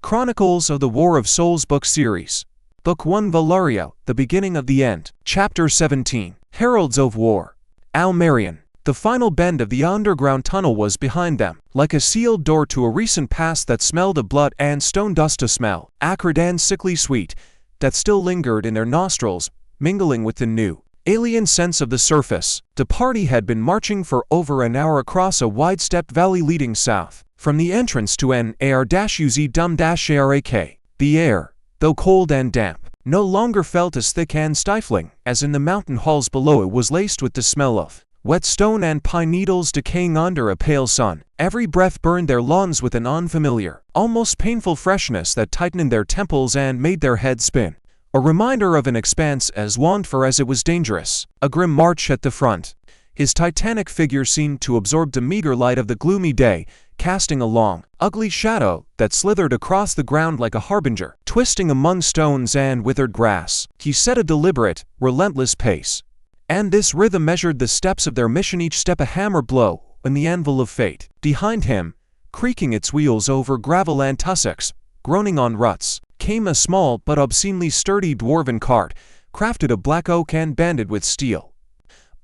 Chronicles of the War of Souls book series. Book 1 Valeria, The Beginning of the End. Chapter 17. Heralds of War. Al-Marion. The final bend of the underground tunnel was behind them, like a sealed door to a recent past that smelled of blood and stone dust, a smell, acrid and sickly sweet, that still lingered in their nostrils, mingling with the new, alien sense of the surface. The party had been marching for over an hour across a wide-stepped valley leading south, from the entrance to N-A-R-U-Z-D-U-M-A-R-A-K. The air, though cold and damp, no longer felt as thick and stifling as in the mountain halls below. It was laced with the smell of wet stone and pine needles decaying under a pale sun. Every breath burned their lungs with an unfamiliar, almost painful freshness that tightened their temples and made their heads spin. A reminder of an expanse as wonderful as it was dangerous. Agrim marched at the front. His titanic figure seemed to absorb the meager light of the gloomy day, casting a long, ugly shadow that slithered across the ground like a harbinger, twisting among stones and withered grass. He set a deliberate, relentless pace, and this rhythm measured the steps of their mission, each step a hammer blow in the anvil of fate. Behind him, creaking its wheels over gravel and tussocks, groaning on ruts, came a small but obscenely sturdy dwarven cart, crafted of black oak and banded with steel.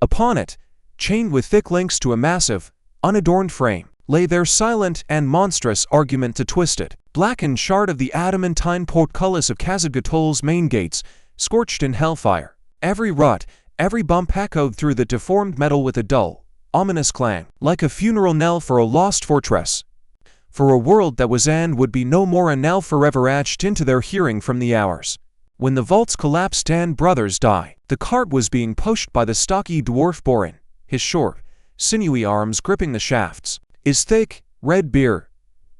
Upon it, chained with thick links to a massive, unadorned frame, lay their silent and monstrous argument, to twisted, blackened shard of the adamantine portcullis of Khazad-Gatol's main gates, scorched in hellfire. Every rut, every bump echoed through the deformed metal with a dull, ominous clang, like a funeral knell for a lost fortress, for a world that was and would be no more, a knell forever etched into their hearing from the hours when the vaults collapsed and brothers died. The cart was being pushed by the stocky dwarf Borin, his short, sinewy arms gripping the shafts, his thick, red beard,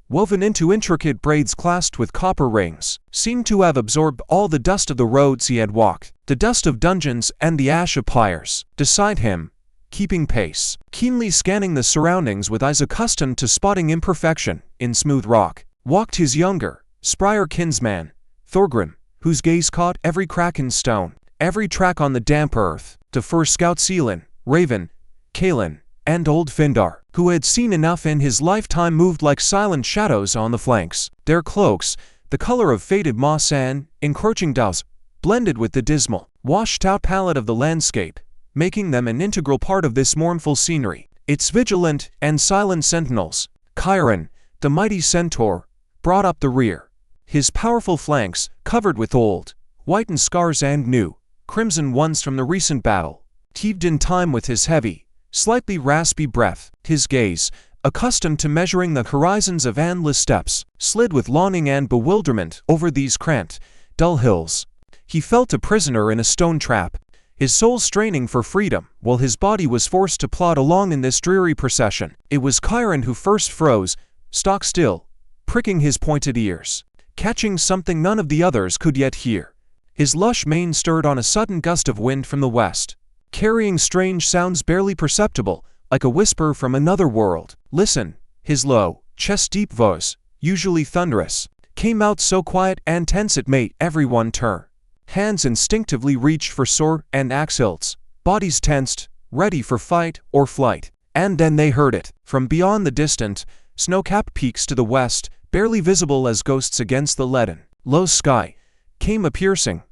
woven into intricate braids clasped with copper rings, seemed to have absorbed all the dust of the roads he had walked, the dust of dungeons and the ash of pyres. Beside him, keeping pace, keenly scanning the surroundings with eyes accustomed to spotting imperfection in smooth rock, walked his younger, sprier kinsman, Thorgrim, whose gaze caught every crack in stone, every track on the damp earth. The first scout Seelan, Raven, Kaelin, and old Findar, who had seen enough in his lifetime, moved like silent shadows on the flanks. Their cloaks, the color of faded moss and encroaching douse, blended with the dismal, washed-out palette of the landscape, making them an integral part of this mournful scenery. Its vigilant and silent sentinels, Chiron, the mighty centaur, brought up the rear, his powerful flanks covered with old, whitened scars and new, crimson ones from the recent battle, heaved in time with his heavy, slightly raspy breath. His gaze, accustomed to measuring the horizons of endless steppes, slid with longing and bewilderment over these cramped, dull hills. He felt a prisoner in a stone trap, his soul straining for freedom, while his body was forced to plod along in this dreary procession. It was Chiron who first froze, stock still, pricking his pointed ears, catching something none of the others could yet hear. His lush mane stirred on a sudden gust of wind from the west, carrying strange sounds barely perceptible, like a whisper from another world. Listen, his low, chest-deep voice, usually thunderous, came out so quiet and tense it made everyone turn. Hands instinctively reached for sword and axe hilts, bodies tensed, ready for fight or flight. And then they heard it, from beyond the distant, snow-capped peaks to the west, barely visible as ghosts against the leaden, low sky, came a piercing,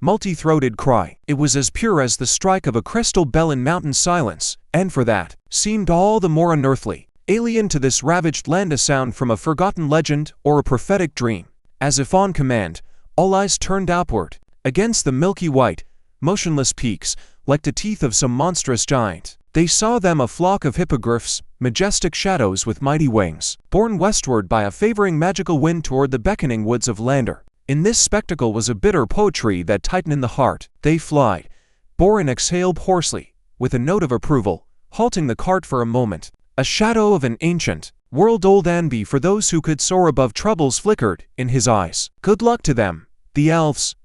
multi-throated cry. It was as pure as the strike of a crystal bell in mountain silence, and for that, seemed all the more unearthly, alien to this ravaged land, a sound from a forgotten legend or a prophetic dream. As if on command, all eyes turned upward, against the milky white, motionless peaks, like the teeth of some monstrous giant. They saw them, a flock of hippogriffs, majestic shadows with mighty wings, borne westward by a favoring magical wind toward the beckoning woods of Lander. In this spectacle was a bitter poetry that tightened in the heart. They flied. Borin exhaled hoarsely, with a note of approval, halting the cart for a moment. A shadow of an ancient, world-old envy for those who could soar above troubles flickered in his eyes. Good luck to them, the elves.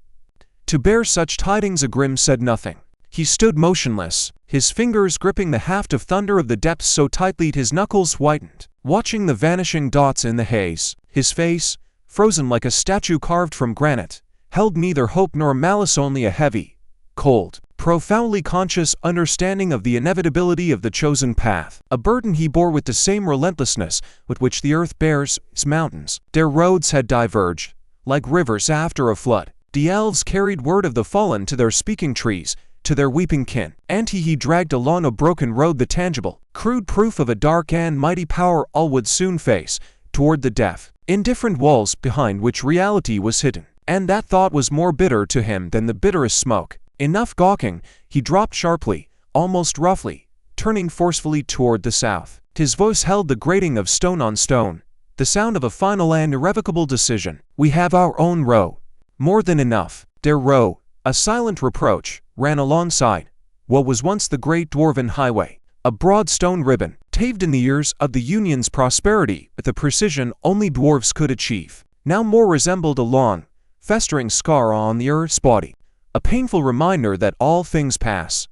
To bear such tidings, Agrim said nothing. He stood motionless, his fingers gripping the haft of thunder of the depths so tightly his knuckles whitened, watching the vanishing dots in the haze. His face, frozen like a statue carved from granite, held neither hope nor malice, only a heavy, cold, profoundly conscious understanding of the inevitability of the chosen path, a burden he bore with the same relentlessness with which the earth bears its mountains. Their roads had diverged, like rivers after a flood. The elves carried word of the fallen to their speaking trees, to their weeping kin, and he dragged along a broken road the tangible, crude proof of a dark and mighty power all would soon face, toward the deaf, indifferent walls behind which reality was hidden. And that thought was more bitter to him than the bitterest smoke. Enough gawking, he dropped sharply, almost roughly, turning forcefully toward the south. His voice held the grating of stone on stone, the sound of a final and irrevocable decision. We have our own row. More than enough. Their row, a silent reproach, ran alongside what was once the great dwarven highway, a broad stone ribbon, paved in the years of the Union's prosperity with the precision only dwarves could achieve, now more resembled a long, festering scar on the earth's body, a painful reminder that all things pass,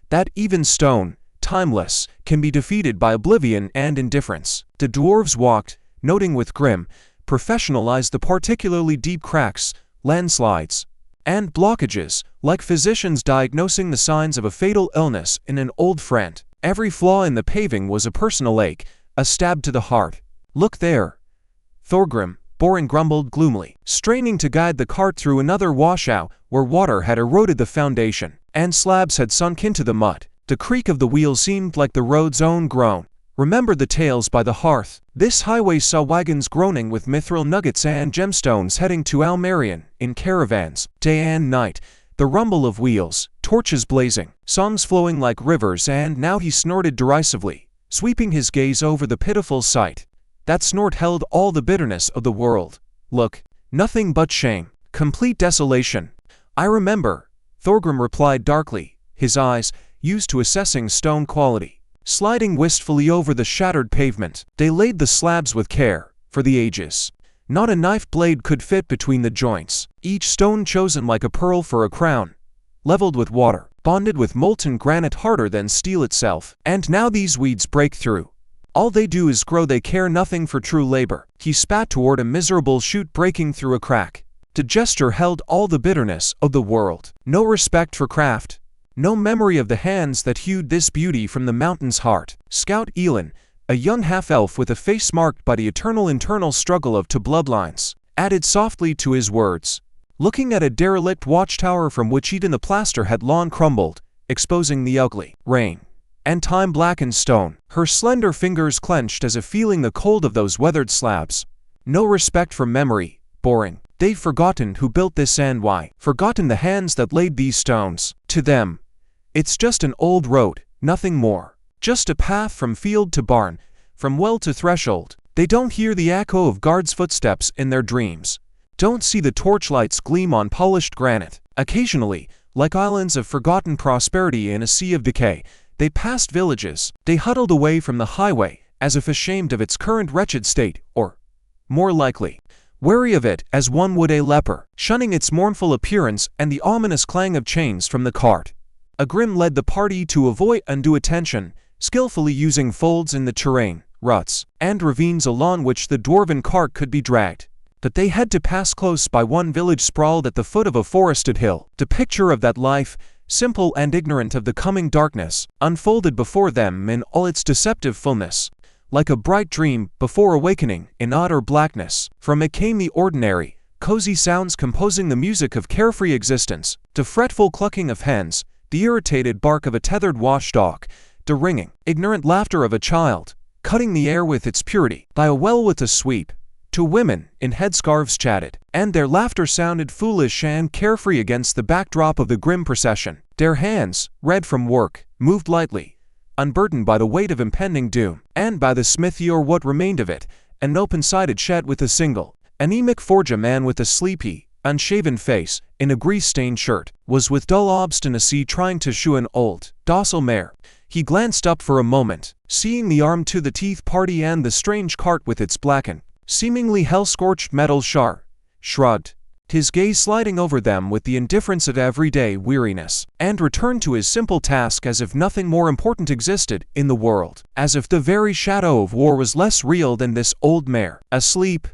that even stone, timeless, can be defeated by oblivion and indifference. The dwarves walked, noting with grim, professionalized the particularly deep cracks, landslides, and blockages, like physicians diagnosing the signs of a fatal illness in an old friend. Every flaw in the paving was a personal ache, a stab to the heart. Look there. Thorgrim, Borin grumbled gloomily, straining to guide the cart through another washout where water had eroded the foundation, and slabs had sunk into the mud. The creak of the wheels seemed like the road's own groan. Remember the tales by the hearth. This highway saw wagons groaning with mithril nuggets and gemstones heading to Al-Marion in caravans, day and night, the rumble of wheels, torches blazing, songs flowing like rivers, and now he snorted derisively, sweeping his gaze over the pitiful sight. That snort held all the bitterness of the world. Look, nothing but shame, complete desolation. I remember, Thorgrim replied darkly, his eyes, used to assessing stone quality, sliding wistfully over the shattered pavement. They laid the slabs with care, for the ages. Not a knife blade could fit between the joints, each stone chosen like a pearl for a crown, leveled with water, bonded with molten granite harder than steel itself. And now these weeds break through. All they do is grow, they care nothing for true labor. He spat toward a miserable shoot breaking through a crack. The gesture held all the bitterness of the world. No respect for craft. No memory of the hands that hewed this beauty from the mountain's heart. Scout Elin, a young half-elf with a face marked by the eternal internal struggle of two bloodlines, added softly to his words, looking at a derelict watchtower from which even the plaster had long crumbled, exposing the ugly rain and time-blackened stone. Her slender fingers clenched as if feeling the cold of those weathered slabs. No respect for memory, boring. They've forgotten who built this and why, forgotten the hands that laid these stones. To them, it's just an old road, nothing more. Just a path from field to barn, from well to threshold. They don't hear the echo of guards' footsteps in their dreams. Don't see the torchlights gleam on polished granite. Occasionally, like islands of forgotten prosperity in a sea of decay, they passed villages. They huddled away from the highway, as if ashamed of its current wretched state, or, more likely, wary of it as one would a leper, shunning its mournful appearance and the ominous clang of chains from the cart. Agrim led the party to avoid undue attention, skillfully using folds in the terrain, ruts, and ravines along which the dwarven cart could be dragged. But they had to pass close by one village sprawled at the foot of a forested hill. The picture of that life, simple and ignorant of the coming darkness, unfolded before them in all its deceptive fullness, like a bright dream before awakening in utter blackness. From it came the ordinary, cozy sounds composing the music of carefree existence, the fretful clucking of hens, the irritated bark of a tethered watchdog, the ringing, ignorant laughter of a child, cutting the air with its purity. By a well with a sweep, two women in headscarves chatted, and their laughter sounded foolish and carefree against the backdrop of the grim procession. Their hands, red from work, moved lightly, unburdened by the weight of impending doom, and by the smithy or what remained of it, an open-sided shed with a single, anemic forge. A man with a sleepy, unshaven face, in a grease-stained shirt, was with dull obstinacy trying to shoe an old, docile mare. He glanced up for a moment, seeing the armed-to-the-teeth party and the strange cart with its blackened, seemingly hell-scorched metal shrugged, his gaze sliding over them with the indifference of everyday weariness, and returned to his simple task as if nothing more important existed in the world, as if the very shadow of war was less real than this old mare. Asleep,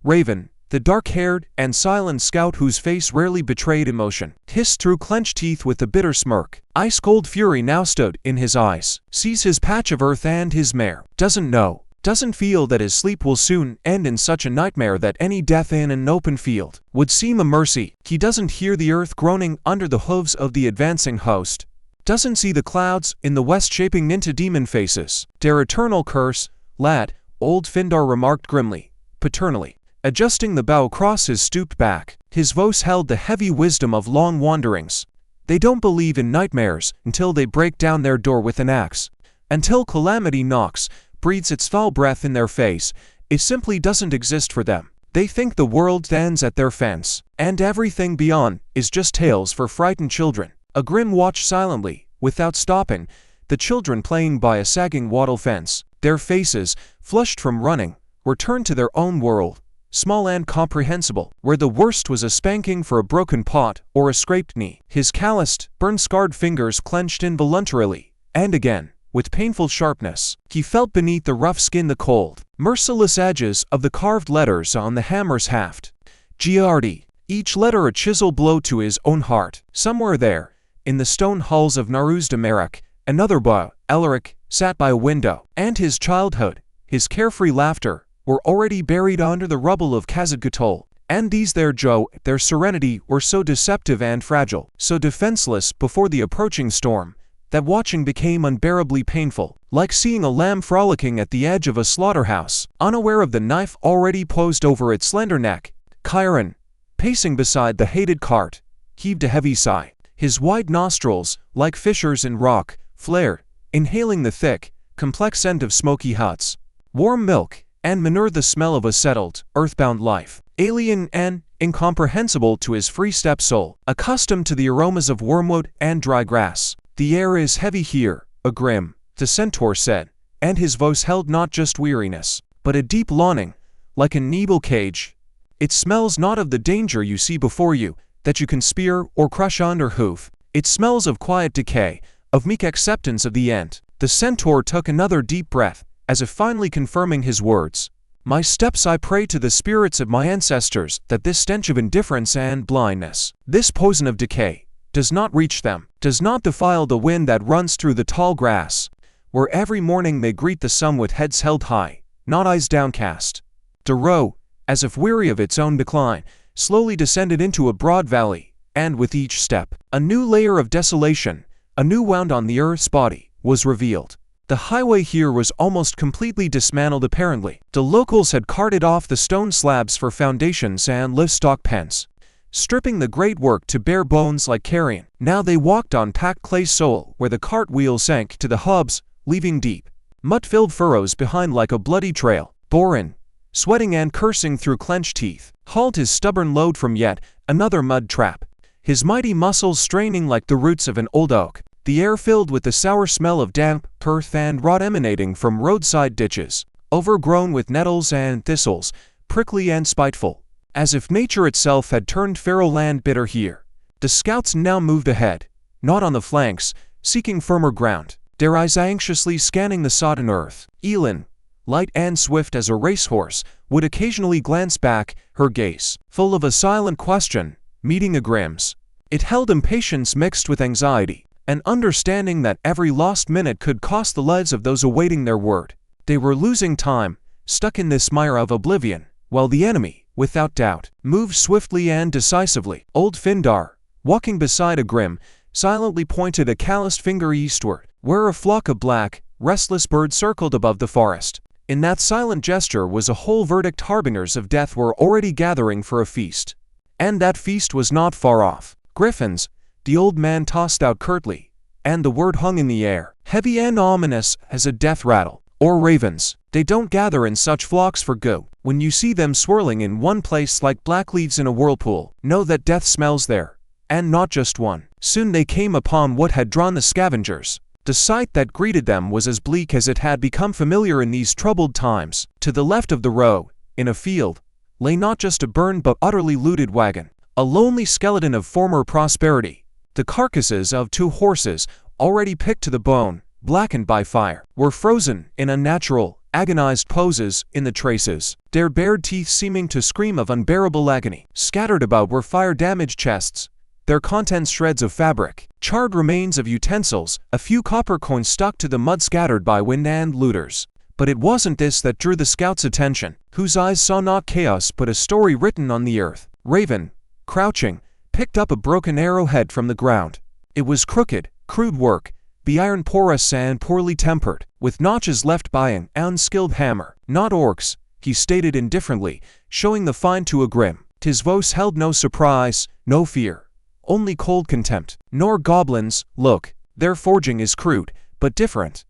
raven, The dark-haired and silent scout whose face rarely betrayed emotion, hissed through clenched teeth with a bitter smirk. Ice-cold fury now stood in his eyes. Sees his patch of earth and his mare. Doesn't feel that his sleep will soon end in such a nightmare that any death in an open field would seem a mercy. He doesn't hear the earth groaning under the hooves of the advancing host. Doesn't see the clouds in the west shaping into demon faces. "Their eternal curse, lad," old Findar remarked grimly, paternally, adjusting the bow across his stooped back. His voice held the heavy wisdom of long wanderings. "They don't believe in nightmares until they break down their door with an axe. Until calamity knocks, breathes its foul breath in their face, it simply doesn't exist for them. They think the world ends at their fence, and everything beyond is just tales for frightened children." Agrim watched silently, without stopping, the children playing by a sagging wattle fence. Their faces, flushed from running, were turned to their own world, small and comprehensible, where the worst was a spanking for a broken pot or a scraped knee. His calloused, burn-scarred fingers clenched involuntarily, and again, with painful sharpness. He felt beneath the rough skin the cold, merciless edges of the carved letters on the hammer's haft. Giardi, each letter a chisel blow to his own heart. Somewhere there, in the stone halls of Naruz de Merak, another boy, Elric, sat by a window, and his childhood, his carefree laughter, were already buried under the rubble of Khazad-Kutol. And these their joy, their serenity were so deceptive and fragile, so defenseless before the approaching storm, that watching became unbearably painful, like seeing a lamb frolicking at the edge of a slaughterhouse, unaware of the knife already posed over its slender neck. Chiron, pacing beside the hated cart, heaved a heavy sigh. His wide nostrils, like fissures in rock, flared, inhaling the thick, complex scent of smoky huts, warm milk, and manure, the smell of a settled, earthbound life. Alien and incomprehensible to his free-step soul, accustomed to the aromas of wormwood and dry grass. "The air is heavy here, Agrim," the centaur said, and his voice held not just weariness, but a deep longing, like a needle cage. "It smells not of the danger you see before you, that you can spear or crush under hoof. It smells of quiet decay, of meek acceptance of the end." The centaur took another deep breath, as if finally confirming his words. "My steps I pray to the spirits of my ancestors, that this stench of indifference and blindness, this poison of decay, does not reach them, does not defile the wind that runs through the tall grass, where every morning they greet the sun with heads held high, not eyes downcast." The road, as if weary of its own decline, slowly descended into a broad valley, and with each step, a new layer of desolation, a new wound on the earth's body, was revealed. The highway here was almost completely dismantled apparently. The locals had carted off the stone slabs for foundations and livestock pens, stripping the great work to bare bones like carrion. Now they walked on packed clay soil where the cart wheel sank to the hubs, leaving deep, mud-filled furrows behind like a bloody trail. Borin, sweating and cursing through clenched teeth, hauled his stubborn load from yet another mud trap, his mighty muscles straining like the roots of an old oak. The air filled with the sour smell of damp, earth and rot emanating from roadside ditches, overgrown with nettles and thistles, prickly and spiteful, as if nature itself had turned feral land bitter here. The scouts now moved ahead, not on the flanks, seeking firmer ground, their eyes anxiously scanning the sodden earth. Elin, light and swift as a racehorse, would occasionally glance back, her gaze, full of a silent question, meeting Agrim's. It held impatience mixed with anxiety, an understanding that every lost minute could cost the lives of those awaiting their word. They were losing time, stuck in this mire of oblivion, while the enemy, without doubt, moved swiftly and decisively. Old Findar, walking beside Agrim, silently pointed a calloused finger eastward, where a flock of black, restless birds circled above the forest. In that silent gesture was a whole verdict. Harbingers of death were already gathering for a feast. And that feast was not far off. Griffins, the old man tossed out curtly, and the word hung in the air, heavy and ominous as a death rattle. Or ravens, they don't gather in such flocks for go. When you see them swirling in one place like black leaves in a whirlpool, know that death smells there, and not just one. Soon they came upon what had drawn the scavengers. The sight that greeted them was as bleak as it had become familiar in these troubled times. To the left of the road, in a field, lay not just a burned but utterly looted wagon, a lonely skeleton of former prosperity. The carcasses of 2 horses, already picked to the bone, blackened by fire, were frozen in unnatural, agonized poses in the traces, their bared teeth seeming to scream of unbearable agony. Scattered about were fire-damaged chests, their contents shreds of fabric, charred remains of utensils, a few copper coins stuck to the mud scattered by wind and looters. But it wasn't this that drew the scout's attention, whose eyes saw not chaos but a story written on the earth. Raven, crouching, picked up a broken arrowhead from the ground. It was crooked, crude work, the iron porous and poorly tempered, with notches left by an unskilled hammer. Not orcs, he stated indifferently, showing the find to Agrim. His voice held no surprise, no fear, only cold contempt. Nor goblins, look, their forging is crude, but different.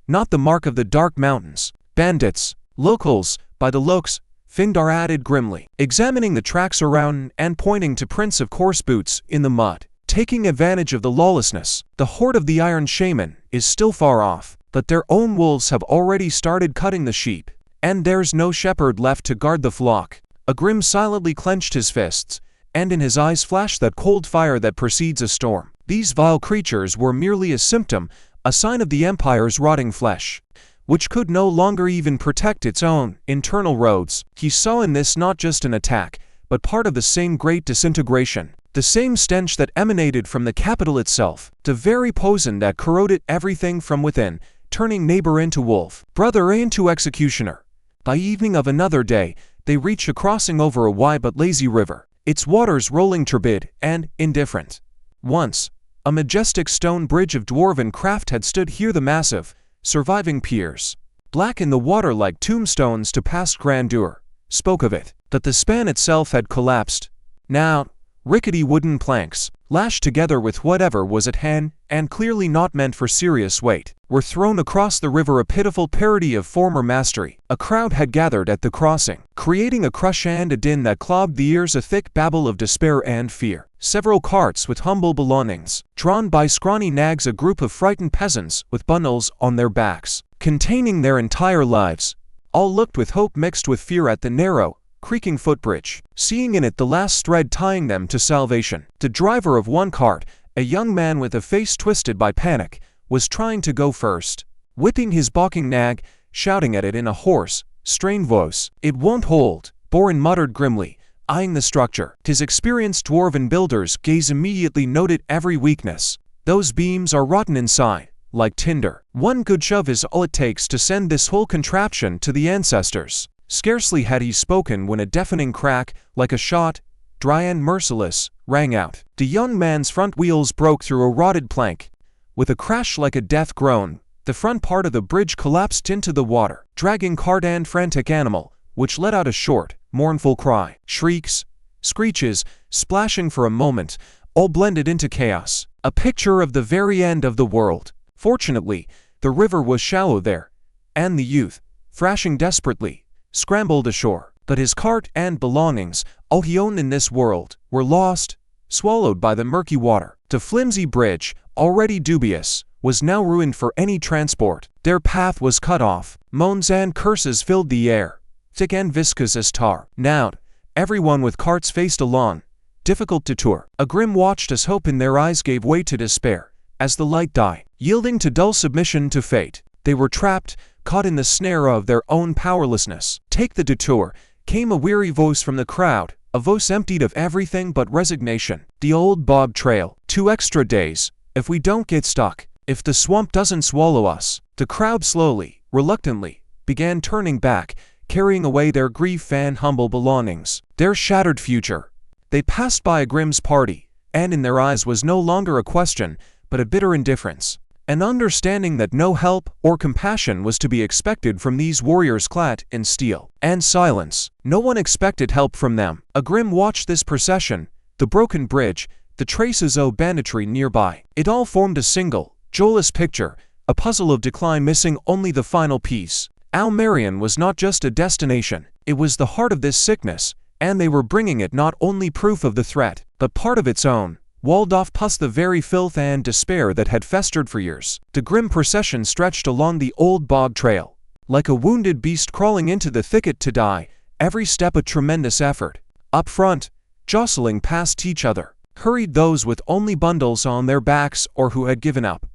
Not the mark of the dark mountains. Bandits, locals, by the looks, Findar added grimly, examining the tracks around and pointing to prints of coarse boots in the mud. Taking advantage of the lawlessness, the horde of the Iron Shaman is still far off, but their own wolves have already started cutting the sheep, and there's no shepherd left to guard the flock. Agrim silently clenched his fists, and in his eyes flashed that cold fire that precedes a storm. These vile creatures were merely a symptom, a sign of the Empire's rotting flesh, which could no longer even protect its own internal roads. He saw in this not just an attack, but part of the same great disintegration. The same stench that emanated from the capital itself, the very poison that corroded everything from within, turning neighbor into wolf, brother into executioner. By evening of another day, they reached a crossing over a wide but lazy river, its waters rolling turbid and indifferent. Once, a majestic stone bridge of dwarven craft had stood here. The massive, surviving piers, black in the water like tombstones to past grandeur, spoke of it. That the span itself had collapsed. Now, rickety wooden planks, lashed together with whatever was at hand, and clearly not meant for serious weight, were thrown across the river, a pitiful parody of former mastery. A crowd had gathered at the crossing, creating a crush and a din that clogged the ears, a thick babble of despair and fear. Several carts with humble belongings, drawn by scrawny nags, a group of frightened peasants with bundles on their backs, containing their entire lives, all looked with hope mixed with fear at the narrow, creaking footbridge, seeing in it the last thread tying them to salvation. The driver of one cart, a young man with a face twisted by panic, was trying to go first, whipping his balking nag, shouting at it in a hoarse, strained voice. "It won't hold," Borin muttered grimly, eyeing the structure. His experienced dwarven builder's gaze immediately noted every weakness. "Those beams are rotten inside, like tinder. One good shove is all it takes to send this whole contraption to the ancestors." Scarcely had he spoken when a deafening crack, like a shot, dry and merciless, rang out. The young man's front wheels broke through a rotted plank. With a crash like a death groan, the front part of the bridge collapsed into the water, dragging cart and frantic animal, which let out a short, mournful cry. Shrieks, screeches, splashing for a moment, all blended into chaos. A picture of the very end of the world. Fortunately, the river was shallow there, and the youth, thrashing desperately, scrambled ashore. But his cart and belongings, all he owned in this world, were lost, swallowed by the murky water. The flimsy bridge, already dubious, was now ruined for any transport. Their path was cut off. Moans and curses filled the air, thick and viscous as tar. Now, everyone with carts faced a long, difficult detour. Agrim watched as hope in their eyes gave way to despair, as the light died, yielding to dull submission to fate. They were trapped, caught in the snare of their own powerlessness. "Take the detour," came a weary voice from the crowd, a voice emptied of everything but resignation. "The old bog trail. 2 extra days, if we don't get stuck. If the swamp doesn't swallow us." The crowd slowly, reluctantly, began turning back, carrying away their grief and humble belongings, their shattered future. They passed by Agrim's party, and in their eyes was no longer a question, but a bitter indifference. An understanding that no help or compassion was to be expected from these warriors clad in steel. And silence. No one expected help from them. Agrim watched this procession, the broken bridge, the traces of banditry nearby. It all formed a single, joyless picture, a puzzle of decline missing only the final piece. Al-Marion was not just a destination, it was the heart of this sickness, and they were bringing it not only proof of the threat, but part of its own. Walled off past the very filth and despair that had festered for years. The grim procession stretched along the old bog trail, like a wounded beast crawling into the thicket to die, every step a tremendous effort. Up front, jostling past each other, hurried those with only bundles on their backs or who had given up,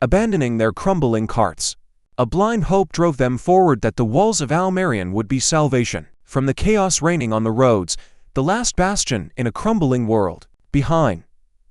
abandoning their crumbling carts. A blind hope drove them forward that the walls of Al-Marion would be salvation from the chaos reigning on the roads, the last bastion in a crumbling world. Behind,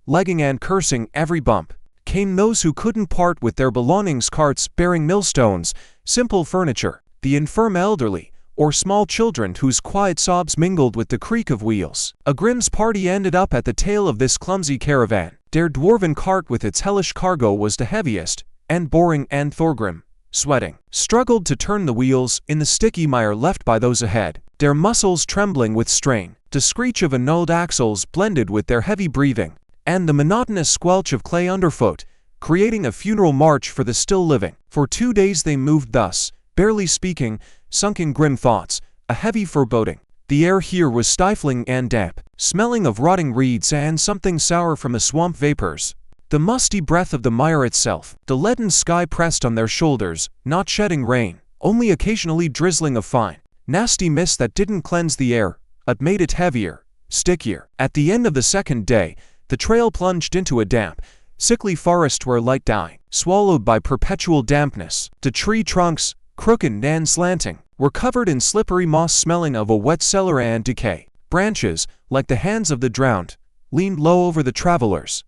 lagging and cursing every bump, came those who couldn't part with their belongings, carts bearing millstones, simple furniture, the infirm elderly, or small children whose quiet sobs mingled with the creak of wheels. Agrim's party ended up at the tail of this clumsy caravan. Their dwarven cart with its hellish cargo was the heaviest, and boring, and Thorgrim, sweating, struggled to turn the wheels in the sticky mire left by those ahead, their muscles trembling with strain. The screech of annulled axles blended with their heavy breathing, and the monotonous squelch of clay underfoot, creating a funeral march for the still living. For 2 days they moved thus, barely speaking, sunk in grim thoughts, a heavy foreboding. The air here was stifling and damp, smelling of rotting reeds and something sour from the swamp vapors. The musty breath of the mire itself. The leaden sky pressed on their shoulders, not shedding rain, only occasionally drizzling a fine, nasty mist that didn't cleanse the air, but made it heavier, stickier. At the end of the second day, the trail plunged into a damp, sickly forest where light dying, swallowed by perpetual dampness. The tree trunks, crooked and slanting, were covered in slippery moss smelling of a wet cellar and decay. Branches, like the hands of the drowned, leaned low over the travelers,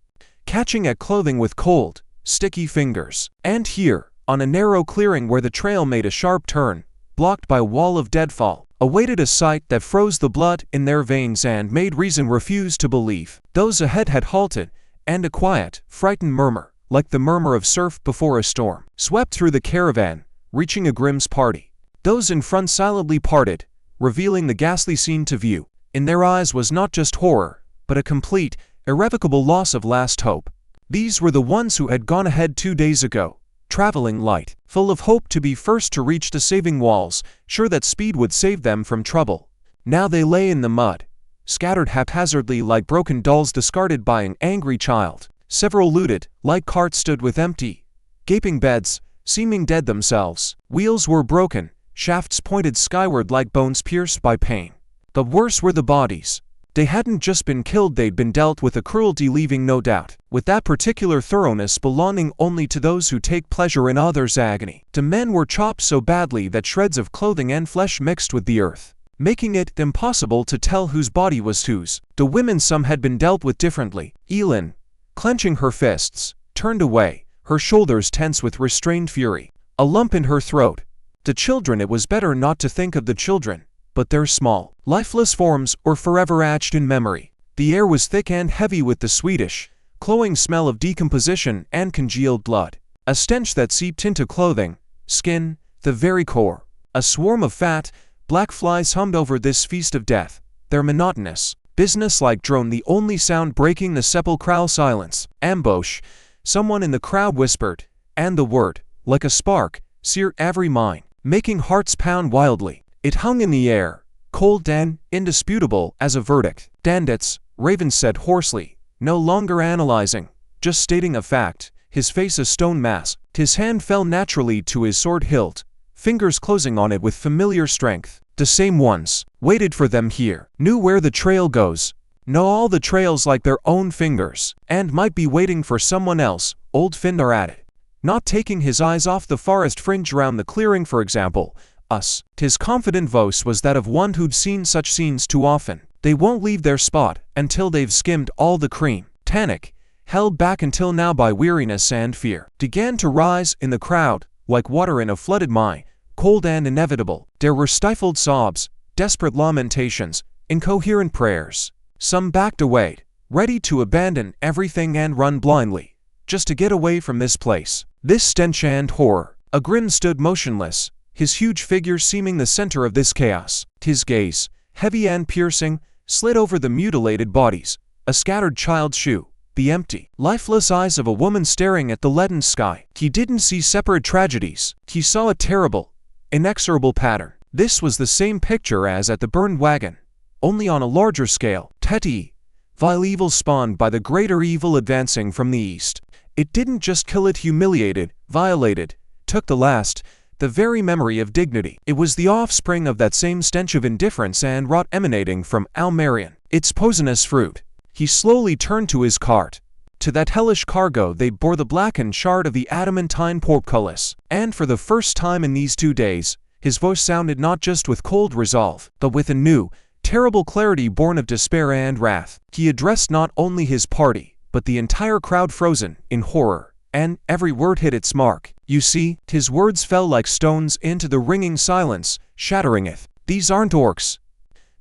catching at clothing with cold, sticky fingers. And here, on a narrow clearing where the trail made a sharp turn, blocked by a wall of deadfall, awaited a sight that froze the blood in their veins and made reason refuse to believe. Those ahead had halted, and a quiet, frightened murmur, like the murmur of surf before a storm, swept through the caravan, reaching Agrim's party. Those in front silently parted, revealing the ghastly scene to view. In their eyes was not just horror, but a complete, irrevocable loss of last hope. These were the ones who had gone ahead 2 days ago, traveling light, full of hope to be first to reach the saving walls, sure that speed would save them from trouble. Now they lay in the mud, scattered haphazardly like broken dolls discarded by an angry child. Several looted, like carts stood with empty, gaping beds, seeming dead themselves. Wheels were broken, shafts pointed skyward like bones pierced by pain. The worse were the bodies. They hadn't just been killed, they'd been dealt with a cruelty leaving no doubt, with that particular thoroughness belonging only to those who take pleasure in others' agony. The men were chopped so badly that shreds of clothing and flesh mixed with the earth, making it impossible to tell whose body was whose. The women, some had been dealt with differently. Elin, clenching her fists, turned away, her shoulders tense with restrained fury, a lump in her throat. The children, it was better not to think of the children, but their small, lifeless forms were forever etched in memory. The air was thick and heavy with the sweetish, cloying smell of decomposition and congealed blood, a stench that seeped into clothing, skin, the very core. A swarm of fat, black flies hummed over this feast of death, their monotonous, business-like drone the only sound breaking the sepulchral silence. Ambush, someone in the crowd whispered, and the word, like a spark, seared every mind, making hearts pound wildly. It hung in the air, cold and indisputable as a verdict. Bandits, Raven said hoarsely, no longer analyzing, just stating a fact, his face a stone mask. His hand fell naturally to his sword hilt, fingers closing on it with familiar strength. The same ones, waited for them here, knew where the trail goes, know all the trails like their own fingers, and might be waiting for someone else. Old Findar added, not taking his eyes off the forest fringe around the clearing, for example. Us. His confident voice was that of one who'd seen such scenes too often. They won't leave their spot until they've skimmed all the cream. Panic, held back until now by weariness and fear, began to rise in the crowd, like water in a flooded mine, cold and inevitable. There were stifled sobs, desperate lamentations, incoherent prayers. Some backed away, ready to abandon everything and run blindly, just to get away from this place, this stench and horror. Agrim stood motionless, his huge figure seeming the center of this chaos. His gaze, heavy and piercing, slid over the mutilated bodies, a scattered child's shoe, the empty, lifeless eyes of a woman staring at the leaden sky. He didn't see separate tragedies. He saw a terrible, inexorable pattern. This was the same picture as at the burned wagon, only on a larger scale. Petty, vile evil spawned by the greater evil advancing from the east. It didn't just kill, it humiliated, violated, took the last, the very memory of dignity. It was the offspring of that same stench of indifference and rot emanating from Al-Marion, its poisonous fruit. He slowly turned to his cart, To that hellish cargo they bore the blackened shard of the adamantine portcullis. And for the first time in these 2 days, his voice sounded not just with cold resolve, but with a new, terrible clarity born of despair and wrath. He addressed not only his party, but the entire crowd frozen in horror, and every word hit its mark. You see, his words fell like stones into the ringing silence, shattering it. These aren't orcs.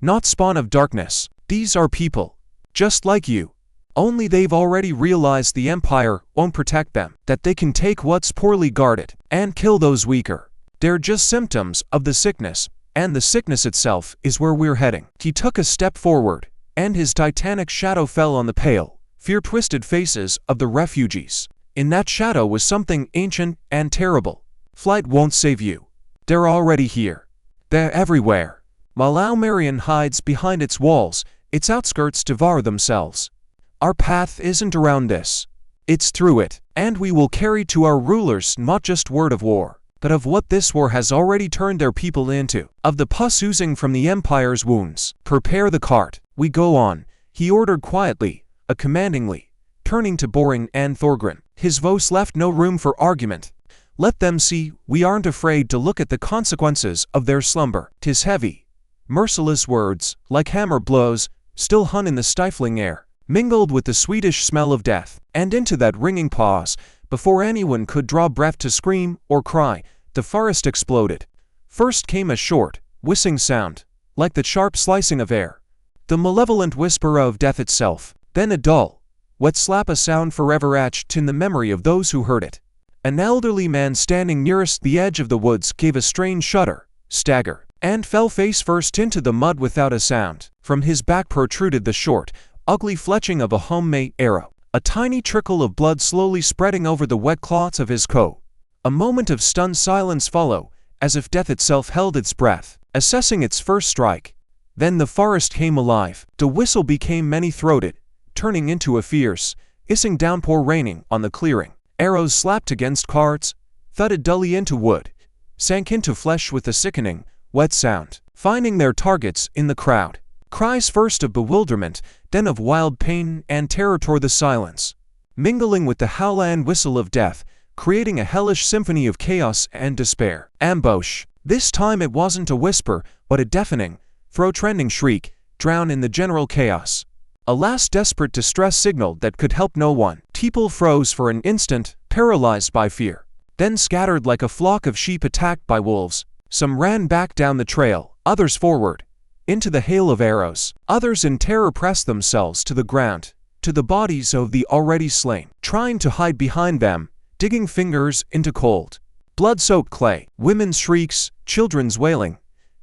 Not spawn of darkness. These are people. Just like you. Only they've already realized the Empire won't protect them, that they can take what's poorly guarded, and kill those weaker. They're just symptoms of the sickness, and the sickness itself is where we're heading. He took a step forward, and his titanic shadow fell on the pale, fear-twisted faces of the refugees. In that shadow was something ancient and terrible. Flight won't save you. They're already here. They're everywhere. While Al-Marion hides behind its walls, its outskirts devour themselves. Our path isn't around this. It's through it, and we will carry to our rulers not just word of war, but of what this war has already turned their people into, of the pus oozing from the Empire's wounds. Prepare the cart. We go on, he ordered quietly, commandingly, turning to Boring and Thorgrim. His voice left no room for argument. Let them see, we aren't afraid to look at the consequences of their slumber. 'Tis heavy. Merciless words, like hammer blows, still hung in the stifling air, mingled with the sweetish smell of death. And into that ringing pause, before anyone could draw breath to scream or cry, the forest exploded. First came a short, whistling sound, like the sharp slicing of air, the malevolent whisper of death itself. Then a dull, wet slap, a sound forever etched in the memory of those who heard it. An elderly man standing nearest the edge of the woods gave a strange shudder, stagger, and fell face first into the mud without a sound. From his back protruded the short, ugly fletching of a homemade arrow, a tiny trickle of blood slowly spreading over the wet cloths of his coat. A moment of stunned silence followed, as if death itself held its breath, assessing its first strike. Then the forest came alive. The whistle became many-throated, turning into a fierce, hissing downpour raining on the clearing. Arrows slapped against carts, thudded dully into wood, sank into flesh with a sickening, wet sound, finding their targets in the crowd. Cries first of bewilderment, then of wild pain and terror tore the silence, mingling with the howl and whistle of death, creating a hellish symphony of chaos and despair. Ambush. This time it wasn't a whisper, but a deafening, throat-rending shriek, drowned in the general chaos. A last desperate distress signal that could help no one. People froze for an instant, paralyzed by fear, then scattered like a flock of sheep attacked by wolves. Some ran back down the trail, others forward, into the hail of arrows. Others in terror pressed themselves to the ground, to the bodies of the already slain, trying to hide behind them, digging fingers into cold, blood-soaked clay. Women's shrieks, children's wailing,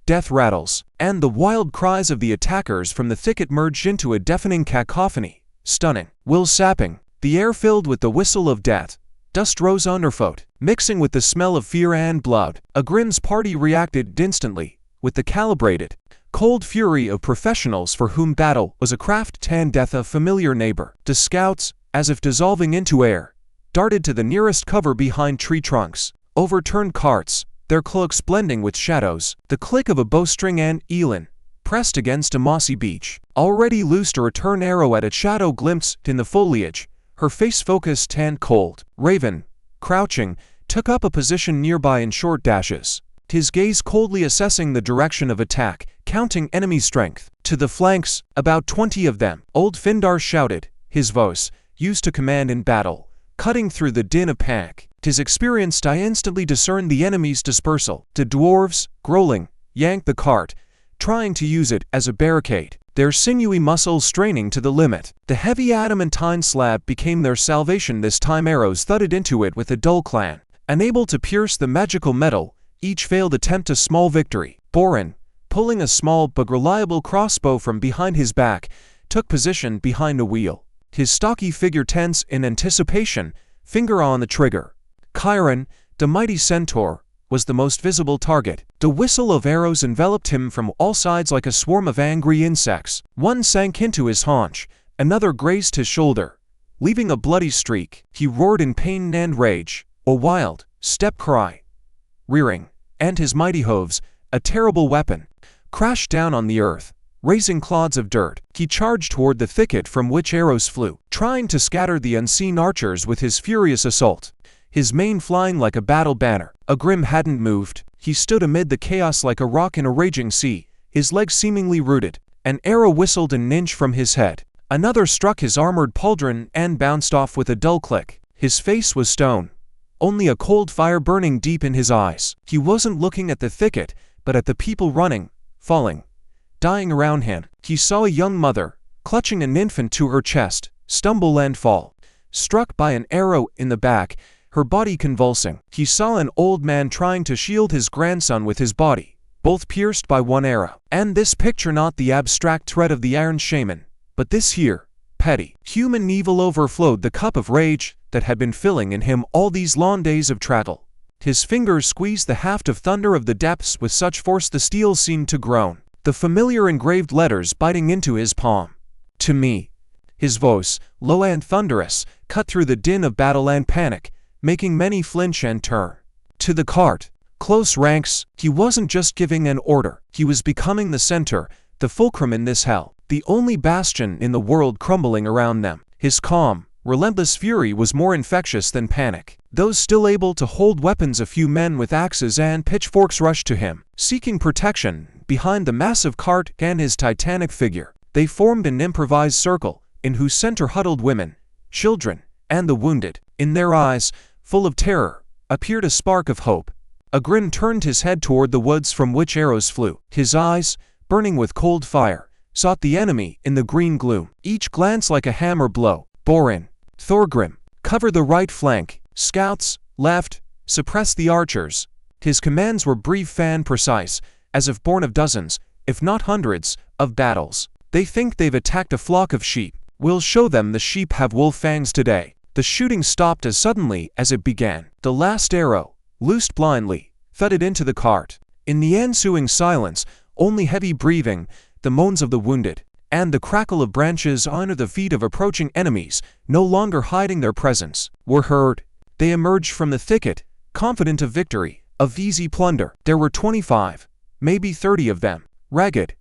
death rattles, and the wild cries of the attackers from the thicket merged into a deafening cacophony, stunning, will-sapping. The air filled with the whistle of death. Dust rose underfoot, mixing with the smell of fear and blood. Agrim's party reacted instantly, with the calibrated, cold fury of professionals for whom battle was a craft and death a familiar neighbor. The scouts, as if dissolving into air, darted to the nearest cover behind tree trunks, overturned carts, their cloaks blending with shadows. The click of a bowstring and Elin, pressed against a mossy beech, already loosed a return arrow at a shadow glimpsed in the foliage, her face focused and cold. Raven, crouching, took up a position nearby in short dashes, his gaze coldly assessing the direction of attack, counting enemy strength. To the flanks, about 20 of them. Old Findar shouted, his voice, used to command in battle, cutting through the din of panic. 'Tis experienced I instantly discerned the enemy's dispersal. The dwarves, growling, yanked the cart, trying to use it as a barricade, their sinewy muscles straining to the limit. The heavy adamantine slab became their salvation. This time arrows thudded into it with a dull clang. Unable to pierce the magical metal, each failed attempt a small victory. Borin, pulling a small but reliable crossbow from behind his back, took position behind a wheel, his stocky figure tense in anticipation, finger on the trigger. Chiron, the mighty centaur, was the most visible target. The whistle of arrows enveloped him from all sides like a swarm of angry insects. One sank into his haunch, another grazed his shoulder, leaving a bloody streak. He roared in pain and rage, a wild step cry, rearing, and his mighty hooves, a terrible weapon, crashed down on the earth, Raising clods of dirt, he charged toward the thicket from which arrows flew, trying to scatter the unseen archers with his furious assault. His mane flying like a battle banner, Agrim hadn't moved. He stood amid the chaos like a rock in a raging sea, his legs seemingly rooted. An arrow whistled an inch from his head. Another struck his armored pauldron and bounced off with a dull click. His face was stone, only a cold fire burning deep in his eyes. He wasn't looking at the thicket, but at the people running, falling, dying around him. He saw a young mother, clutching an infant to her chest, stumble and fall, struck by an arrow in the back, her body convulsing. He saw an old man trying to shield his grandson with his body, both pierced by one arrow. And this picture, not the abstract threat of the Iron Shaman, but this here, petty, human evil overflowed the cup of rage that had been filling in him all these long days of travel. His fingers squeezed the haft of thunder of the depths with such force the steel seemed to groan, the familiar engraved letters biting into his palm. To me. His voice, low and thunderous, cut through the din of battle and panic, making many flinch and turn. To the cart. Close ranks. He wasn't just giving an order. He was becoming the center, the fulcrum in this hell, the only bastion in the world crumbling around them. His calm, relentless fury was more infectious than panic. Those still able to hold weapons, a few men with axes and pitchforks, rushed to him, seeking protection behind the massive cart and his titanic figure. They formed an improvised circle, in whose center huddled women, children, and the wounded. In their eyes, full of terror, appeared a spark of hope. Agrim turned his head toward the woods from which arrows flew. His eyes, burning with cold fire, sought the enemy in the green gloom. Each glance like a hammer blow. Borin, Thorgrim, cover the right flank. Scouts, left, suppress the archers. His commands were brief and precise, as if born of dozens, if not hundreds, of battles. They think they've attacked a flock of sheep. We'll show them the sheep have wolf fangs today. The shooting stopped as suddenly as it began. The last arrow, loosed blindly, thudded into the cart. In the ensuing silence, only heavy breathing, the moans of the wounded, and the crackle of branches under the feet of approaching enemies, no longer hiding their presence, were heard. They emerged from the thicket, confident of victory, of easy plunder. There were 25, maybe 30 of them, ragged,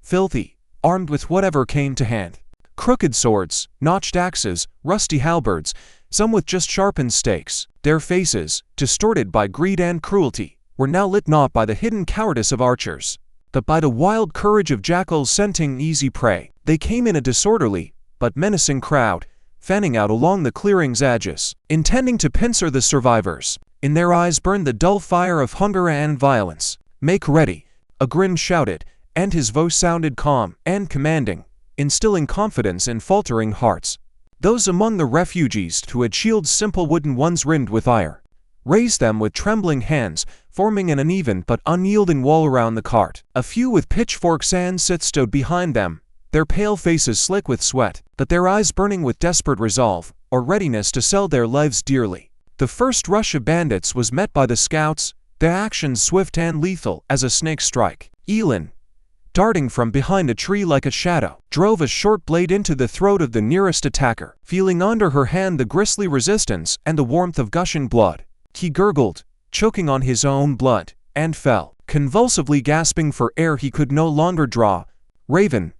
filthy, armed with whatever came to hand. Crooked swords, notched axes, rusty halberds, some with just sharpened stakes. Their faces, distorted by greed and cruelty, were now lit not by the hidden cowardice of archers, but by the wild courage of jackals scenting easy prey. They came in a disorderly, but menacing crowd, fanning out along the clearing's edges, intending to pincer the survivors. In their eyes burned the dull fire of hunger and violence. "Make ready," Agrim shouted, and his voice sounded calm and commanding, instilling confidence in faltering hearts. Those among the refugees who had shields, simple wooden ones rimmed with iron, raised them with trembling hands, forming an uneven but unyielding wall around the cart. A few with pitchforks and scythes stood behind them, their pale faces slick with sweat, but their eyes burning with desperate resolve, or readiness to sell their lives dearly. The first rush of bandits was met by the scouts, their actions swift and lethal as a snake strike. Elin, darting from behind a tree like a shadow, drove a short blade into the throat of the nearest attacker, feeling under her hand the grisly resistance and the warmth of gushing blood. He gurgled, choking on his own blood, and fell, convulsively gasping for air he could no longer draw. Raven,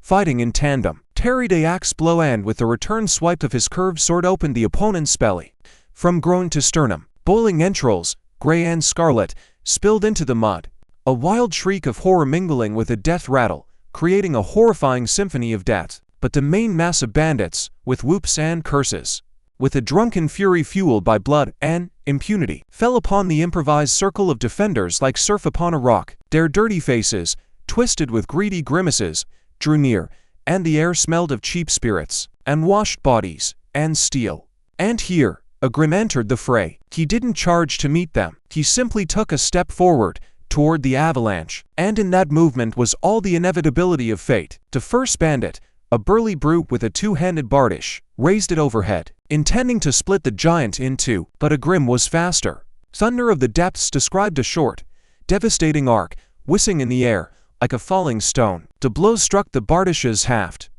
fighting in tandem, parried a axe blow and with a return swipe of his curved sword opened the opponent's belly. From groin to sternum, boiling entrails, gray and scarlet, spilled into the mud. A wild shriek of horror mingling with a death rattle, creating a horrifying symphony of death. But the main mass of bandits, with whoops and curses, with a drunken fury fueled by blood and impunity, fell upon the improvised circle of defenders like surf upon a rock. Their dirty faces, twisted with greedy grimaces, drew near, and the air smelled of cheap spirits, and washed bodies, and steel. And here, Agrim entered the fray. He didn't charge to meet them. He simply took a step forward, toward the avalanche, and in that movement was all the inevitability of fate. The first bandit, a burly brute with a two-handed bardish, raised it overhead, intending to split the giant in two, but Agrim was faster. Thunder of the depths described a short, devastating arc, whizzing in the air, like a falling stone. The blow struck the bardish's haft.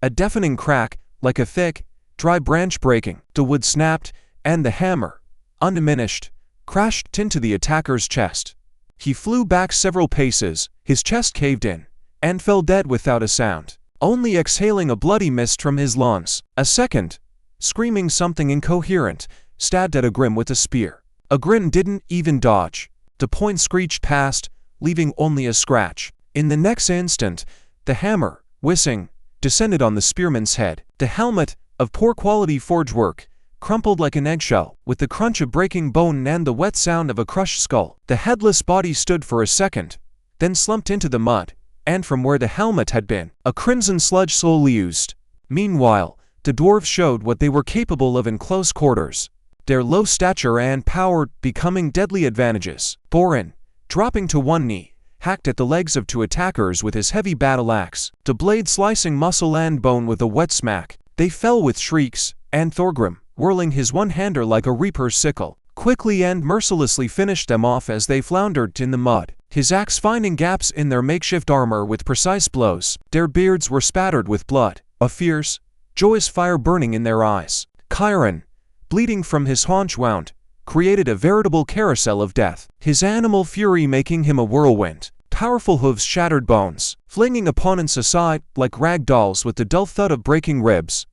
A deafening crack, like a thick, dry branch breaking. The wood snapped, and the hammer, undiminished, crashed into the attacker's chest. He flew back several paces, his chest caved in, and fell dead without a sound, only exhaling a bloody mist from his lungs. A second, screaming something incoherent, stabbed at Agrim with a spear. Agrim didn't even dodge. The point screeched past, leaving only a scratch. In the next instant, the hammer, whizzing, descended on the spearman's head. The helmet, of poor quality forgework, crumpled like an eggshell, with the crunch of breaking bone and the wet sound of a crushed skull. The headless body stood for a second, then slumped into the mud, and from where the helmet had been, a crimson sludge slowly oozed. Meanwhile, the dwarves showed what they were capable of in close quarters, their low stature and power becoming deadly advantages. Borin, dropping to one knee, hacked at the legs of two attackers with his heavy battle axe, the blade slicing muscle and bone with a wet smack. They fell with shrieks, and Thorgrim, whirling his one-hander like a reaper's sickle, quickly and mercilessly finished them off as they floundered in the mud, his axe finding gaps in their makeshift armor with precise blows. Their beards were spattered with blood, a fierce, joyous fire burning in their eyes. Chiron, bleeding from his haunch wound, created a veritable carousel of death, his animal fury making him a whirlwind. Powerful hooves shattered bones, flinging opponents aside like rag dolls with the dull thud of breaking ribs.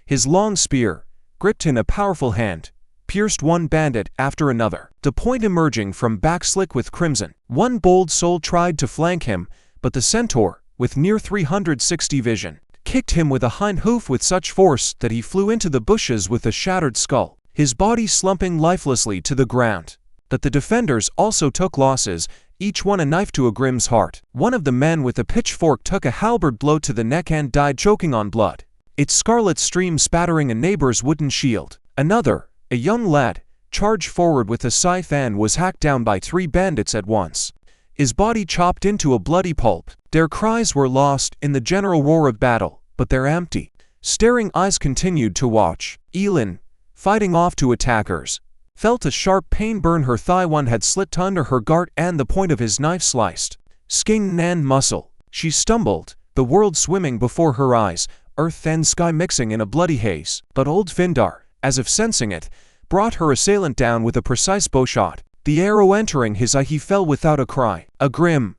His long spear, gripped in a powerful hand, pierced one bandit after another, the point emerging from back slick with crimson. One bold soul tried to flank him, but the centaur, with near 360 vision, kicked him with a hind hoof with such force that he flew into the bushes with a shattered skull, his body slumping lifelessly to the ground. But the defenders also took losses, each one a knife to Agrim's heart. One of the men with a pitchfork took a halberd blow to the neck and died choking on blood, its scarlet stream spattering a neighbor's wooden shield. Another, a young lad, charged forward with a scythe and was hacked down by 3 bandits at once, his body chopped into a bloody pulp. Their cries were lost in the general roar of battle, but their empty, staring eyes continued to watch. Elin, fighting off 2 attackers, felt a sharp pain burn her thigh. One had slipped under her guard and the point of his knife sliced skin and muscle. She stumbled, the world swimming before her eyes, earth and sky mixing in a bloody haze. But old Findar, as if sensing it, brought her assailant down with a precise bowshot. The arrow entering his eye, he fell without a cry. Agrim,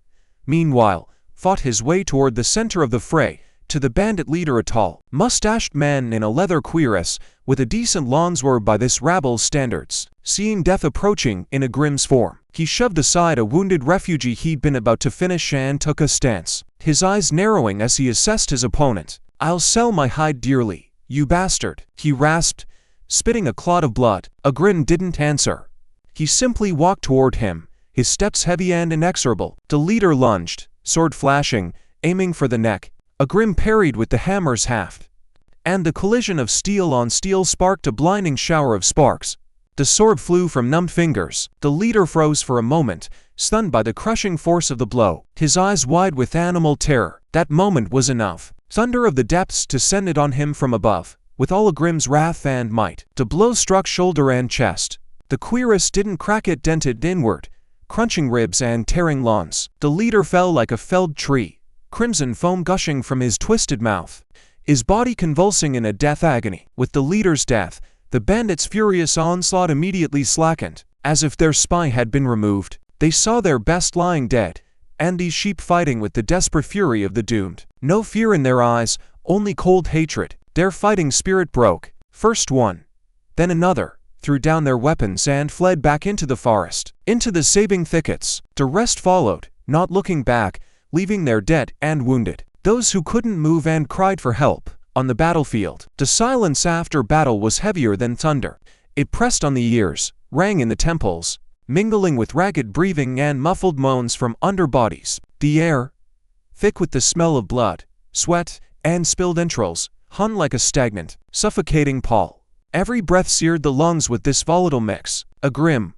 meanwhile, fought his way toward the center of the fray, to the bandit leader, a tall, mustached man in a leather cuirass, with a decent longsword by this rabble's standards. Seeing death approaching in Agrim's form, he shoved aside a wounded refugee he'd been about to finish and took a stance, his eyes narrowing as he assessed his opponent. "I'll sell my hide dearly, you bastard," he rasped, spitting a clot of blood. Agrim didn't answer. He simply walked toward him, his steps heavy and inexorable. The leader lunged, sword flashing, aiming for the neck. Agrim parried with the hammer's haft, and the collision of steel on steel sparked a blinding shower of sparks. The sword flew from numbed fingers. The leader froze for a moment, stunned by the crushing force of the blow, his eyes wide with animal terror. That moment was enough. Thunder of the depths descended on him from above, with all Agrim's wrath and might. The blow struck shoulder and chest. The cuirass didn't crack, it dented inward, crunching ribs and tearing lungs. The leader fell like a felled tree, crimson foam gushing from his twisted mouth, his body convulsing in a death agony. With the leader's death, the bandits' furious onslaught immediately slackened, as if their spy had been removed. They saw their best lying dead, and these sheep fighting with the desperate fury of the doomed. No fear in their eyes, only cold hatred. Their fighting spirit broke. First one, then another, threw down their weapons and fled back into the forest, into the saving thickets. The rest followed, not looking back, leaving their dead and wounded, those who couldn't move and cried for help, on the battlefield. The silence after battle was heavier than thunder. It pressed on the ears, rang in the temples, mingling with ragged breathing and muffled moans from under bodies. The air, thick with the smell of blood, sweat, and spilled entrails, hung like a stagnant, suffocating pall. Every breath seared the lungs with this volatile mix. Agrim,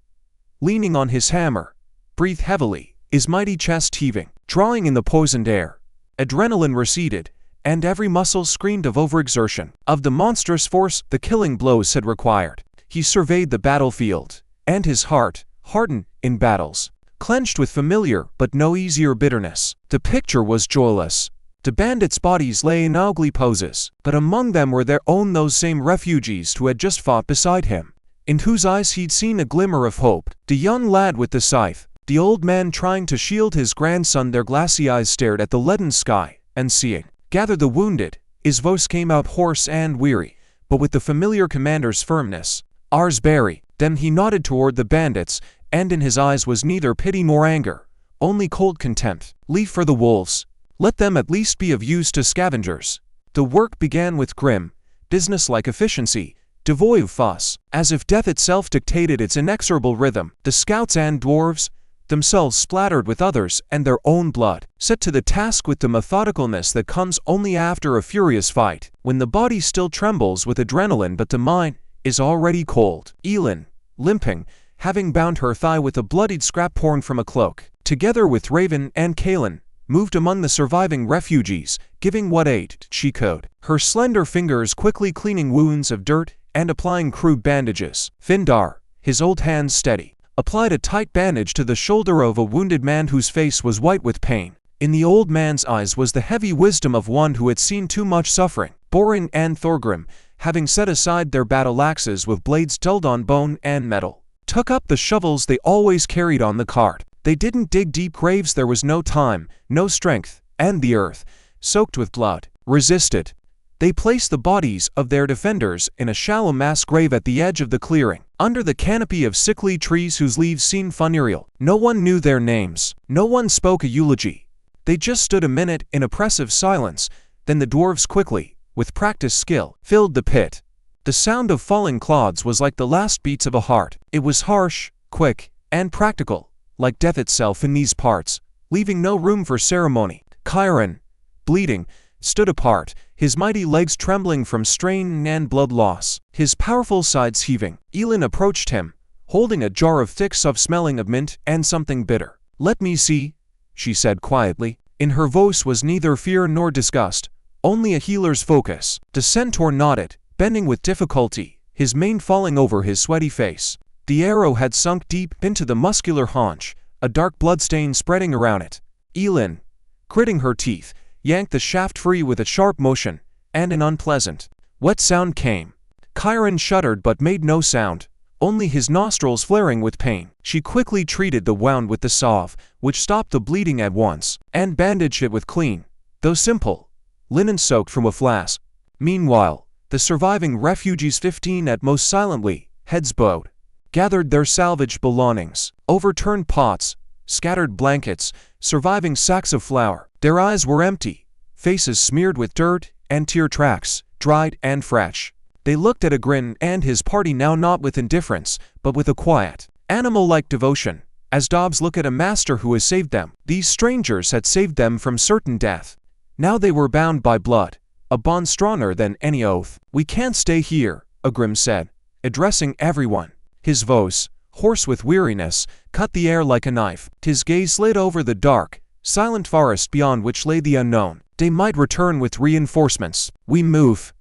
leaning on his hammer, breathed heavily, his mighty chest heaving, drawing in the poisoned air. Adrenaline receded, and every muscle screamed of overexertion, of the monstrous force the killing blows had required. He surveyed the battlefield, and his heart, hardened in battles, clenched with familiar but no easier bitterness. The picture was joyless. The bandits' bodies lay in ugly poses, but among them were those same refugees who had just fought beside him, in whose eyes he'd seen a glimmer of hope. The young lad with the scythe, The old man, trying to shield his grandson, their glassy eyes stared at the leaden sky, and seeing, "Gather the wounded," his voice came out hoarse and weary, but with the familiar commander's firmness. "Ours bury." Then he nodded toward the bandits, and in his eyes was neither pity nor anger, only cold contempt. "Leave for the wolves. Let them at least be of use to scavengers." The work began with grim, businesslike efficiency, devoid of fuss. As if death itself dictated its inexorable rhythm, the scouts and dwarves, themselves splattered with others and their own blood, set to the task with the methodicalness that comes only after a furious fight, when the body still trembles with adrenaline but the mind is already cold. Elin, limping, having bound her thigh with a bloodied scrap torn from a cloak, together with Raven and Kaelin, moved among the surviving refugees, giving what aid she could, her slender fingers quickly cleaning wounds of dirt and applying crude bandages. Findar, his old hands steady, applied a tight bandage to the shoulder of a wounded man whose face was white with pain. In the old man's eyes was the heavy wisdom of one who had seen too much suffering. Borin and Thorgrim, having set aside their battle axes with blades dulled on bone and metal, took up the shovels they always carried on the cart. They didn't dig deep graves, there was no time, no strength, and the earth, soaked with blood, resisted. They placed the bodies of their defenders in a shallow mass grave at the edge of the clearing, under the canopy of sickly trees whose leaves seemed funereal. No one knew their names. No one spoke a eulogy. They just stood a minute in oppressive silence, then the dwarves quickly, with practiced skill, filled the pit. The sound of falling clods was like the last beats of a heart. It was harsh, quick, and practical, like death itself in these parts, leaving no room for ceremony. Chiron, bleeding, stood apart, his mighty legs trembling from strain and blood loss, his powerful sides heaving. Elin approached him, holding a jar of thick stuff smelling of mint and something bitter. "Let me see," she said quietly. In her voice was neither fear nor disgust, only a healer's focus. The centaur nodded, bending with difficulty, his mane falling over his sweaty face. The arrow had sunk deep into the muscular haunch, a dark bloodstain spreading around it. Elin, gritting her teeth, yanked the shaft free with a sharp motion, and an unpleasant, wet sound came. Chiron shuddered but made no sound, only his nostrils flaring with pain. She quickly treated the wound with the salve, which stopped the bleeding at once, and bandaged it with clean, though simple, linen soaked from a flask. Meanwhile, the surviving refugees, 15 at most, silently, heads bowed, gathered their salvaged belongings, overturned pots, scattered blankets, surviving sacks of flour. Their eyes were empty, faces smeared with dirt and tear tracks, dried and fresh. They looked at Agrim and his party now not with indifference, but with a quiet, animal-like devotion, as dogs look at a master who has saved them. These strangers had saved them from certain death. Now they were bound by blood, a bond stronger than any oath. "We can't stay here," Agrim said, addressing everyone. His voice, hoarse with weariness, cut the air like a knife. His gaze slid over the dark, silent forest beyond which lay the unknown. They might return with reinforcements. "We move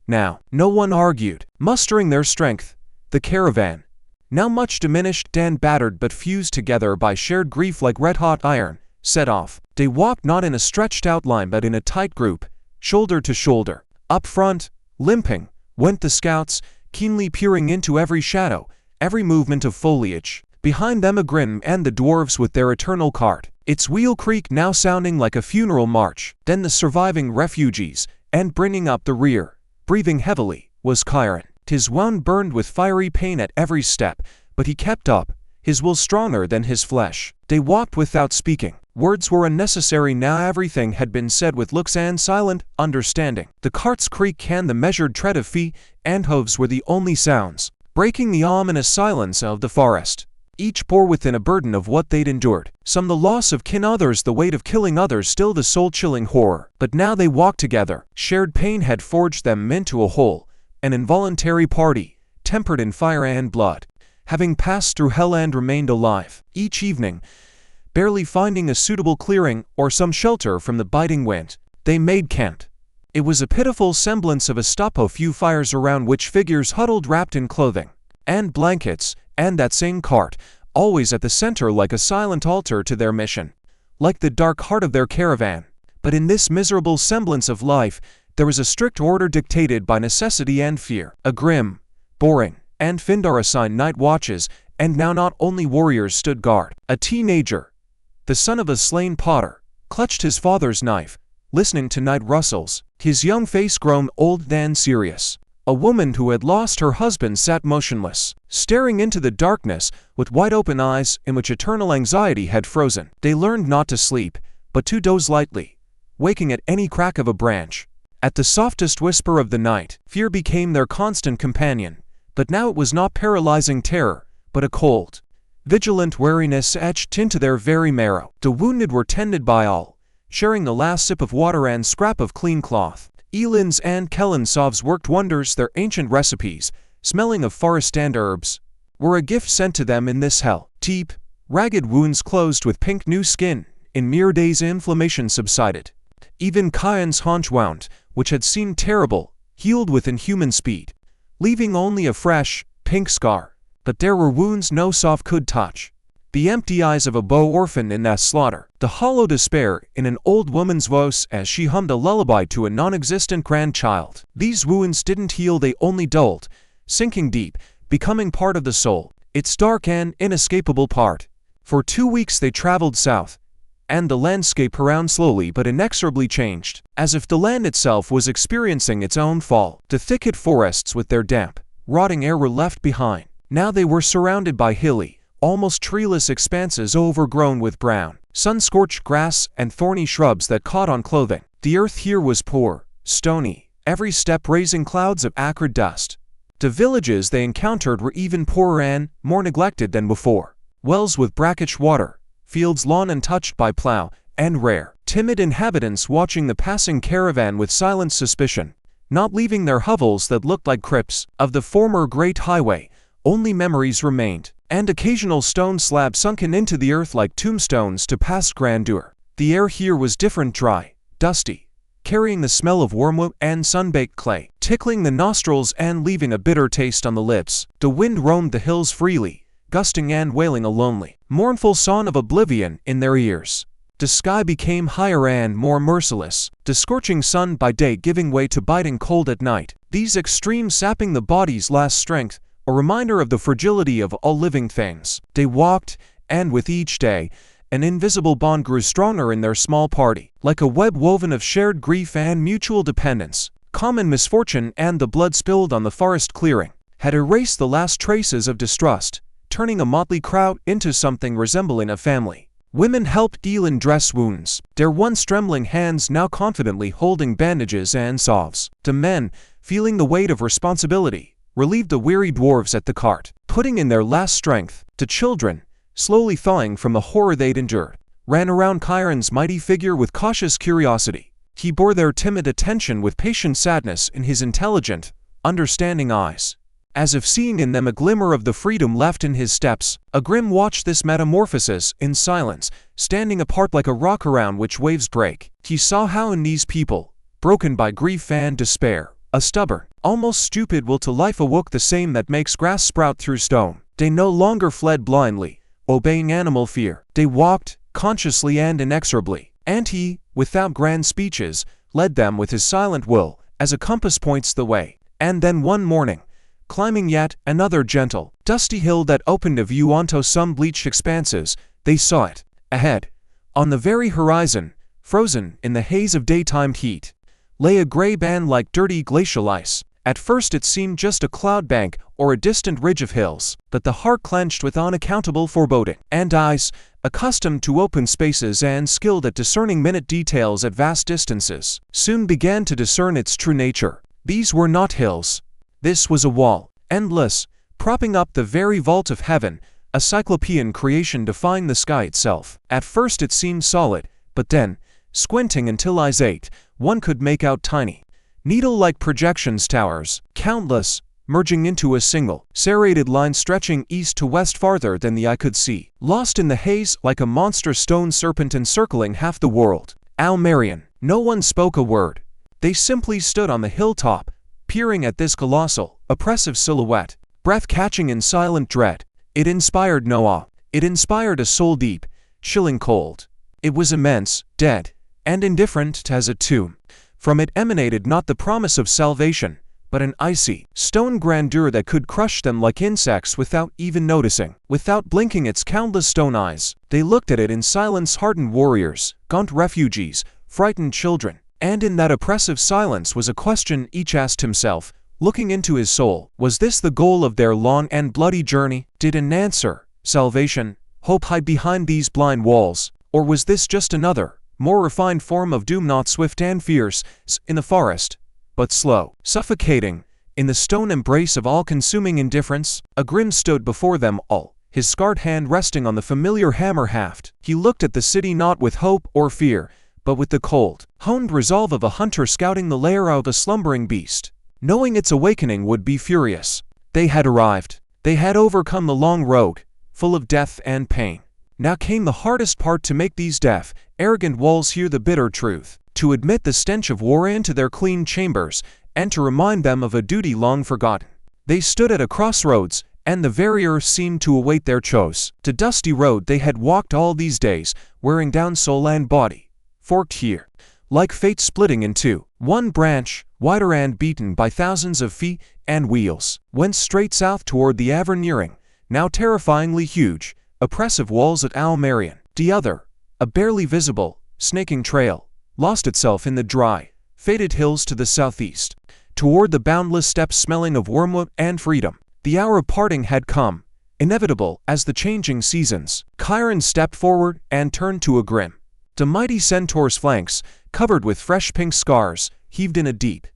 now." No one argued. Mustering their strength, the caravan, now much diminished and battered but fused together by shared grief like red-hot iron, set off. They walked not in a stretched outline but in a tight group, shoulder to shoulder. Up front, limping, went the scouts, keenly peering into every shadow, every movement of foliage. Behind them Agrim and the dwarves with their eternal cart, its wheel creak now sounding like a funeral march. Then the surviving refugees, and bringing up the rear, breathing heavily, was Chiron. His wound burned with fiery pain at every step, but he kept up, his will stronger than his flesh. They walked without speaking. Words were unnecessary now, everything had been said with looks and silent understanding. The cart's creak and the measured tread of feet and hooves were the only sounds, breaking the ominous silence of the forest. Each bore within a burden of what they'd endured. Some the loss of kin, others the weight of killing, others still the soul-chilling horror. But now they walked together. Shared pain had forged them into a whole, an involuntary party, tempered in fire and blood, having passed through hell and remained alive. Each evening, barely finding a suitable clearing or some shelter from the biting wind, they made camp. It was a pitiful semblance of a stop, a few fires around which figures huddled wrapped in clothing and blankets, and that same cart, always at the center like a silent altar to their mission, like the dark heart of their caravan. But in this miserable semblance of life, there was a strict order dictated by necessity and fear. Agrim, Boring, and Findar assigned night watches and now not only warriors stood guard. A teenager, the son of a slain potter, clutched his father's knife, listening to night rustles, his young face grown old and serious. A woman who had lost her husband sat motionless, staring into the darkness with wide-open eyes in which eternal anxiety had frozen. They learned not to sleep, but to doze lightly, waking at any crack of a branch. At the softest whisper of the night, fear became their constant companion, but now it was not paralyzing terror, but a cold, vigilant wariness etched into their very marrow. The wounded were tended by all, sharing the last sip of water and scrap of clean cloth. Elin's and Kellen's salves worked wonders. Their ancient recipes, smelling of forest and herbs, were a gift sent to them in this hell. Deep, ragged wounds closed with pink new skin. In mere days inflammation subsided. Even Kyan's haunch wound, which had seemed terrible, healed with inhuman speed, leaving only a fresh, pink scar. But there were wounds no salve could touch. The empty eyes of a bow orphan in that slaughter, the hollow despair in an old woman's voice as she hummed a lullaby to a non-existent grandchild. These wounds didn't heal, they only dulled, sinking deep, becoming part of the soul, its dark and inescapable part. For 2 weeks they traveled south, and the landscape around slowly but inexorably changed, as if the land itself was experiencing its own fall. The thicket forests with their damp, rotting air were left behind. Now they were surrounded by hilly, almost treeless expanses overgrown with brown, sun-scorched grass and thorny shrubs that caught on clothing. The earth here was poor, stony, every step raising clouds of acrid dust. The villages they encountered were even poorer and more neglected than before. Wells with brackish water, fields long untouched by plow, and rare, timid inhabitants watching the passing caravan with silent suspicion, not leaving their hovels that looked like crypts. Of the former great highway, only memories remained, and occasional stone slabs sunken into the earth like tombstones to past grandeur. The air here was different, dry, dusty, carrying the smell of wormwood and sun-baked clay, tickling the nostrils and leaving a bitter taste on the lips. The wind roamed the hills freely, gusting and wailing a lonely, mournful song of oblivion in their ears. The sky became higher and more merciless, the scorching sun by day giving way to biting cold at night, these extremes sapping the body's last strength, a reminder of the fragility of all living things. They walked, and with each day, an invisible bond grew stronger in their small party, like a web woven of shared grief and mutual dependence. Common misfortune and the blood spilled on the forest clearing had erased the last traces of distrust, turning a motley crowd into something resembling a family. Women helped Elin dress wounds, their once trembling hands now confidently holding bandages and salves. The men, feeling the weight of responsibility, relieved the weary dwarves at the cart, putting in their last strength. The children, slowly thawing from the horror they'd endured, ran around Chiron's mighty figure with cautious curiosity. He bore their timid attention with patient sadness in his intelligent, understanding eyes, as if seeing in them a glimmer of the freedom left in his steps. Agrim watched this metamorphosis in silence, standing apart like a rock around which waves break. He saw how in these people, broken by grief and despair, a stubborn, almost stupid will to life awoke, the same that makes grass sprout through stone. They no longer fled blindly, obeying animal fear. They walked, consciously and inexorably, and he, without grand speeches, led them with his silent will, as a compass points the way. And then one morning, climbing yet another gentle, dusty hill that opened a view onto some bleached expanses, they saw it, ahead, on the very horizon, frozen in the haze of daytime heat, lay a gray band like dirty glacial ice. At first it seemed just a cloud bank or a distant ridge of hills, but the heart clenched with unaccountable foreboding, and eyes, accustomed to open spaces and skilled at discerning minute details at vast distances, soon began to discern its true nature. These were not hills. This was a wall, endless, propping up the very vault of heaven, a cyclopean creation defying the sky itself. At first it seemed solid, but then, squinting until eyes ached, one could make out tiny, needle-like projections, towers, countless, merging into a single, serrated line stretching east to west farther than the eye could see, lost in the haze like a monstrous stone serpent encircling half the world. Al-Marion. No one spoke a word. They simply stood on the hilltop, peering at this colossal, oppressive silhouette, breath-catching in silent dread. It inspired no awe. It inspired a soul deep, chilling cold. It was immense, dead, and indifferent as a tomb. From it emanated not the promise of salvation, but an icy, stone grandeur that could crush them like insects without even noticing. Without blinking its countless stone eyes, they looked at it in silence, hardened warriors, gaunt refugees, frightened children. And in that oppressive silence was a question each asked himself, looking into his soul. Was this the goal of their long and bloody journey? Did an answer, salvation, hope hide behind these blind walls? Or was this just another, more refined form of doom, not swift and fierce, in the forest, but slow, suffocating, in the stone embrace of all-consuming indifference? Agrim stood before them all, his scarred hand resting on the familiar hammer haft. He looked at the city not with hope or fear, but with the cold, honed resolve of a hunter scouting the lair of a slumbering beast, knowing its awakening would be furious. They had arrived. They had overcome the long road, full of death and pain. Now came the hardest part: to make these deaf, arrogant walls hear the bitter truth, to admit the stench of war into their clean chambers, and to remind them of a duty long forgotten. They stood at a crossroads, and the very earth seemed to await their choice. The dusty road they had walked all these days, wearing down soul and body, forked here, like fate splitting in two. One branch, wider and beaten by thousands of feet and wheels, went straight south toward the ever-nearing, now terrifyingly huge, oppressive walls at Al-Marion. The other, a barely visible, snaking trail, lost itself in the dry, faded hills to the southeast, toward the boundless steppes smelling of wormwood and freedom. The hour of parting had come, inevitable as the changing seasons. Chiron stepped forward and turned to Agrim. The mighty centaur's flanks, covered with fresh pink scars, heaved in a deep,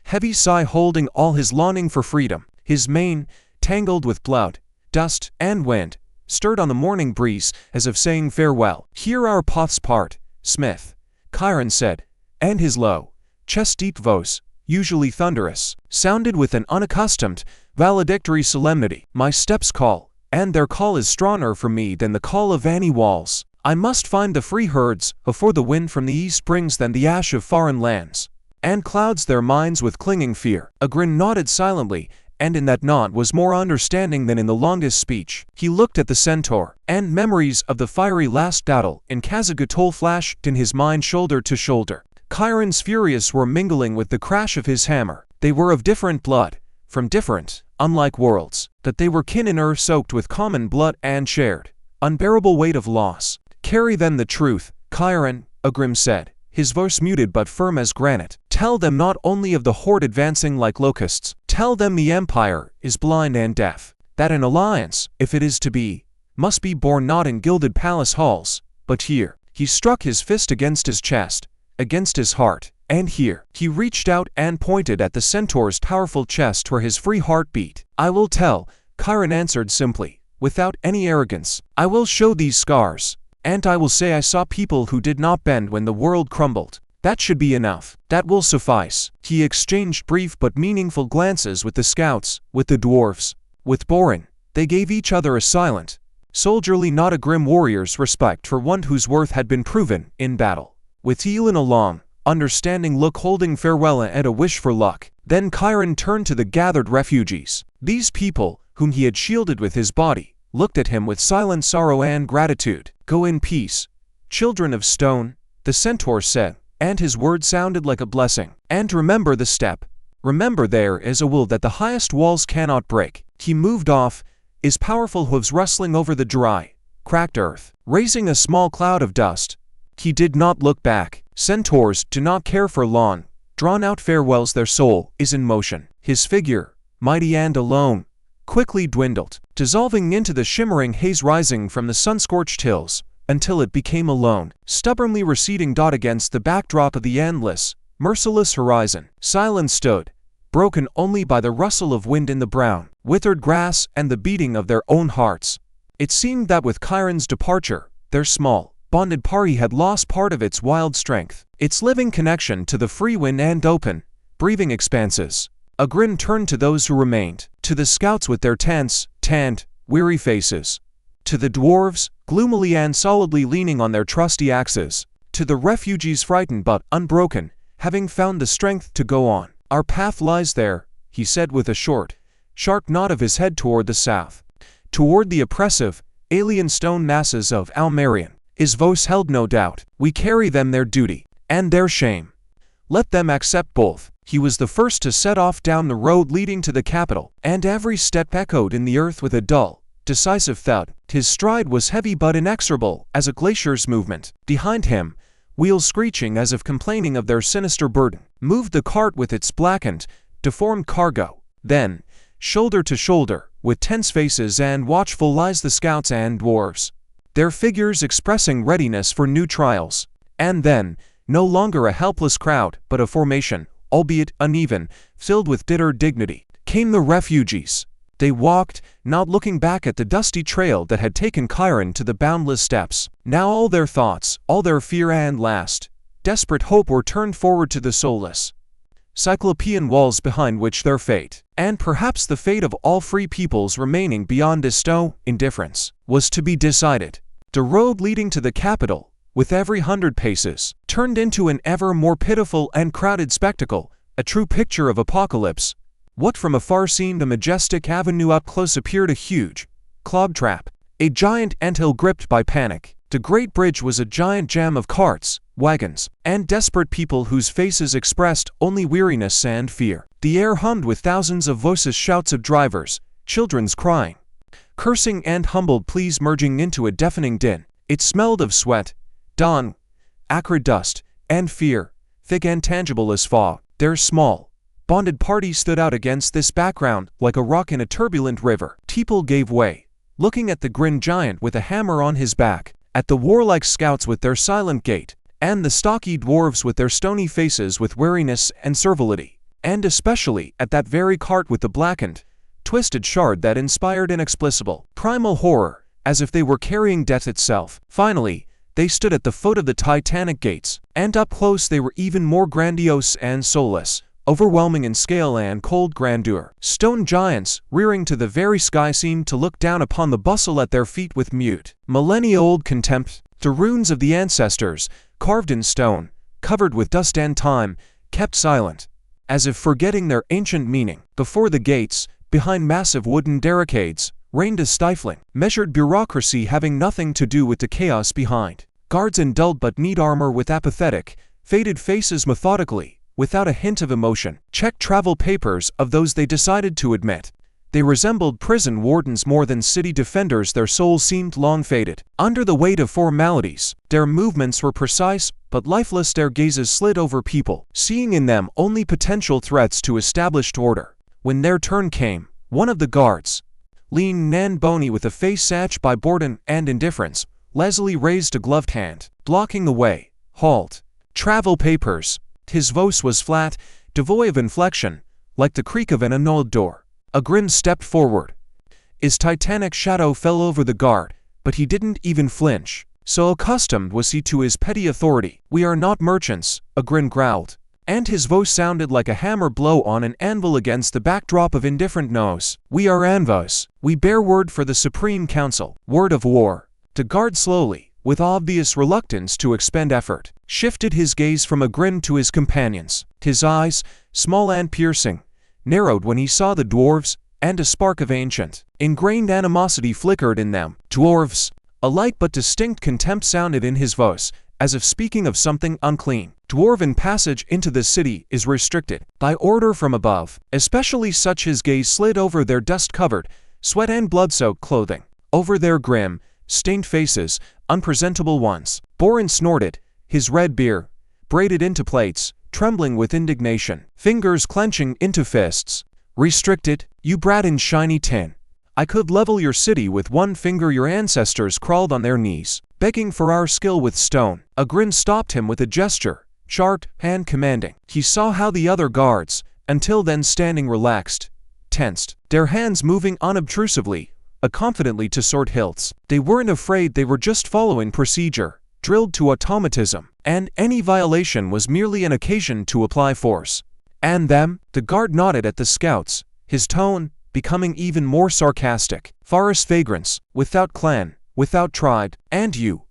heavy sigh, holding all his longing for freedom. His mane, tangled with blood, dust, and wind, stirred on the morning breeze as if saying farewell. "Here our paths part, Smith," Chiron said, and his low, chest-deep voice, usually thunderous, sounded with an unaccustomed, valedictory solemnity. "My steps call, and their call is stronger for me than the call of any walls. I must find the free herds before the wind from the east brings them the ash of foreign lands, and clouds their minds with clinging fear." Agrim nodded silently, and in that nod was more understanding than in the longest speech. He looked at the centaur, and memories of the fiery last battle in Khazad-dûm flashed in his mind shoulder to shoulder. Chiron's furious were mingling with the crash of his hammer. They were of different blood, from different, unlike worlds, that they were kin in earth soaked with common blood and shared unbearable weight of loss. "Carry them the truth, Chiron," Agrim said, his voice muted but firm as granite. "Tell them not only of the horde advancing like locusts, tell them the empire is blind and deaf, that an alliance, if it is to be, must be born not in gilded palace halls, but here." He struck his fist against his chest, against his heart, and here. He reached out and pointed at the centaur's powerful chest where his free heart beat. "I will tell," Chiron answered simply, without any arrogance. "I will show these scars, and I will say I saw people who did not bend when the world crumbled. That should be enough. That will suffice." He exchanged brief but meaningful glances with the scouts, with the dwarves, with Borin. They gave each other a silent, soldierly nod, a grim warrior's respect for one whose worth had been proven in battle. With Elin a long, understanding look, holding farewell and a wish for luck. Then Chiron turned to the gathered refugees. These people, whom he had shielded with his body, looked at him with silent sorrow and gratitude. "Go in peace, children of stone," the centaur said, and his words sounded like a blessing. "And remember the step. Remember there is a will that the highest walls cannot break." He moved off, his powerful hooves rustling over the dry, cracked earth, raising a small cloud of dust. He did not look back. Centaurs do not care for long, drawn-out farewells. Their soul is in motion. His figure, mighty and alone, quickly dwindled, dissolving into the shimmering haze rising from the sun-scorched hills, until it became a lone, stubbornly receding dot against the backdrop of the endless, merciless horizon. Silence stood, broken only by the rustle of wind in the brown, withered grass and the beating of their own hearts. It seemed that with Chiron's departure, their small, bonded party had lost part of its wild strength, its living connection to the free wind and open, breathing expanses. Agrim turned to those who remained, to the scouts with their tense, tanned, weary faces, to the dwarves, gloomily and solidly leaning on their trusty axes, to the refugees frightened but unbroken, having found the strength to go on. "Our path lies there," he said with a short, sharp nod of his head toward the south, toward the oppressive, alien stone masses of Al-Marion. His voice held no doubt. "We carry them their duty, and their shame. Let them accept both." He was the first to set off down the road leading to the capital, and every step echoed in the earth with a dull, decisive thud. His stride was heavy but inexorable as a glacier's movement. Behind him, wheels screeching as if complaining of their sinister burden, moved the cart with its blackened, deformed cargo. Then, shoulder to shoulder, with tense faces and watchful eyes, the scouts and dwarves, their figures expressing readiness for new trials. And then, no longer a helpless crowd, but a formation, albeit uneven, filled with bitter dignity, came the refugees. They walked, not looking back at the dusty trail that had taken Chiron to the boundless steppes. Now all their thoughts, all their fear and last, desperate hope were turned forward to the soulless, cyclopean walls behind which their fate, and perhaps the fate of all free peoples remaining beyond this indifference, was to be decided. The road leading to the capital, with every 100 paces, turned into an ever more pitiful and crowded spectacle, a true picture of apocalypse. What from afar seemed a majestic avenue, up close appeared a huge claptrap, a giant anthill gripped by panic. The great bridge was a giant jam of carts, wagons, and desperate people whose faces expressed only weariness and fear. The air hummed with thousands of voices, shouts of drivers, children's crying, cursing and humbled pleas merging into a deafening din. It smelled of sweat, dung, acrid dust, and fear, thick and tangible as fog. Their small, bonded party stood out against this background like a rock in a turbulent river. People gave way, looking at the grim giant with a hammer on his back, at the warlike scouts with their silent gait, and the stocky dwarves with their stony faces with weariness and servility, and especially at that very cart with the blackened, twisted shard that inspired inexplicable, primal horror, as if they were carrying death itself. Finally, they stood at the foot of the Titanic gates, and up close they were even more grandiose and soulless, overwhelming in scale and cold grandeur. Stone giants, rearing to the very sky, seemed to look down upon the bustle at their feet with mute, millennia-old contempt. The runes of the ancestors, carved in stone, covered with dust and time, kept silent, as if forgetting their ancient meaning. Before the gates, behind massive wooden barricades, reigned a stifling, measured bureaucracy having nothing to do with the chaos behind. Guards in dull but neat armor with apathetic, faded faces methodically, without a hint of emotion, checked travel papers of those they decided to admit. They resembled prison wardens more than city defenders. Their souls seemed long faded under the weight of formalities. Their movements were precise but lifeless. Their gazes slid over people, seeing in them only potential threats to established order. When their turn came, one of the guards, lean and bony with a face etched by boredom and indifference, lazily raised a gloved hand, blocking the way. Halt. Travel papers. His voice was flat, devoid of inflection, like the creak of an annulled door. Agrim stepped forward. His titanic shadow fell over the guard, but he didn't even flinch. So accustomed was he to his petty authority. "We are not merchants," Agrim growled, and his voice sounded like a hammer blow on an anvil against the backdrop of indifferent no's. "We are envoys. We bear word for the Supreme Council. Word of war." The guard slowly, with obvious reluctance to expend effort, shifted his gaze from Agrim to his companions. His eyes, small and piercing, narrowed when he saw the dwarves, and a spark of ancient, ingrained animosity flickered in them. "Dwarves." A light but distinct contempt sounded in his voice, as if speaking of something unclean. "Dwarven passage into the city is restricted by order from above." Especially such. His gaze slid over their dust-covered, sweat and blood-soaked clothing, over their grim, stained faces, unpresentable ones. Borin snorted, his red beard, braided into plaits, trembling with indignation, fingers clenching into fists. "Restricted? You brat in shiny tin. I could level your city with one finger." Your ancestors crawled on their knees, begging for our skill with stone. Agrim stopped him with a gesture, sharp and commanding. He saw how the other guards, until then standing relaxed, tensed, their hands moving unobtrusively, confidently to sword hilts. They weren't afraid, they were just following procedure, drilled to automatism, and any violation was merely an occasion to apply force. "And them?" The guard nodded at the scouts, his tone becoming even more sarcastic. "Forest vagrants, without clan, without tribe. And you,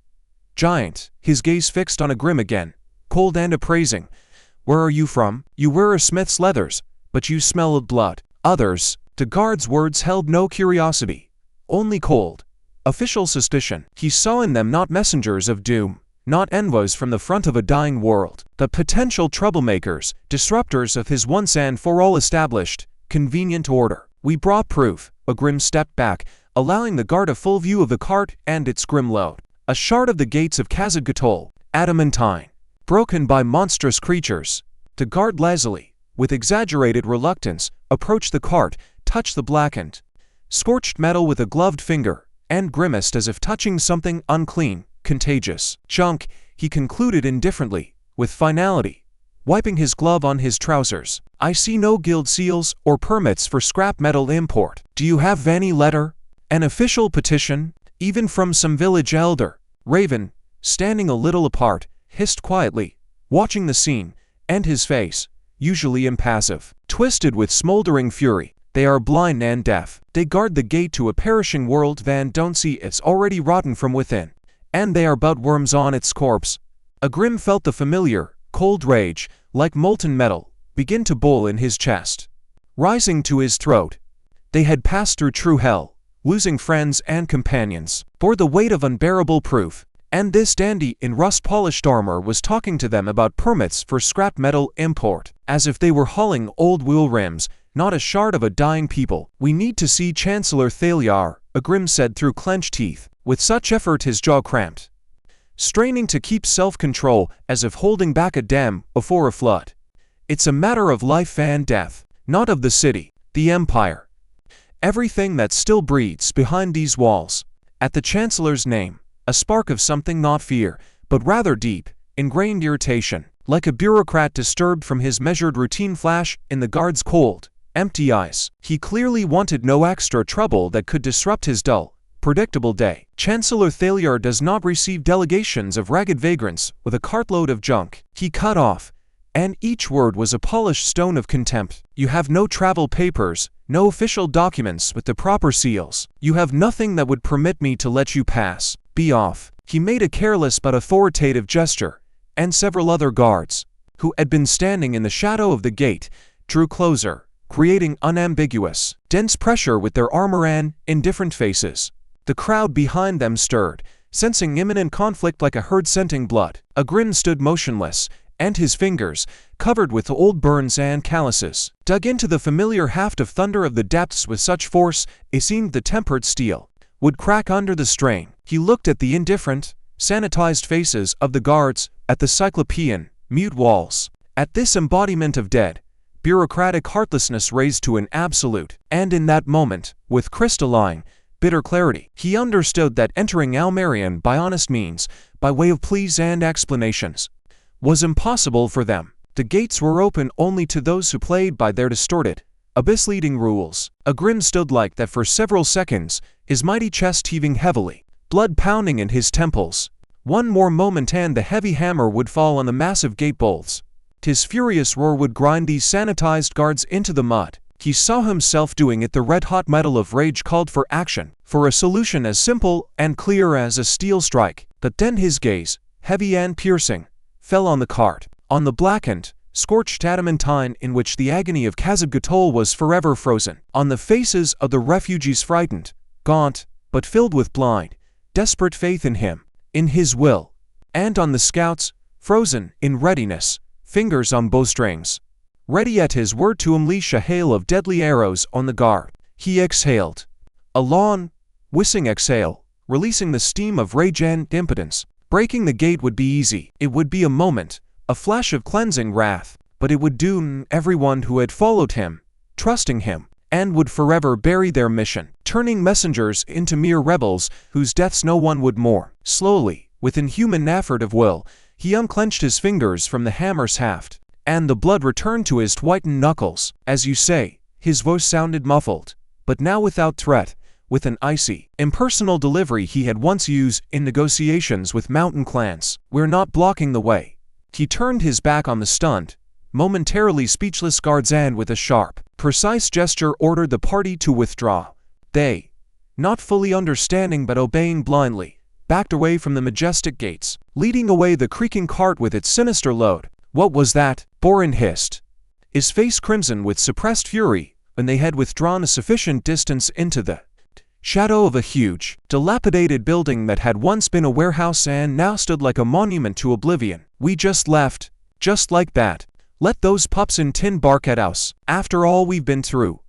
giant," his gaze fixed on Agrim again, cold and appraising. "Where are you from? You wear a smith's leathers, but you smell of blood." "Others." The guard's words held no curiosity, only cold, official suspicion. He saw in them not messengers of doom, not envoys from the front of a dying world, the potential troublemakers, disruptors of his once and for all established, convenient order. We brought proof. Agrim stepped back, allowing the guard a full view of the cart and its grim load. A shard of the gates of Khazad-Gotol, adamantine, broken by monstrous creatures. The guard lazily, with exaggerated reluctance, approached the cart, touched the blackened, scorched metal with a gloved finger, and grimaced as if touching something unclean, contagious. Junk, he concluded indifferently, with finality, wiping his glove on his trousers. I see no guild seals or permits for scrap metal import. Do you have any letter? An official petition? Even from some village elder? Raven, standing a little apart, hissed quietly, watching the scene, and his face, usually impassive, twisted with smoldering fury. They are blind and deaf. They guard the gate to a perishing world and don't see it's already rotten from within. And they are but worms on its corpse. Agrim felt the familiar, cold rage, like molten metal, begin to boil in his chest, rising to his throat. They had passed through true hell, losing friends and companions, bore the weight of unbearable proof, and this dandy in rust-polished armor was talking to them about permits for scrap metal import, as if they were hauling old wheel rims, not a shard of a dying people. We need to see Chancellor Taelyar, Agrim said through clenched teeth, with such effort his jaw cramped, straining to keep self-control as if holding back a dam before a flood. It's a matter of life and death, not of the city, the empire, everything that still breathes behind these walls. At the Chancellor's name, a spark of something not fear, but rather deep, ingrained irritation, like a bureaucrat disturbed from his measured routine flash in the guard's cold, empty eyes. He clearly wanted no extra trouble that could disrupt his dull, predictable day. Chancellor Taelyar does not receive delegations of ragged vagrants with a cartload of junk. He cut off, and each word was a polished stone of contempt. You have no travel papers, no official documents with the proper seals. You have nothing that would permit me to let you pass. Be off. He made a careless but authoritative gesture, and several other guards, who had been standing in the shadow of the gate, drew closer, creating unambiguous, dense pressure with their armor and indifferent faces. The crowd behind them stirred, sensing imminent conflict like a herd scenting blood. Agrim stood motionless, and his fingers, covered with old burns and calluses, dug into the familiar haft of thunder of the depths with such force it seemed the tempered steel would crack under the strain. He looked at the indifferent, sanitized faces of the guards, at the cyclopean, mute walls, at this embodiment of dead, bureaucratic heartlessness raised to an absolute, and in that moment, with crystalline, bitter clarity, he understood that entering Al-Marion by honest means, by way of pleas and explanations, was impossible for them. The gates were open only to those who played by their distorted, abyss-leading rules. Agrim stood like that for several seconds, his mighty chest heaving heavily, blood pounding in his temples. One more moment and the heavy hammer would fall on the massive gate bolts. His furious roar would grind these sanitized guards into the mud. He saw himself doing it. The red-hot metal of rage called for action, for a solution as simple and clear as a steel strike. But then his gaze, heavy and piercing, fell on the cart, on the blackened, scorched adamantine in which the agony of Khazad-Gotol was forever frozen, on the faces of the refugees frightened, gaunt, but filled with blind, desperate faith in him, in his will, and on the scouts, frozen in readiness, fingers on bowstrings, ready at his word to unleash a hail of deadly arrows on the guard. He exhaled, a long, whistling exhale, releasing the steam of rage and impotence. Breaking the gate would be easy. It would be a moment, a flash of cleansing wrath, but it would doom everyone who had followed him, trusting him, and would forever bury their mission, turning messengers into mere rebels whose deaths no one would mourn. Slowly, with inhuman effort of will, he unclenched his fingers from the hammer's haft, and the blood returned to his whitened knuckles. As you say, his voice sounded muffled, but now without threat, with an icy, impersonal delivery he had once used in negotiations with mountain clans. We're not blocking the way. He turned his back on the stunned, momentarily speechless guards and with a sharp, precise gesture ordered the party to withdraw. They, not fully understanding but obeying blindly, backed away from the majestic gates, leading away the creaking cart with its sinister load. What was that? Borin hissed, his face crimson with suppressed fury, when they had withdrawn a sufficient distance into the shadow of a huge, dilapidated building that had once been a warehouse and now stood like a monument to oblivion. We just left, just like that. Let those pups in tin bark at us. After all we've been through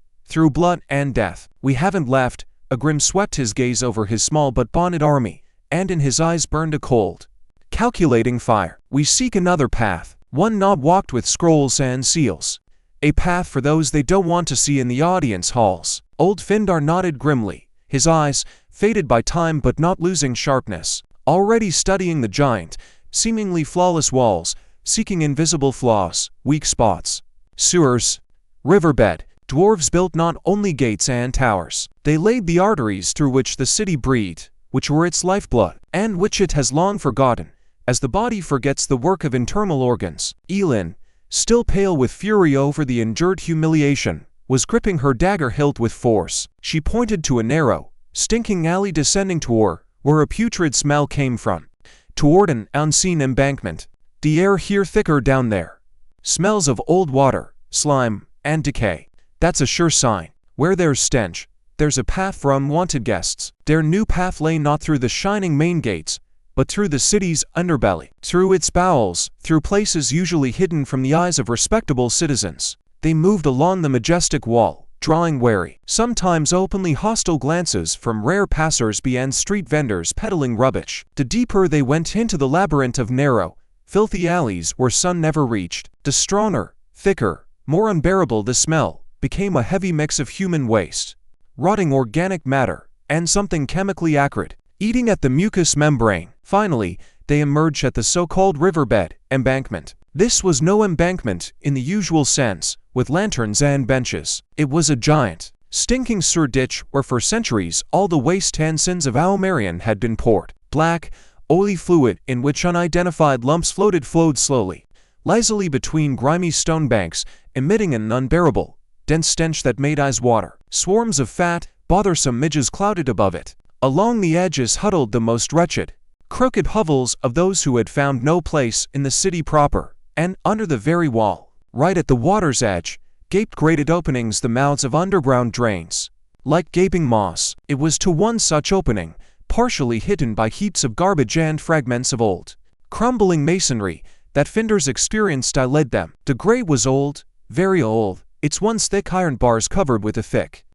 blood and death. We haven't left. Agrim swept his gaze over his small but bonded army, and in his eyes burned a cold, calculating fire. We seek another path. One knob walked with scrolls and seals. A path for those they don't want to see in the audience halls. Old Findar nodded grimly, his eyes, faded by time but not losing sharpness, already studying the giant, seemingly flawless walls, seeking invisible flaws, weak spots. Sewers, riverbed. Dwarves built not only gates and towers, they laid the arteries through which the city breathed, which were its lifeblood, and which it has long forgotten, as the body forgets the work of internal organs. Elin, still pale with fury over the endured humiliation, was gripping her dagger hilt with force. She pointed to a narrow, stinking alley descending toward where a putrid smell came from, toward an unseen embankment. The air here thicker down there. Smells of old water, slime, and decay. That's a sure sign. Where there's stench, there's a path for unwanted guests. Their new path lay not through the shining main gates, but through the city's underbelly, through its bowels, through places usually hidden from the eyes of respectable citizens. They moved along the majestic wall, drawing wary, sometimes openly hostile glances from rare passers-by and street vendors peddling rubbish. The deeper they went into the labyrinth of narrow, filthy alleys where sun never reached, the stronger, thicker, more unbearable the smell became, a heavy mix of human waste, rotting organic matter, and something chemically acrid, eating at the mucous membrane. Finally, they emerged at the so-called riverbed embankment. This was no embankment in the usual sense, with lanterns and benches. It was a giant, stinking sewer ditch where for centuries all the waste and sins of Al-Marion had been poured. Black, oily fluid in which unidentified lumps flowed slowly, lazily between grimy stone banks, emitting an unbearable, dense stench that made eyes water. Swarms of fat, bothersome midges clouded above it. Along the edges huddled the most wretched, crooked hovels of those who had found no place in the city proper, and under the very wall, right at the water's edge, gaped grated openings, the mouths of underground drains. Like gaping maws, it was to one such opening, partially hidden by heaps of garbage and fragments of old, crumbling masonry, that Findar's experienced eye led them. The grate was old, very old, its once thick iron bars covered with a thick,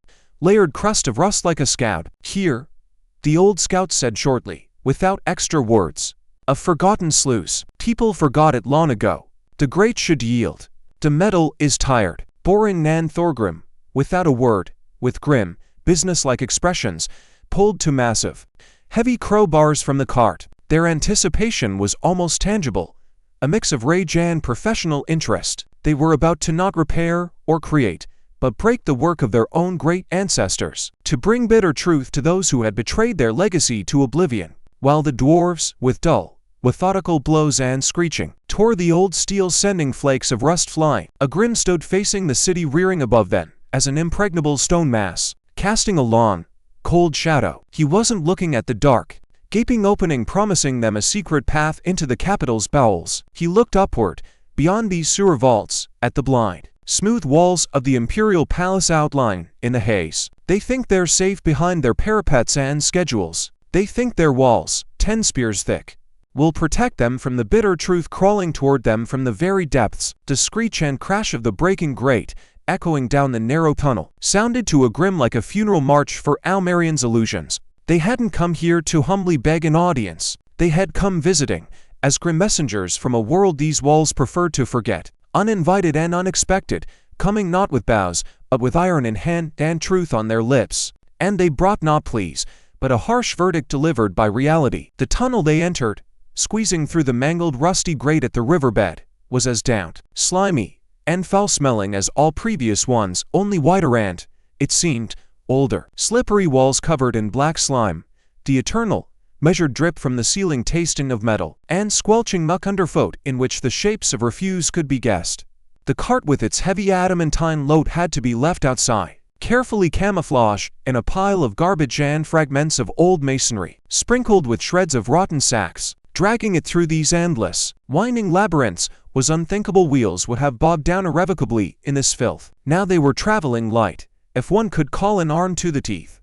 layered crust of rust like a scab. Here, the old scout said shortly, without extra words, a forgotten sluice. People forgot it long ago. The grate should yield. The metal is tired. Borin and Thorgrim, without a word, with grim, businesslike expressions, pulled two massive, heavy crowbars from the cart. Their anticipation was almost tangible, a mix of rage and professional interest. They were about to not repair or create, but break the work of their own great ancestors, to bring bitter truth to those who had betrayed their legacy to oblivion, while the dwarves, with dull, methodical blows and screeching, tore the old steel, sending flakes of rust flying. Agrim stood facing the city, rearing above them as an impregnable stone mass, casting a long, cold shadow. He wasn't looking at the dark, gaping opening promising them a secret path into the capital's bowels. He looked upward, beyond these sewer vaults, at the blind, smooth walls of the imperial palace outline in the haze. They think they're safe behind their parapets and schedules. They think their walls, 10 spears thick, will protect them from the bitter truth crawling toward them from the very depths. The screech and crash of the breaking grate, echoing down the narrow tunnel, sounded to Agrim like a funeral march for Al-Marion's illusions. They hadn't come here to humbly beg an audience. They had come visiting, as grim messengers from a world these walls preferred to forget, uninvited and unexpected, coming not with bows, but with iron in hand and truth on their lips. And they brought not pleas, but a harsh verdict delivered by reality. The tunnel they entered, squeezing through the mangled rusty grate at the riverbed, was as damp, slimy, and foul-smelling as all previous ones, only wider and, it seemed, older. Slippery walls covered in black slime, the eternal, measured drip from the ceiling tasting of metal, and squelching muck underfoot in which the shapes of refuse could be guessed. The cart with its heavy adamantine load had to be left outside, carefully camouflaged in a pile of garbage and fragments of old masonry, sprinkled with shreds of rotten sacks. Dragging it through these endless, winding labyrinths was unthinkable. Wheels would have bogged down irrevocably in this filth. Now they were traveling light, if one could call an arm to the teeth.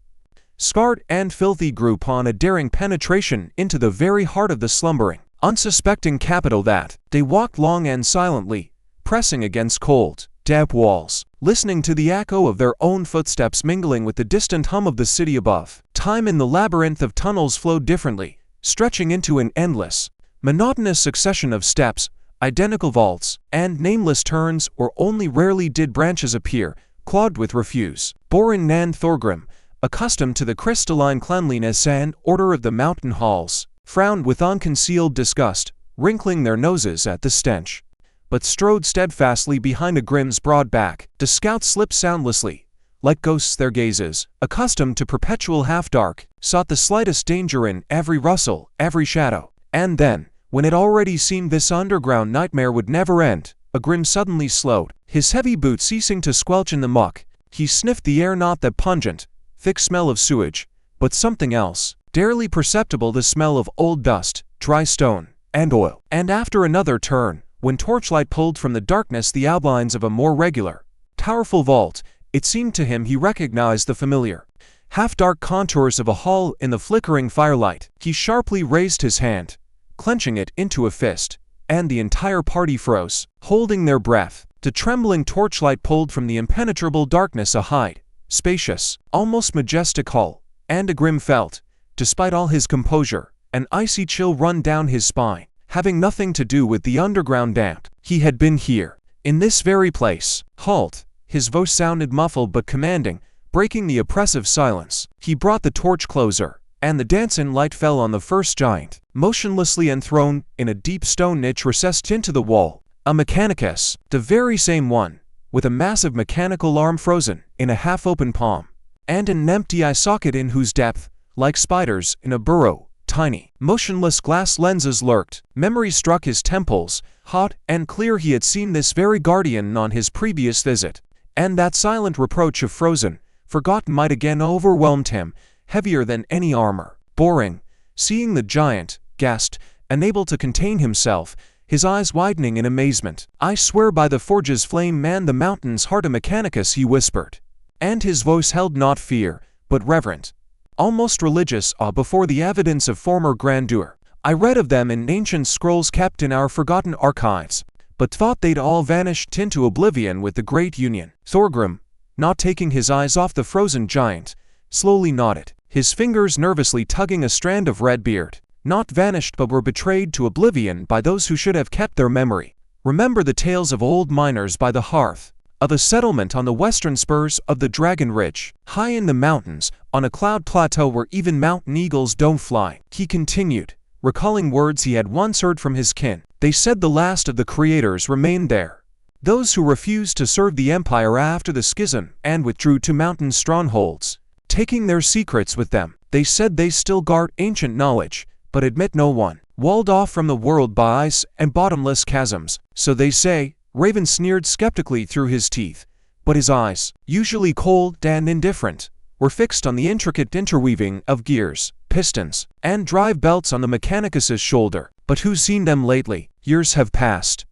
scarred and filthy, grew upon a daring penetration into the very heart of the slumbering, unsuspecting capital that they walked long and silently, pressing against cold, damp walls, listening to the echo of their own footsteps mingling with the distant hum of the city above. Time in the labyrinth of tunnels flowed differently, stretching into an endless, monotonous succession of steps, identical vaults, and nameless turns, or only rarely did branches appear, clogged with refuse. Borin and Thorgrim, accustomed to the crystalline cleanliness and order of the mountain halls, frowned with unconcealed disgust, wrinkling their noses at the stench, but strode steadfastly behind Agrim's broad back. The scouts slipped soundlessly, like ghosts. Their gazes, accustomed to perpetual half-dark, sought the slightest danger in every rustle, every shadow. And then, when it already seemed this underground nightmare would never end, Agrim suddenly slowed, his heavy boots ceasing to squelch in the muck. He sniffed the air, not that pungent, thick smell of sewage, but something else, barely perceptible, the smell of old dust, dry stone, and oil. And after another turn, when torchlight pulled from the darkness the outlines of a more regular, powerful vault, it seemed to him he recognized the familiar, half-dark contours of a hall in the flickering firelight. He sharply raised his hand, clenching it into a fist, and the entire party froze, holding their breath. The trembling torchlight pulled from the impenetrable darkness a high, spacious, almost majestic hall, and Agrim felt, despite all his composure, an icy chill run down his spine. Having nothing to do with the underground damp, he had been here, in this very place. Halt! His voice sounded muffled but commanding, breaking the oppressive silence. He brought the torch closer, and the dancing light fell on the first giant, motionlessly enthroned in a deep stone niche recessed into the wall. A mechanicus, the very same one, with a massive mechanical arm frozen in a half-open palm, and an empty eye socket in whose depth, like spiders in a burrow, tiny, motionless glass lenses lurked. Memory struck his temples, hot and clear. He had seen this very guardian on his previous visit, and that silent reproach of frozen, forgotten might again overwhelmed him, heavier than any armor. Boring, seeing the giant, gasped, unable to contain himself, his eyes widening in amazement. "I swear by the forge's flame, man, the mountain's heart, a mechanicus," he whispered, and his voice held not fear, but reverent, almost religious awe before the evidence of former grandeur. "I read of them in ancient scrolls kept in our forgotten archives, but thought they'd all vanished into oblivion with the Great Union." Thorgrim, not taking his eyes off the frozen giant, slowly nodded, his fingers nervously tugging a strand of red beard. "Not vanished, but were betrayed to oblivion by those who should have kept their memory. Remember the tales of old miners by the hearth, of a settlement on the western spurs of the Dragon Ridge, high in the mountains, on a cloud plateau where even mountain eagles don't fly," he continued, recalling words he had once heard from his kin. "They said the last of the creators remained there, those who refused to serve the empire after the schism and withdrew to mountain strongholds, taking their secrets with them. They said they still guard ancient knowledge, but admit no one, walled off from the world by ice and bottomless chasms. So they say." Raven sneered skeptically through his teeth, but his eyes, usually cold and indifferent, were fixed on the intricate interweaving of gears, pistons, and drive belts on the mechanicus's shoulder. "But who's seen them lately? Years have passed.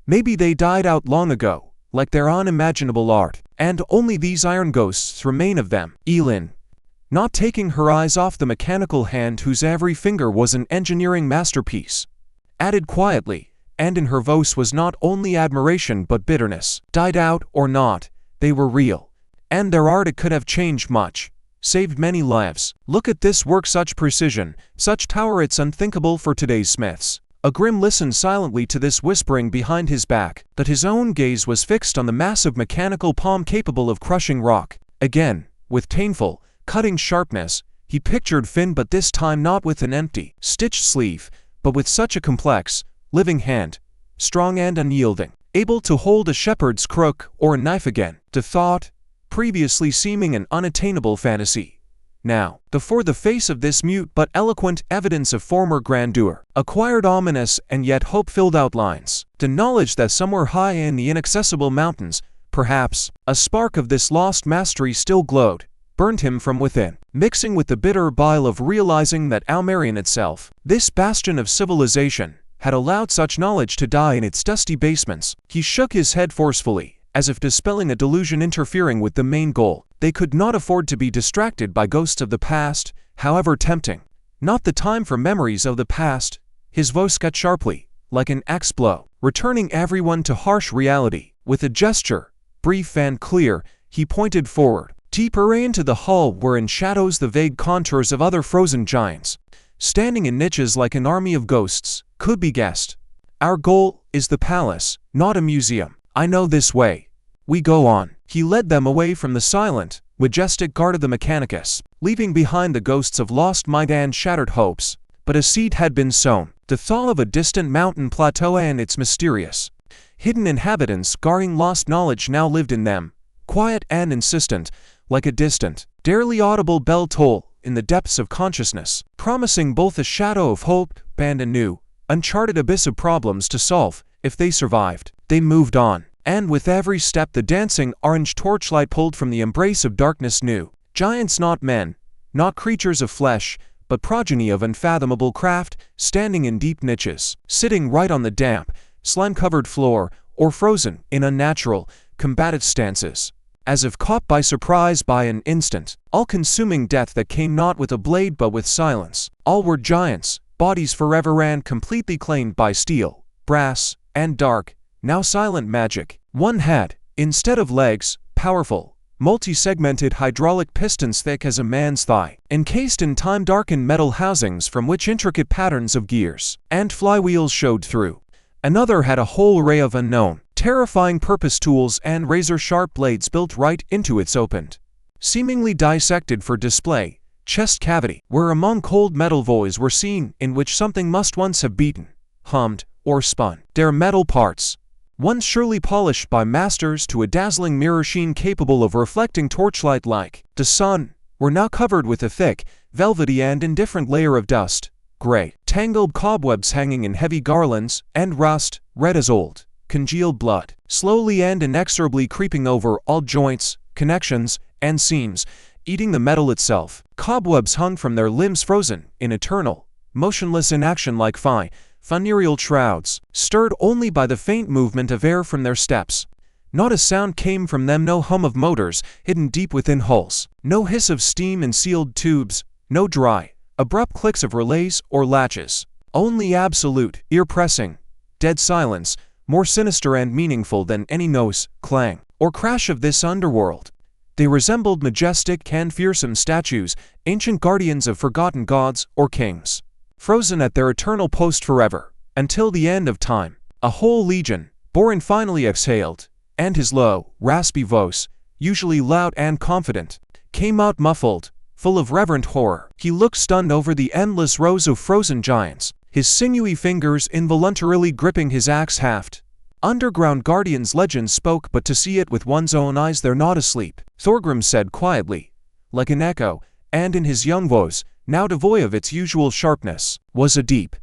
Maybe they died out long ago, like their unimaginable art, and only these iron ghosts remain of them." Elin, not taking her eyes off the mechanical hand whose every finger was an engineering masterpiece, added quietly, and in her voice was not only admiration but bitterness, "Died out or not, they were real, and their art, it could have changed much, saved many lives. Look at this work, such precision, such power, it's unthinkable for today's smiths." Agrim listened silently to this whispering behind his back, but his own gaze was fixed on the massive mechanical palm capable of crushing rock. Again, with painful, cutting sharpness, he pictured Finn, but this time not with an empty, stitched sleeve, but with such a complex, living hand, strong and unyielding, able to hold a shepherd's crook or a knife again. The thought, previously seeming an unattainable fantasy, now, before the face of this mute but eloquent evidence of former grandeur, acquired ominous and yet hope-filled outlines. The knowledge that somewhere high in the inaccessible mountains, perhaps, a spark of this lost mastery still glowed, burned him from within, mixing with the bitter bile of realizing that Al-Marion itself, this bastion of civilization, had allowed such knowledge to die in its dusty basements. He shook his head forcefully, as if dispelling a delusion interfering with the main goal. They could not afford to be distracted by ghosts of the past, however tempting. Not the time for memories of the past. His voice cut sharply, like an axe blow, returning everyone to harsh reality. With a gesture, brief and clear, he pointed forward. Deeper into the hall were in shadows the vague contours of other frozen giants, standing in niches like an army of ghosts, could be guessed. Our goal is the palace, not a museum. I know this way. We go on. He led them away from the silent, majestic guard of the Mechanicus, leaving behind the ghosts of lost might and shattered hopes. But a seed had been sown, the thaw of a distant mountain plateau and its mysterious, hidden inhabitants guarding lost knowledge now lived in them, quiet and insistent, like a distant, barely audible bell toll in the depths of consciousness, promising both a shadow of hope and a new, uncharted abyss of problems to solve. If they survived, they moved on. And with every step the dancing orange torchlight pulled from the embrace of darkness new giants, not men, not creatures of flesh, but progeny of unfathomable craft, standing in deep niches, sitting right on the damp, slime-covered floor, or frozen in unnatural, combative stances, as if caught by surprise by an instant, all-consuming death that came not with a blade but with silence. All were giants, bodies forever and completely claimed by steel, brass, and dark, now silent magic. One had, instead of legs, powerful, multi-segmented hydraulic pistons thick as a man's thigh, encased in time-darkened metal housings from which intricate patterns of gears and flywheels showed through. Another had a whole array of unknown, terrifying purpose tools and razor-sharp blades built right into its opened, seemingly dissected for display, chest cavity, where among cold metal voids were seen in which something must once have beaten, hummed, or spun. Their metal parts, once surely polished by masters to a dazzling mirror sheen capable of reflecting torchlight like the sun, were now covered with a thick, velvety and indifferent layer of dust, gray, tangled cobwebs hanging in heavy garlands, and rust, red as old, congealed blood, slowly and inexorably creeping over all joints, connections, and seams, eating the metal itself. Cobwebs hung from their limbs frozen in eternal, motionless inaction like funereal shrouds, stirred only by the faint movement of air from their steps. Not a sound came from them, no hum of motors hidden deep within hulls, no hiss of steam in sealed tubes, no dry, abrupt clicks of relays or latches. Only absolute, ear-pressing, dead silence, more sinister and meaningful than any noise, clang, or crash of this underworld. They resembled majestic and fearsome statues, ancient guardians of forgotten gods or kings, frozen at their eternal post forever, until the end of time. A whole legion, Borin finally exhaled, and his low, raspy voice, usually loud and confident, came out muffled, full of reverent horror. He looked stunned over the endless rows of frozen giants, his sinewy fingers involuntarily gripping his axe haft. Underground Guardians' legends spoke, but to see it with one's own eyes they're not asleep, Thorgrim said quietly, like an echo, and in his young voice, now devoid of its usual sharpness, was a deep,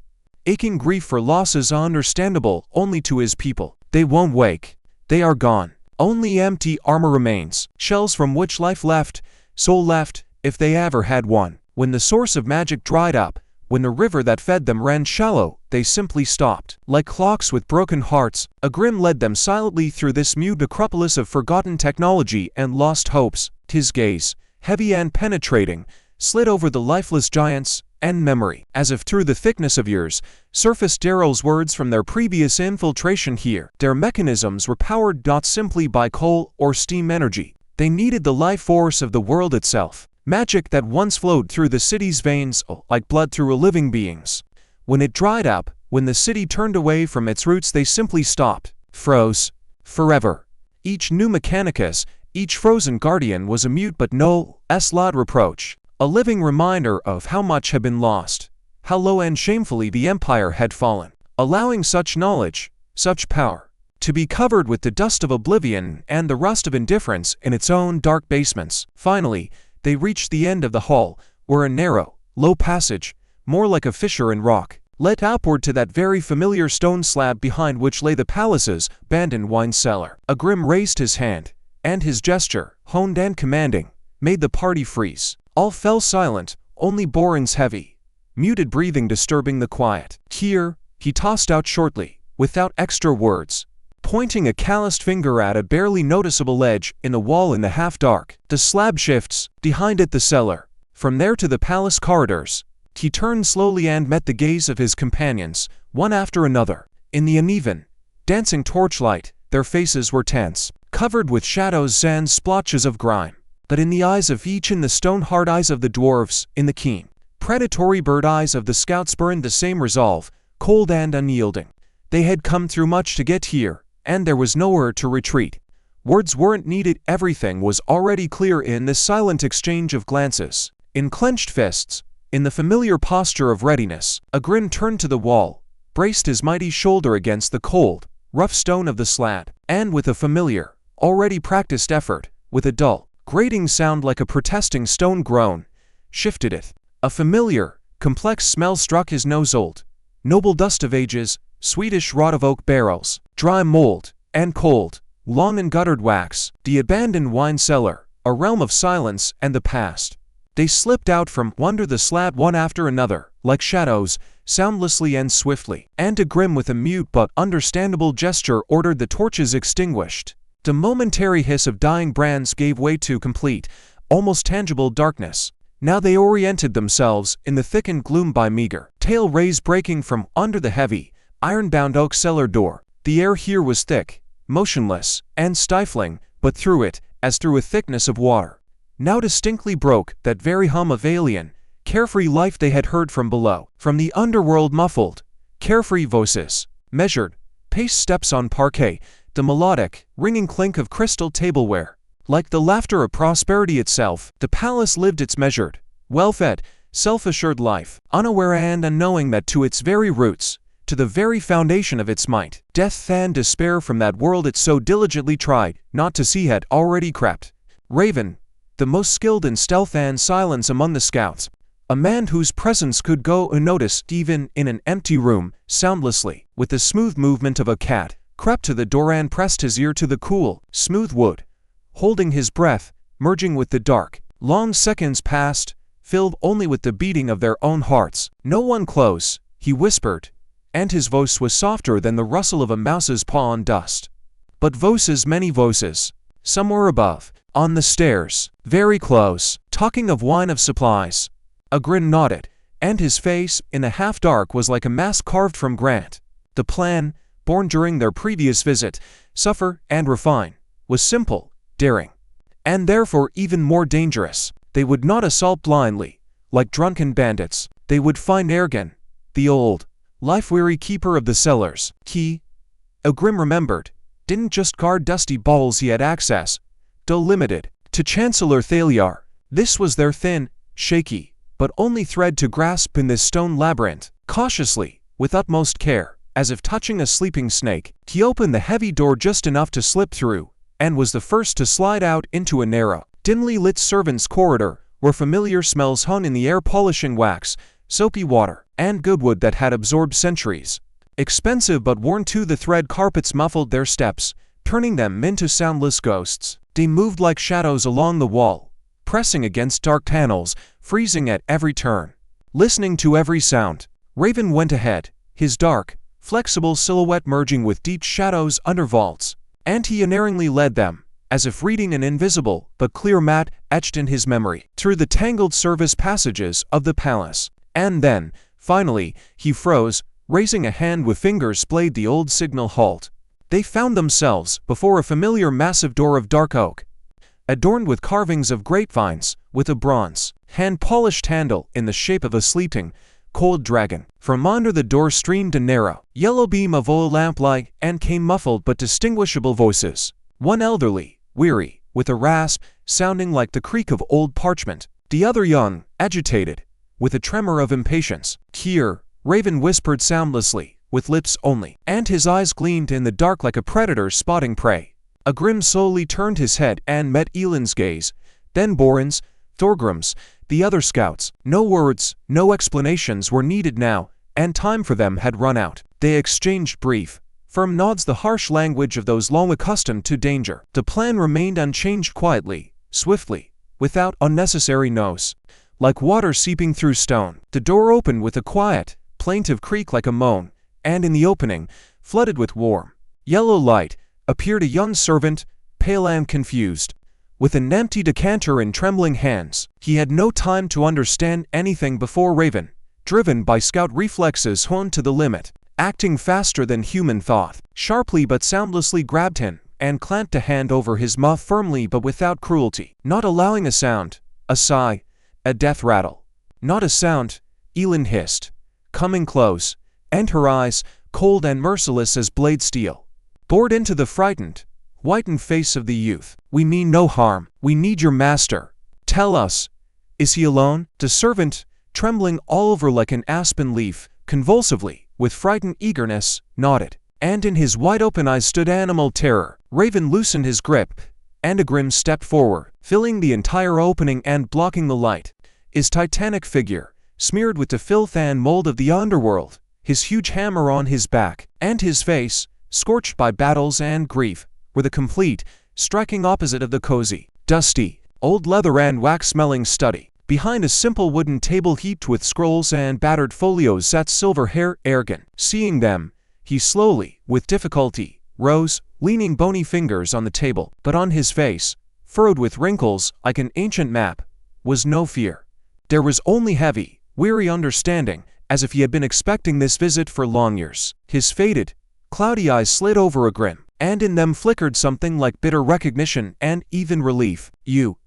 aching grief for losses understandable only to his people. They won't wake. They are gone. Only empty armor remains, shells from which life left, soul left, if they ever had one. When the source of magic dried up, when the river that fed them ran shallow, they simply stopped. Like clocks with broken hearts, Agrim led them silently through this mute necropolis of forgotten technology and lost hopes. His gaze, heavy and penetrating, slid over the lifeless giants and memory, as if through the thickness of years, surfaced Daryl's words from their previous infiltration here. Their mechanisms were powered not simply by coal or steam energy. They needed the life force of the world itself, magic that once flowed through the city's veins like blood through a living being's. When it dried up, when the city turned away from its roots, they simply stopped, froze, forever. Each new Mechanicus, each frozen guardian was a mute but no loud reproach, a living reminder of how much had been lost, how low and shamefully the Empire had fallen, allowing such knowledge, such power, to be covered with the dust of oblivion and the rust of indifference in its own dark basements. Finally, they reached the end of the hall, where a narrow, low passage, more like a fissure in rock, led upward to that very familiar stone slab behind which lay the palace's abandoned wine cellar. Agrim raised his hand, and his gesture, honed and commanding, made the party freeze. All fell silent, only Borin's heavy, muted breathing disturbing the quiet. Here, he tossed out shortly, without extra words, pointing a calloused finger at a barely noticeable ledge in the wall in the half-dark. The slab shifts, behind it the cellar. From there to the palace corridors. He turned slowly and met the gaze of his companions, one after another. In the uneven, dancing torchlight, their faces were tense, covered with shadows and splotches of grime. But in the eyes of each, in the stone-hard eyes of the dwarves, in the keen, predatory bird eyes of the scouts burned the same resolve, cold and unyielding. They had come through much to get here, and there was nowhere to retreat. Words weren't needed, everything was already clear in this silent exchange of glances. In clenched fists, in the familiar posture of readiness, Agrim turned to the wall, braced his mighty shoulder against the cold, rough stone of the slab, and with a familiar, already practiced effort, with a dull, grating sound like a protesting stone groan, shifted it. A familiar, complex smell struck his nose. Old, noble dust of ages, Swedish rot of oak barrels, dry mold, and cold, long and guttered wax, the abandoned wine cellar, a realm of silence and the past. They slipped out from under the slab one after another, like shadows, soundlessly and swiftly, and Agrim with a mute but understandable gesture ordered the torches extinguished. The momentary hiss of dying brands gave way to complete, almost tangible darkness. Now they oriented themselves in the thickened gloom by meager tail rays breaking from under the heavy, iron-bound oak cellar door. The air here was thick, motionless, and stifling, but through it, as through a thickness of water, now distinctly broke that very hum of alien, carefree life they had heard from below. From the underworld muffled, carefree voices, measured, paced steps on parquet, the melodic, ringing clink of crystal tableware. Like the laughter of prosperity itself, the palace lived its measured, well-fed, self-assured life, unaware and unknowing that to its very roots, to the very foundation of its might, death and despair from that world it so diligently tried not to see had already crept. Raven, the most skilled in stealth and silence among the scouts, a man whose presence could go unnoticed even in an empty room, soundlessly, with the smooth movement of a cat, crept to the door and pressed his ear to the cool, smooth wood, holding his breath, merging with the dark. Long seconds passed, filled only with the beating of their own hearts. "No one close," he whispered, and his voice was softer than the rustle of a mouse's paw on dust. But voices, many voices, somewhere above, on the stairs, very close, talking of wine, of supplies. Agrim nodded, and his face, in the half-dark, was like a mask carved from granite. The plan, born during their previous visit, suffer and refine, was simple, daring, and therefore even more dangerous. They would not assault blindly, like drunken bandits. They would find Ergen, the old, life-weary keeper of the cellars. He, Agrim remembered, didn't just guard dusty bowls. He had access, though limited, to Chancellor Taelyar. This was their thin, shaky, but only thread to grasp in this stone labyrinth. Cautiously, with utmost care, as if touching a sleeping snake, he opened the heavy door just enough to slip through, and was the first to slide out into a narrow, dimly lit servants' corridor, where familiar smells hung in the air, polishing wax, soapy water, and good wood that had absorbed centuries. Expensive but worn too, the thread carpets muffled their steps, turning them into soundless ghosts. They moved like shadows along the wall, pressing against dark panels, freezing at every turn, listening to every sound. Raven went ahead, his dark, flexible silhouette merging with deep shadows under vaults, and he unerringly led them, as if reading an invisible but clear map etched in his memory, through the tangled service passages of the palace. And then, finally, he froze, raising a hand with fingers splayed the old signal halt. They found themselves before a familiar massive door of dark oak, adorned with carvings of grapevines, with a bronze, hand-polished handle in the shape of a sleeping, cold dragon. From under the door streamed a narrow, yellow beam of oil lamplight, and came muffled but distinguishable voices. One elderly, weary, with a rasp, sounding like the creak of old parchment. The other young, agitated, with a tremor of impatience. "Here," Raven whispered soundlessly, with lips only, and his eyes gleamed in the dark like a predator spotting prey. Agrim slowly turned his head and met Elin's gaze, then Borin's, Thorgrim's, the other scouts. No words, no explanations were needed now, and time for them had run out. They exchanged brief, firm nods, the harsh language of those long accustomed to danger. The plan remained unchanged, quietly, swiftly, without unnecessary noise. Like water seeping through stone, the door opened with a quiet, plaintive creak like a moan, and in the opening, flooded with warm, yellow light, appeared a young servant, pale and confused, with an empty decanter in trembling hands. He had no time to understand anything before Raven, driven by scout reflexes honed to the limit, acting faster than human thought, sharply but soundlessly grabbed him and clamped a hand over his mouth firmly but without cruelty, not allowing a sound, a sigh, a death rattle. Not a sound, Elin hissed, coming close, and her eyes, cold and merciless as blade steel, bored into the frightened, whitened face of the youth. "We mean no harm. We need your master. Tell us, is he alone?" The servant, trembling all over like an aspen leaf, convulsively, with frightened eagerness, nodded. And in his wide-open eyes stood animal terror. Raven loosened his grip, and Agrim stepped forward, filling the entire opening and blocking the light. His titanic figure, smeared with the filth and mold of the underworld, his huge hammer on his back, and his face, scorched by battles and grief, were the complete, striking opposite of the cozy, dusty, old leather and wax-smelling study. Behind a simple wooden table heaped with scrolls and battered folios sat silver-haired Ergen. Seeing them, he slowly, with difficulty, rose, leaning bony fingers on the table, but on his face, furrowed with wrinkles like an ancient map, was no fear. There was only heavy, weary understanding, as if he had been expecting this visit for long years. His faded, cloudy eyes slid over Agrim, and in them flickered something like bitter recognition and even relief. "You,"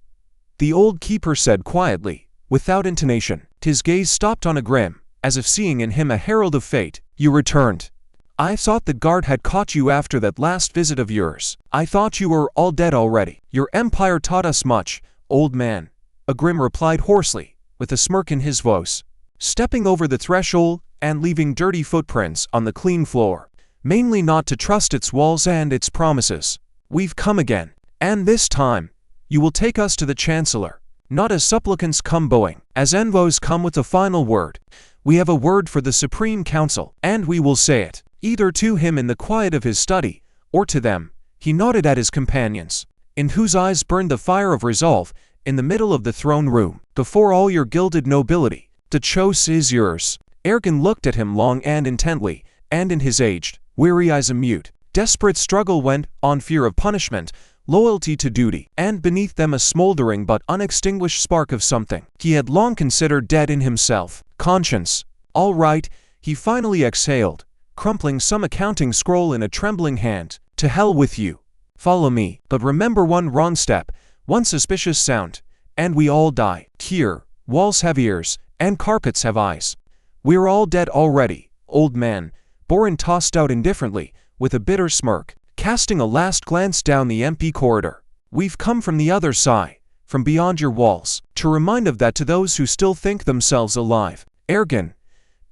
the old keeper said quietly, without intonation. His gaze stopped on Agrim, as if seeing in him a herald of fate. "You returned. I thought the guard had caught you after that last visit of yours. I thought you were all dead already." "Your empire taught us much, old man," Agrim replied hoarsely, with a smirk in his voice, stepping over the threshold and leaving dirty footprints on the clean floor. "Mainly not to trust its walls and its promises. We've come again, and this time, you will take us to the Chancellor, not as supplicants come bowing, as envoys come with a final word. We have a word for the Supreme Council, and we will say it, either to him in the quiet of his study, or to them." He nodded at his companions, in whose eyes burned the fire of resolve, in the middle of the throne room. "Before all your gilded nobility, the choice is yours." Ergen looked at him long and intently, and in his aged, weary eyes a mute, desperate struggle went on, fear of punishment, loyalty to duty, and beneath them a smoldering but unextinguished spark of something he had long considered dead in himself. Conscience. "All right," he finally exhaled, crumpling some accounting scroll in a trembling hand. "To hell with you. Follow me. But remember, one wrong step, one suspicious sound, and we all die. Here, walls have ears, and carpets have eyes. We're all dead already, old man," Borin tossed out indifferently, with a bitter smirk, casting a last glance down the empty corridor. "We've come from the other side, from beyond your walls, to remind of that to those who still think themselves alive." Ergen,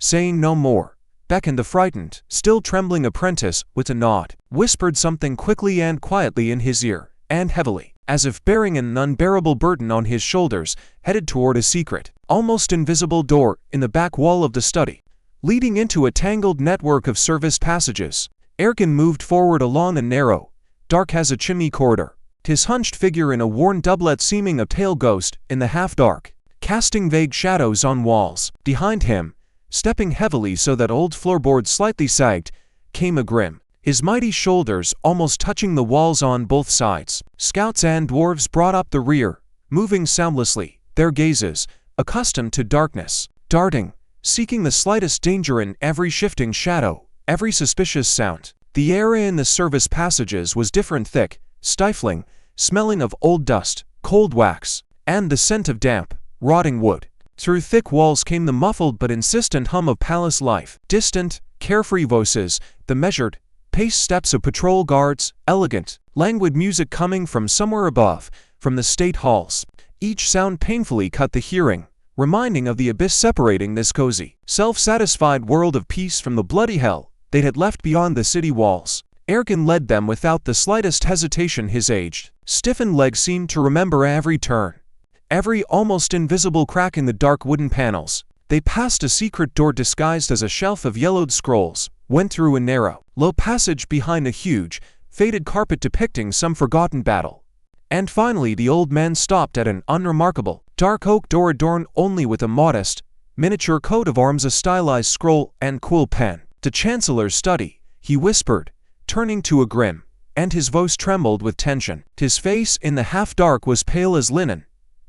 saying no more, beckoned the frightened, still trembling apprentice with a nod, whispered something quickly and quietly in his ear, and heavily, as if bearing an unbearable burden on his shoulders, headed toward a secret, almost invisible door in the back wall of the study, leading into a tangled network of service passages. Ergen moved forward along a narrow, dark as a chimney corridor, his hunched figure in a worn doublet seeming a pale ghost in the half-dark, casting vague shadows on walls. Behind him, stepping heavily so that old floorboards slightly sagged, came Agrim, his mighty shoulders almost touching the walls on both sides. Scouts and dwarves brought up the rear, moving soundlessly, their gazes, accustomed to darkness, darting, seeking the slightest danger in every shifting shadow, every suspicious sound. The air in the service passages was different, thick, stifling, smelling of old dust, cold wax, and the scent of damp, rotting wood. Through thick walls came the muffled but insistent hum of palace life, distant, carefree voices, the measured, paced steps of patrol guards, elegant, languid music coming from somewhere above, from the state halls. Each sound painfully cut the hearing, reminding of the abyss separating this cozy, self-satisfied world of peace from the bloody hell they had left beyond the city walls. Ergen led them without the slightest hesitation. His aged, stiffened legs seemed to remember every turn, every almost invisible crack in the dark wooden panels. They passed a secret door disguised as a shelf of yellowed scrolls, went through a narrow, low passage behind a huge, faded carpet depicting some forgotten battle. And finally the old man stopped at an unremarkable, dark oak door adorned only with a modest, miniature coat of arms, a stylized scroll, and quill pen. "The Chancellor's study," he whispered, turning to Agrim, and his voice trembled with tension. His face in the half-dark was pale as linen,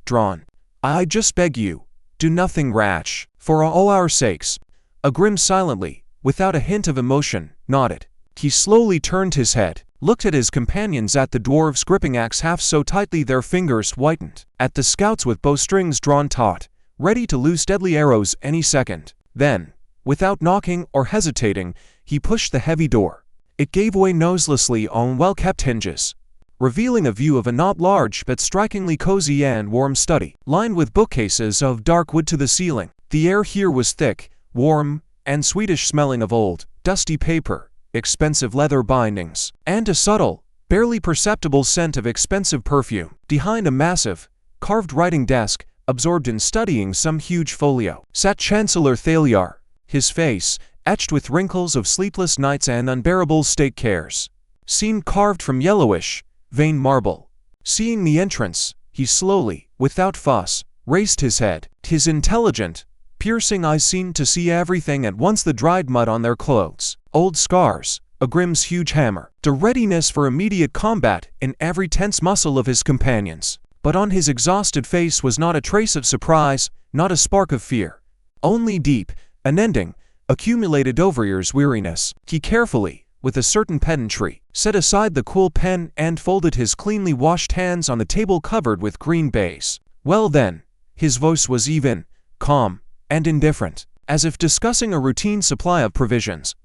drawn. "I just beg you, do nothing rash, for all our sakes." Agrim silently, without a hint of emotion, nodded. He slowly turned his head, looked at his companions, at the dwarves gripping axe half so tightly their fingers whitened, at the scouts with bowstrings drawn taut, ready to loose deadly arrows any second. Then, without knocking or hesitating, he pushed the heavy door. It gave way noiselessly on well-kept hinges, revealing a view of a not large but strikingly cozy and warm study, lined with bookcases of dark wood to the ceiling. The air here was thick, warm, and sweetish-smelling of old, dusty paper, expensive leather bindings, and a subtle, barely perceptible scent of expensive perfume. Behind a massive, carved writing desk, absorbed in studying some huge folio, sat Chancellor Taelyar, his face, etched with wrinkles of sleepless nights and unbearable state cares, seemed carved from yellowish, veined marble. Seeing the entrance, he slowly, without fuss, raised his head. His intelligent, piercing eyes seemed to see everything at once: the dried mud on their clothes, old scars, Agrim's huge hammer, the readiness for immediate combat in every tense muscle of his companions. But on his exhausted face was not a trace of surprise, not a spark of fear. Only deep, unending, accumulated over years weariness. He carefully, with a certain pedantry, set aside the cool pen and folded his cleanly washed hands on the table covered with green baize. "Well then," his voice was even, calm, and indifferent, as if discussing a routine supply of provisions.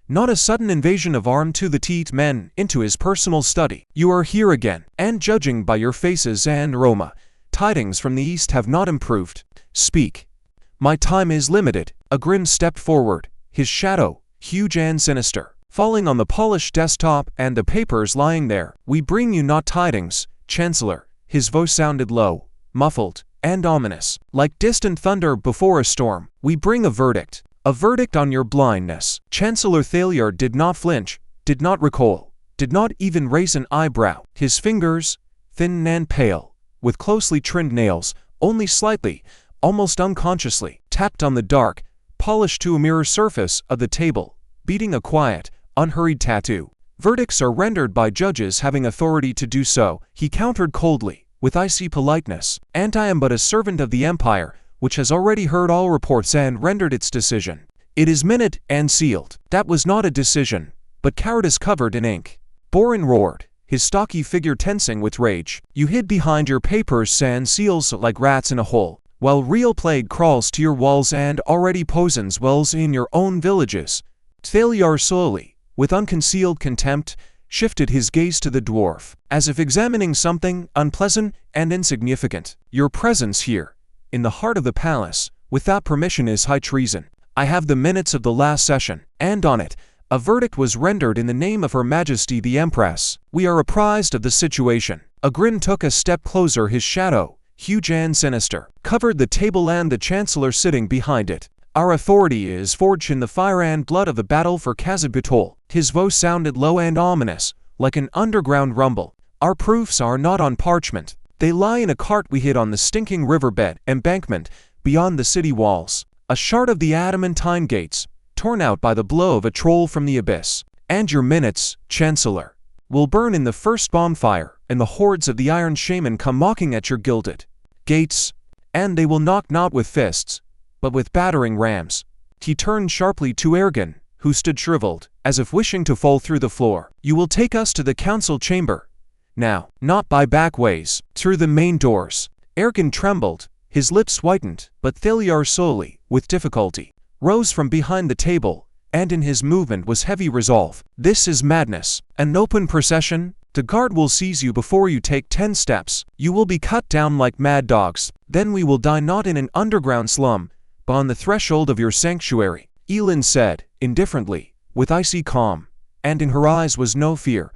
Not a sudden invasion of armed-to-the-teeth men into his personal study. "You are here again, and judging by your faces and aroma, tidings from the east have not improved. Speak." "My time is limited." Agrim stepped forward, his shadow, huge and sinister, falling on the polished desktop and the papers lying there. "We bring you not tidings, Chancellor." His voice sounded low, muffled, and ominous, like distant thunder before a storm. "We bring a verdict. A verdict on your blindness." Chancellor Taelyar did not flinch, did not recoil, did not even raise an eyebrow. His fingers, thin and pale, with closely trimmed nails, only slightly, almost unconsciously, tapped on the dark, polished to a mirror surface of the table, beating a quiet, unhurried tattoo. "Verdicts are rendered by judges having authority to do so," he countered coldly, with icy politeness. "And I am but a servant of the Empire, which has already heard all reports and rendered its decision. It is minute and sealed." That was not a decision, but cowardice covered in ink. Borin roared, his stocky figure tensing with rage. "You hid behind your papers and seals like rats in a hole, while real plague crawls to your walls and already poisons wells in your own villages." Taelyar slowly, with unconcealed contempt, shifted his gaze to the dwarf, as if examining something unpleasant and insignificant. "Your presence here, in the heart of the palace, without permission is high treason. I have the minutes of the last session, and on it, a verdict was rendered in the name of Her Majesty the Empress. We are apprised of the situation." Agrim took a step closer. His shadow, huge and sinister, covered the table and the Chancellor sitting behind it. "Our authority is forged in the fire and blood of the battle for Khazad-Batol." His voice sounded low and ominous, like an underground rumble. "Our proofs are not on parchment. They lie in a cart we hid on the stinking riverbed embankment beyond the city walls. A shard of the adamantine gates, torn out by the blow of a troll from the abyss. And your minutes, Chancellor, will burn in the first bonfire, and the hordes of the Iron Shaman come mocking at your gilded gates. And they will knock not with fists, but with battering rams." He turned sharply to Ergen, who stood shriveled, as if wishing to fall through the floor. "You will take us to the council chamber. Now, not by back ways, through the main doors." Ergen trembled, his lips whitened, but Taelyar slowly, with difficulty, rose from behind the table, and in his movement was heavy resolve. "This is madness. An open procession? The guard will seize you before you take 10 steps. You will be cut down like mad dogs. Then we will die not in an underground slum, but on the threshold of your sanctuary." Elin said, indifferently, with icy calm, and in her eyes was no fear,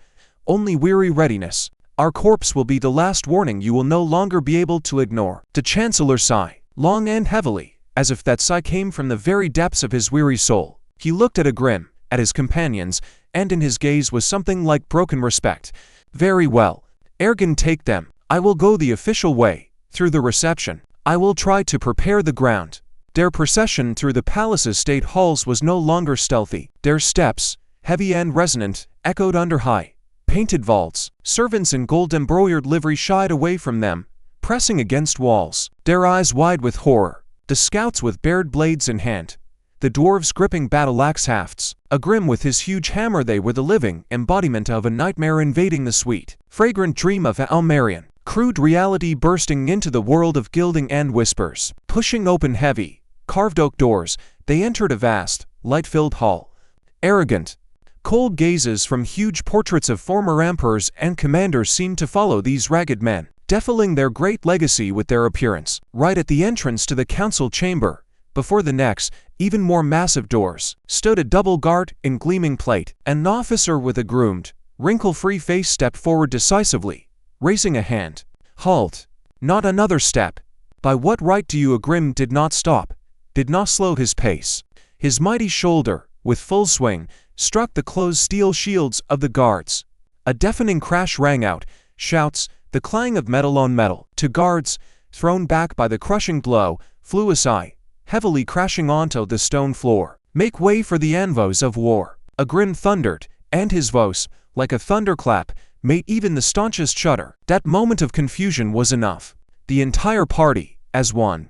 only weary readiness. "Our corpse will be the last warning you will no longer be able to ignore." The Chancellor sighed, long and heavily, as if that sigh came from the very depths of his weary soul. He looked at Agrim, at his companions, and in his gaze was something like broken respect. "Very well. Ergen, take them. I will go the official way, through the reception. I will try to prepare the ground." Their procession through the palace's state halls was no longer stealthy. Their steps, heavy and resonant, echoed under high, painted vaults. Servants in gold-embroidered livery shied away from them, pressing against walls, their eyes wide with horror. The scouts with bared blades in hand, the dwarves gripping battle-axe hafts. Agrim with his huge hammer, they were the living embodiment of a nightmare invading the sweet, fragrant dream of Al-Marion. Crude reality bursting into the world of gilding and whispers. Pushing open heavy, carved oak doors, they entered a vast, light-filled hall. Arrogant, cold gazes from huge portraits of former emperors and commanders seemed to follow these ragged men, defiling their great legacy with their appearance. Right at the entrance to the council chamber, before the next, even more massive doors, stood a double guard in gleaming plate. An officer with a groomed, wrinkle-free face stepped forward decisively, raising a hand. Halt! Not another step! By what right do you? Agrim did not stop, did not slow his pace. His mighty shoulder, with full swing, struck the closed steel shields of the guards. A deafening crash rang out, shouts, the clang of metal on metal. Two guards, thrown back by the crushing blow, flew aside, heavily crashing onto the stone floor. Make way for the envoys of war! Agrim thundered, and his voice, like a thunderclap, made even the staunchest shudder. That moment of confusion was enough. The entire party, as one,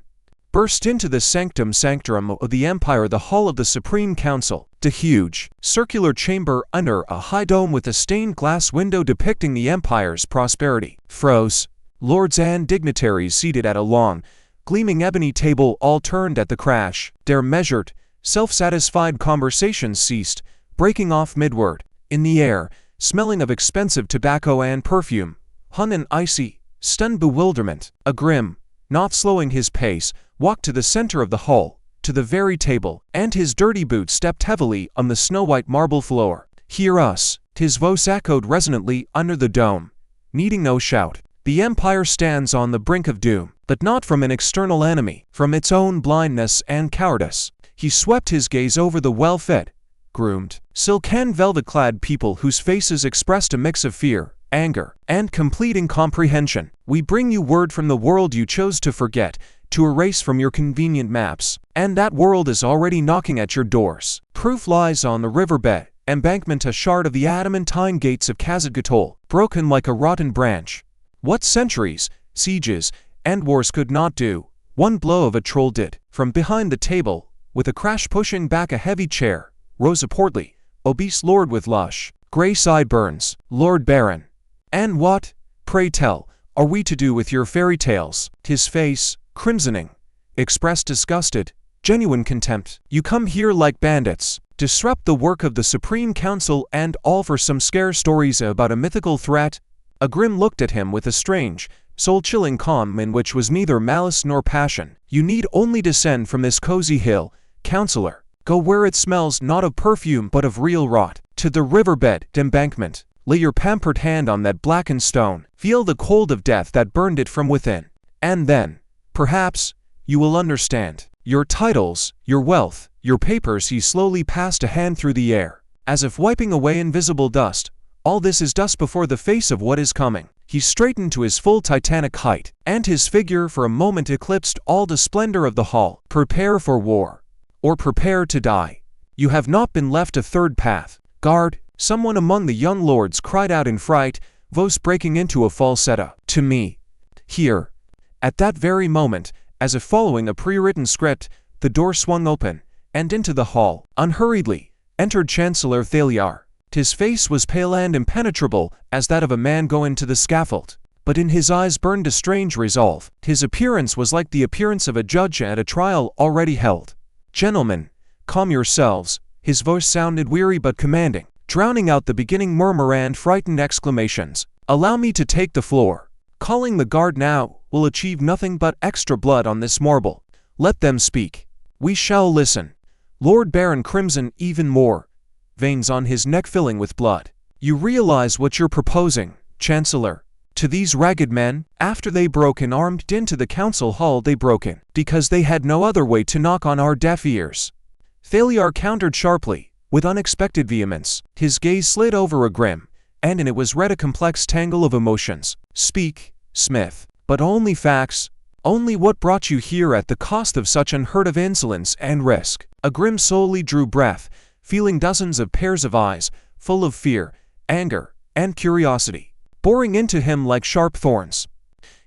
burst into the sanctum sanctorum of the Empire, the hall of the Supreme Council, the huge, circular chamber under a high dome with a stained glass window depicting the Empire's prosperity. Froze. Lords and dignitaries seated at a long, gleaming ebony table all turned at the crash. Their measured, self-satisfied conversations ceased, breaking off mid-word. In the air, smelling of expensive tobacco and perfume, hung an icy, stunned bewilderment. Agrim, not slowing his pace, walked to the center of the hall, to the very table, and his dirty boots stepped heavily on the snow-white marble floor. Hear us! His voice echoed resonantly under the dome, needing no shout. The Empire stands on the brink of doom, but not from an external enemy, from its own blindness and cowardice. He swept his gaze over the well-fed, groomed, silk and velvet-clad people whose faces expressed a mix of fear, anger, and complete incomprehension. We bring you word from the world you chose to forget, to erase from your convenient maps, and that world is already knocking at your doors. Proof lies on the riverbed, embankment, a shard of the adamantine gates of Khazad-Gatol, broken like a rotten branch. What centuries, sieges, and wars could not do, one blow of a troll did. From behind the table, with a crash pushing back a heavy chair, rose a portly, obese lord with lush, grey sideburns. Lord Baron. And what, pray tell, are we to do with your fairy tales? His face, crimsoning, expressed disgusted, genuine contempt. You come here like bandits, disrupt the work of the Supreme Council, and all for some scare stories about a mythical threat? Agrim looked at him with a strange, soul-chilling calm in which was neither malice nor passion. You need only descend from this cozy hill, Counselor. Go where it smells not of perfume but of real rot. To the riverbed embankment. Lay your pampered hand on that blackened stone. Feel the cold of death that burned it from within. And then, perhaps, you will understand. Your titles, your wealth, your papers. He slowly passed a hand through the air, as if wiping away invisible dust. All this is dust before the face of what is coming. He straightened to his full titanic height, and his figure for a moment eclipsed all the splendor of the hall. Prepare for war. Or prepare to die. You have not been left a third path. Guard! Someone among the young lords cried out in fright, voice breaking into a falsetto. To me. Here. At that very moment, as if following a pre-written script, the door swung open, and into the hall, unhurriedly, entered Chancellor Taelyar. His face was pale and impenetrable, as that of a man going to the scaffold. But in his eyes burned a strange resolve. His appearance was like the appearance of a judge at a trial already held. Gentlemen, calm yourselves. His voice sounded weary but commanding, drowning out the beginning murmur and frightened exclamations. Allow me to take the floor. Calling the guard now will achieve nothing but extra blood on this marble. Let them speak. We shall listen. Lord Baron crimson even more, veins on his neck filling with blood. You realize what you're proposing, Chancellor? To these ragged men, after they broke in armed into the council hall, they broke in because they had no other way to knock on our deaf ears. Taelyar countered sharply, with unexpected vehemence. His gaze slid over Agrim, and in it was read a complex tangle of emotions. Speak, Smith, but only facts. Only what brought you here at the cost of such unheard of insolence and risk. Agrim solely drew breath, feeling dozens of pairs of eyes, full of fear, anger, and curiosity, boring into him like sharp thorns.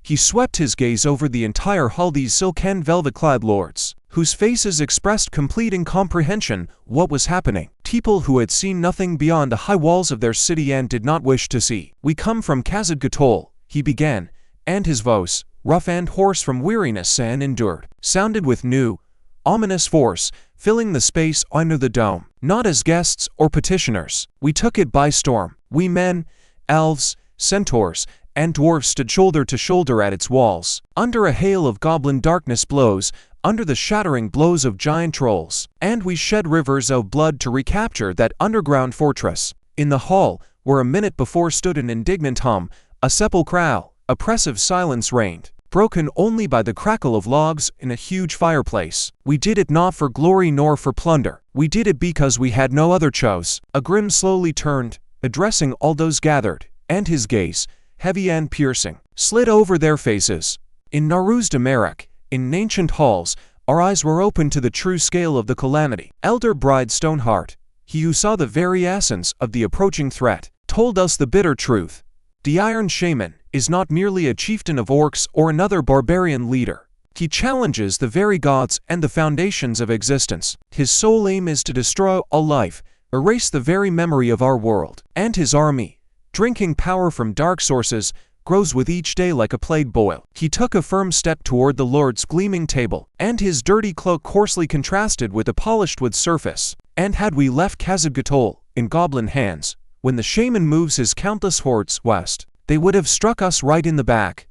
He swept his gaze over the entire hall, these silk and velvet-clad lords, whose faces expressed complete incomprehension what was happening. People who had seen nothing beyond the high walls of their city and did not wish to see. "We come from Khazad-Gotol," he began, and his voice, rough and hoarse from weariness and endured, sounded with new, ominous force, filling the space under the dome. "Not as guests or petitioners. We took it by storm. We men, elves, centaurs, and dwarves stood shoulder to shoulder at its walls, under a hail of goblin darkness blows, under the shattering blows of giant trolls, and we shed rivers of blood to recapture that underground fortress." In the hall, where a minute before stood an indignant hum, a sepulchral, oppressive silence reigned, broken only by the crackle of logs in a huge fireplace. "We did it not for glory nor for plunder. We did it because we had no other choice." Agrim slowly turned, addressing all those gathered, and his gaze, heavy and piercing, slid over their faces. In Naruz Damerak, in ancient halls, our eyes were open to the true scale of the calamity. Elder Bride Stoneheart, he who saw the very essence of the approaching threat, told us the bitter truth. The Iron Shaman is not merely a chieftain of orcs or another barbarian leader. He challenges the very gods and the foundations of existence. His sole aim is to destroy all life, erase the very memory of our world. And his army, drinking power from dark sources, grows with each day like a plague boil. He took a firm step toward the Lord's gleaming table, and his dirty cloak coarsely contrasted with the polished wood surface. And had we left Khazad-Gotol in goblin hands, when the shaman moves his countless hordes west, they would have struck us right in the back.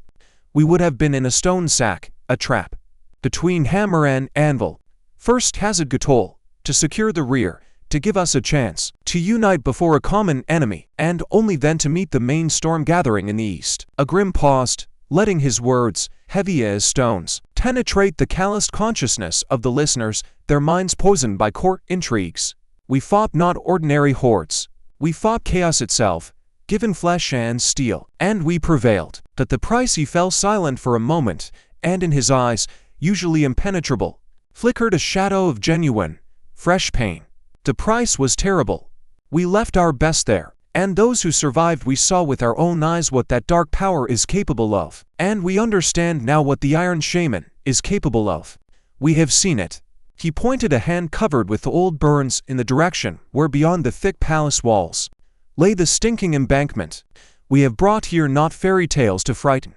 We would have been in a stone sack, a trap, between hammer and anvil. First Khazad-Gotol, to secure the rear, to give us a chance to unite before a common enemy, and only then to meet the main storm gathering in the east. Agrim paused, letting his words, heavy as stones, penetrate the calloused consciousness of the listeners, their minds poisoned by court intrigues. "We fought not ordinary hordes. We fought chaos itself, given flesh and steel, and we prevailed." At the price he fell silent for a moment, and in his eyes, usually impenetrable, flickered a shadow of genuine, fresh pain. The price was terrible. We left our best there, and those who survived, we saw with our own eyes what that dark power is capable of, and we understand now what the Iron Shaman is capable of. We have seen it. He pointed a hand covered with old burns in the direction where beyond the thick palace walls lay the stinking embankment. "We have brought here not fairy tales to frighten.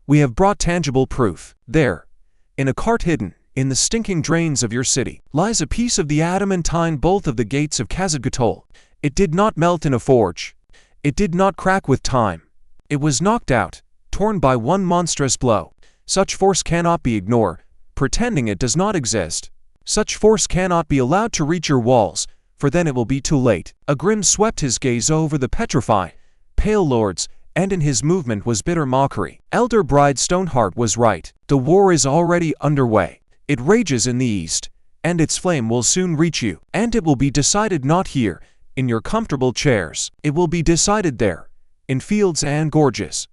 We have brought tangible proof. There, in a cart hidden in the stinking drains of your city, lies a piece of the adamantine bolt of the gates of Khazad-Gotol. It did not melt in a forge. It did not crack with time. It was knocked out, torn by one monstrous blow. Such force cannot be ignored, pretending it does not exist. Such force cannot be allowed to reach your walls, for then it will be too late." Agrim swept his gaze over the petrified, pale lords, and in his movement was bitter mockery. Elder Bride Stoneheart was right. The war is already underway. It rages in the east, and its flame will soon reach you, and it will be decided not here, in your comfortable chairs. It will be decided there, in fields and gorges.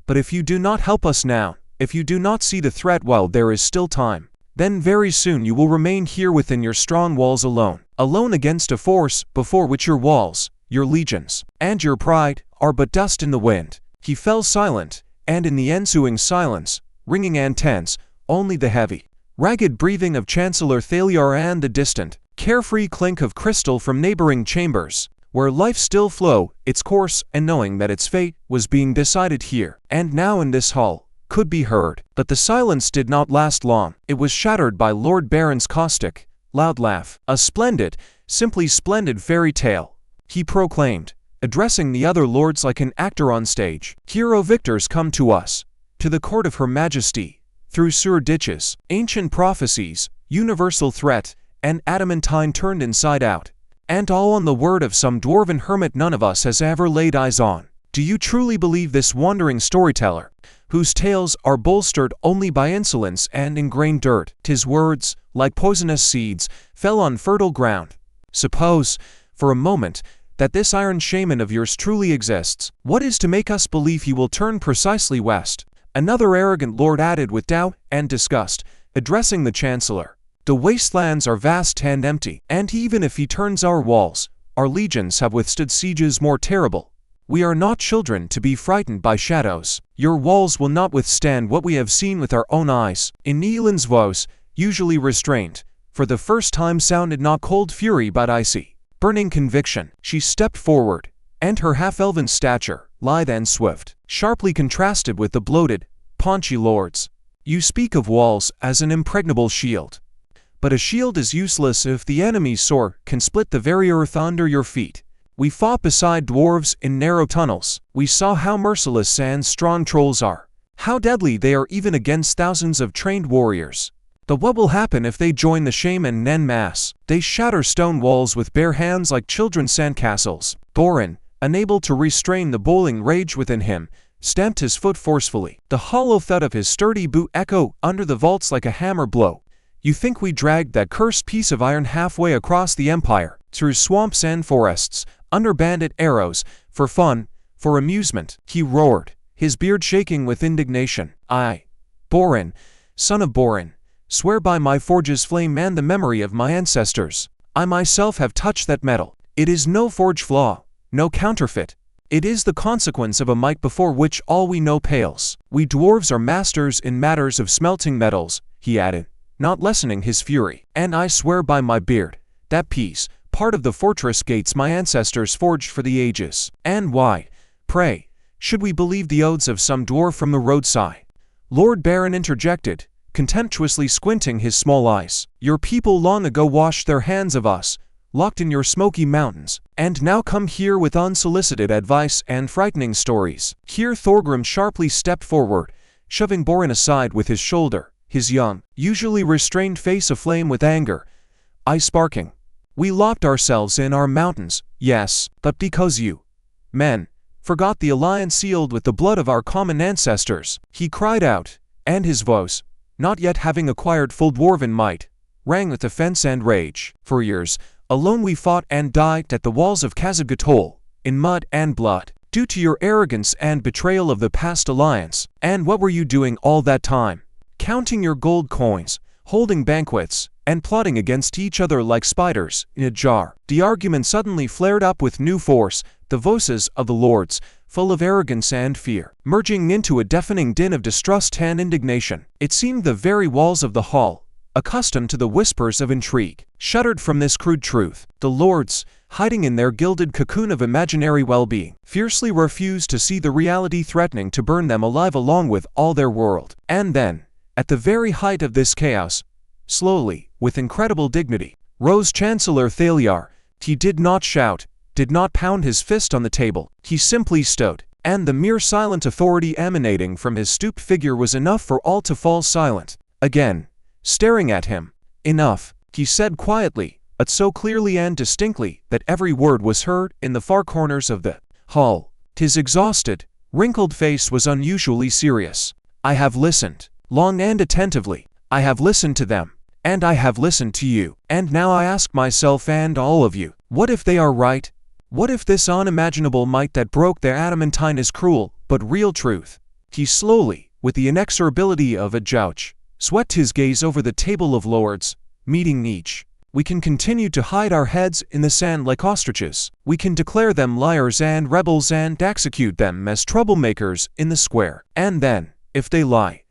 But if you do not help us now, if you do not see the threat while there is still time, then very soon you will remain here within your strong walls alone, alone against a force before which your walls, your legions, and your pride are but dust in the wind. He fell silent, and in the ensuing silence, ringing and tense, only the heavy, ragged breathing of Chancellor Taelyar and the distant, carefree clink of crystal from neighboring chambers, where life still flowed its course, and knowing that its fate was being decided here, and now in this hall, could be heard. But the silence did not last long. It was shattered by Lord Baron's caustic, loud laugh. "A splendid, simply splendid fairy tale," he proclaimed, addressing the other lords like an actor on stage. "Hero victors come to us, to the court of Her Majesty, through sewer ditches, ancient prophecies, universal threat, and adamantine turned inside out, and all on the word of some dwarven hermit none of us has ever laid eyes on. Do you truly believe this wandering storyteller, whose tales are bolstered only by insolence and ingrained dirt?" His words, like poisonous seeds, fell on fertile ground. "Suppose, for a moment, that this Iron Shaman of yours truly exists. What is to make us believe he will turn precisely west?" Another arrogant lord added with doubt and disgust, addressing the Chancellor. The wastelands are vast and empty, and even if he turns our walls, our legions have withstood sieges more terrible. We are not children to be frightened by shadows. Your walls will not withstand what we have seen with our own eyes. In Neelan's voice, usually restrained, for the first time sounded not cold fury but icy, burning conviction. She stepped forward, and her half-elven stature, lithe and swift, sharply contrasted with the bloated, paunchy lords. You speak of walls as an impregnable shield. But a shield is useless if the enemy's sword can split the very earth under your feet. We fought beside dwarves in narrow tunnels. We saw how merciless and strong trolls are, how deadly they are even against thousands of trained warriors. But what will happen if they join the shaman en masse? They shatter stone walls with bare hands like children's sandcastles. Borin, unable to restrain the boiling rage within him, stamped his foot forcefully. The hollow thud of his sturdy boot echoed under the vaults like a hammer blow. You think we dragged that cursed piece of iron halfway across the empire, through swamps and forests, under bandit arrows, for fun, for amusement? He roared, his beard shaking with indignation. I, Borin, son of Borin, swear by my forge's flame and the memory of my ancestors. I myself have touched that metal. It is no forge flaw, no counterfeit. It is the consequence of a might before which all we know pales. We dwarves are masters in matters of smelting metals, he added, not lessening his fury. And I swear by my beard, that piece, part of the fortress gates my ancestors forged for the ages. And why, pray, should we believe the oaths of some dwarf from the roadside? Lord Baron interjected, contemptuously squinting his small eyes. Your people long ago washed their hands of us, locked in your smoky mountains, and now come here with unsolicited advice and frightening stories. Here Thorgrim sharply stepped forward, shoving Borin aside with his shoulder, his young, usually restrained face aflame with anger, eyes sparking. We locked ourselves in our mountains, yes, but because you, men, forgot the alliance sealed with the blood of our common ancestors. He cried out, and his voice, not yet having acquired full dwarven might, rang with offense and rage. For years, alone we fought and died at the walls of Khazad-Gotol, in mud and blood, due to your arrogance and betrayal of the past alliance. And what were you doing all that time? Counting your gold coins, holding banquets, and plotting against each other like spiders in a jar. The argument suddenly flared up with new force, the voices of the lords, full of arrogance and fear, merging into a deafening din of distrust and indignation. It seemed the very walls of the hall, accustomed to the whispers of intrigue, shuddered from this crude truth. The lords, hiding in their gilded cocoon of imaginary well-being, fiercely refused to see the reality threatening to burn them alive along with all their world. And then, at the very height of this chaos, slowly, with incredible dignity, rose Chancellor Taelyar. He did not shout, did not pound his fist on the table. He simply stood, and the mere silent authority emanating from his stooped figure was enough for all to fall silent. Again, staring at him. Enough, he said quietly, but so clearly and distinctly that every word was heard in the far corners of the hall. His exhausted, wrinkled face was unusually serious. I have listened, long and attentively. I have listened to them, and I have listened to you. And now I ask myself and all of you, what if they are right? What if this unimaginable might that broke their adamantine is cruel, but real truth? He slowly, with the inexorability of a judge, swept his gaze over the table of lords, meeting each. We can continue to hide our heads in the sand like ostriches. We can declare them liars and rebels and execute them as troublemakers in the square. And then, if they lie,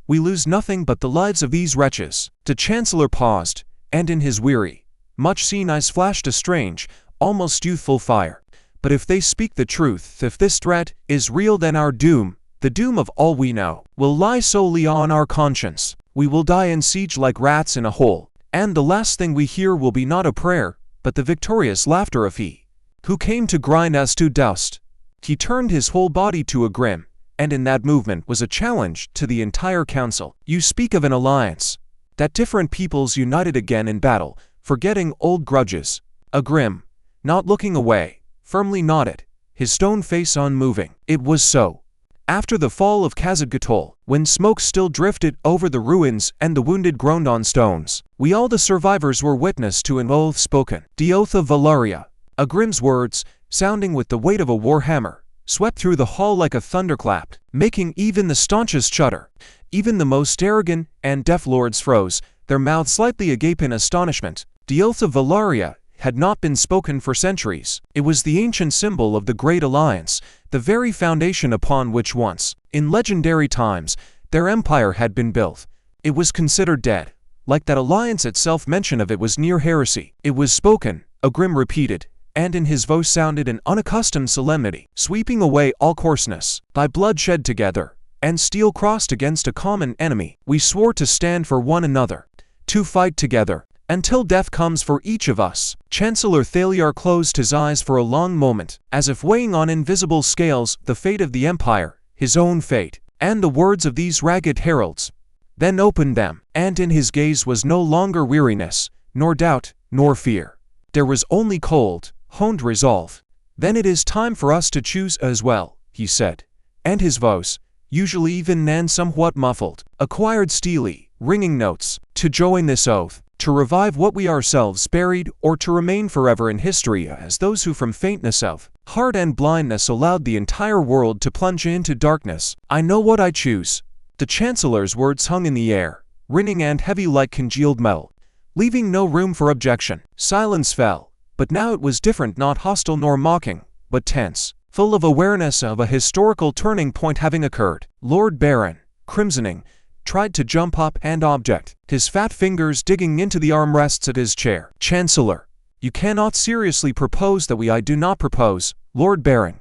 we lose nothing but the lives of these wretches. The Chancellor paused, and in his weary, much-seen eyes flashed a strange, almost youthful fire. But if they speak the truth, if this threat is real, then our doom, the doom of all we know, will lie solely on our conscience. We will die in siege like rats in a hole, and the last thing we hear will be not a prayer, but the victorious laughter of he who came to grind us to dust. He turned his whole body to Agrim, and in that movement was a challenge to the entire council. You speak of an alliance, that different peoples united again in battle, forgetting old grudges. Agrim, not looking away, firmly nodded, his stone face unmoving. It was so. After the fall of Khazad-Gotol, when smoke still drifted over the ruins and the wounded groaned on stones, we all the survivors were witness to an oath spoken, the oath of Valaria. Agrim's words, sounding with the weight of a war hammer, swept through the hall like a thunderclap, making even the staunchest shudder. Even the most arrogant and deaf lords froze, their mouths slightly agape in astonishment. The oath of Valaria had not been spoken for centuries. It was the ancient symbol of the Great Alliance, the very foundation upon which once, in legendary times, their empire had been built. It was considered dead. Like that alliance itself, mention of it was near heresy. It was spoken, Agrim repeated, and in his voice sounded an unaccustomed solemnity, sweeping away all coarseness. Thy blood shed together, and steel crossed against a common enemy. We swore to stand for one another, to fight together, until death comes for each of us. Chancellor Taelyar closed his eyes for a long moment, as if weighing on invisible scales the fate of the empire, his own fate, and the words of these ragged heralds. Then opened them, and in his gaze was no longer weariness, nor doubt, nor fear. There was only cold, honed resolve. Then it is time for us to choose as well, he said, and his voice, usually even and somewhat muffled, acquired steely, ringing notes, to join this oath, to revive what we ourselves buried, or to remain forever in history as those who from faintness of heart and blindness allowed the entire world to plunge into darkness. I know what I choose. The Chancellor's words hung in the air, ringing and heavy like congealed metal, leaving no room for objection. Silence fell, but now it was different, not hostile nor mocking, but tense, full of awareness of a historical turning point having occurred. Lord Baron, crimsoning, tried to jump up and object, his fat fingers digging into the armrests at his chair. Chancellor, you cannot seriously propose that I do not propose, Lord Baron.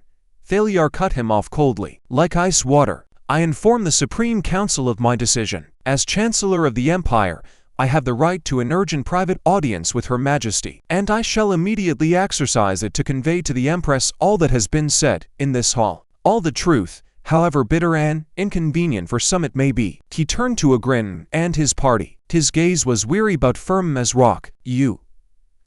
Taelyar cut him off coldly. Like ice water, I inform the Supreme Council of my decision. As Chancellor of the Empire, I have the right to an urgent private audience with Her Majesty, and I shall immediately exercise it to convey to the Empress all that has been said in this hall, all the truth, however bitter and inconvenient for some it may be. He turned to Agrim and his party. His gaze was weary but firm as rock. You,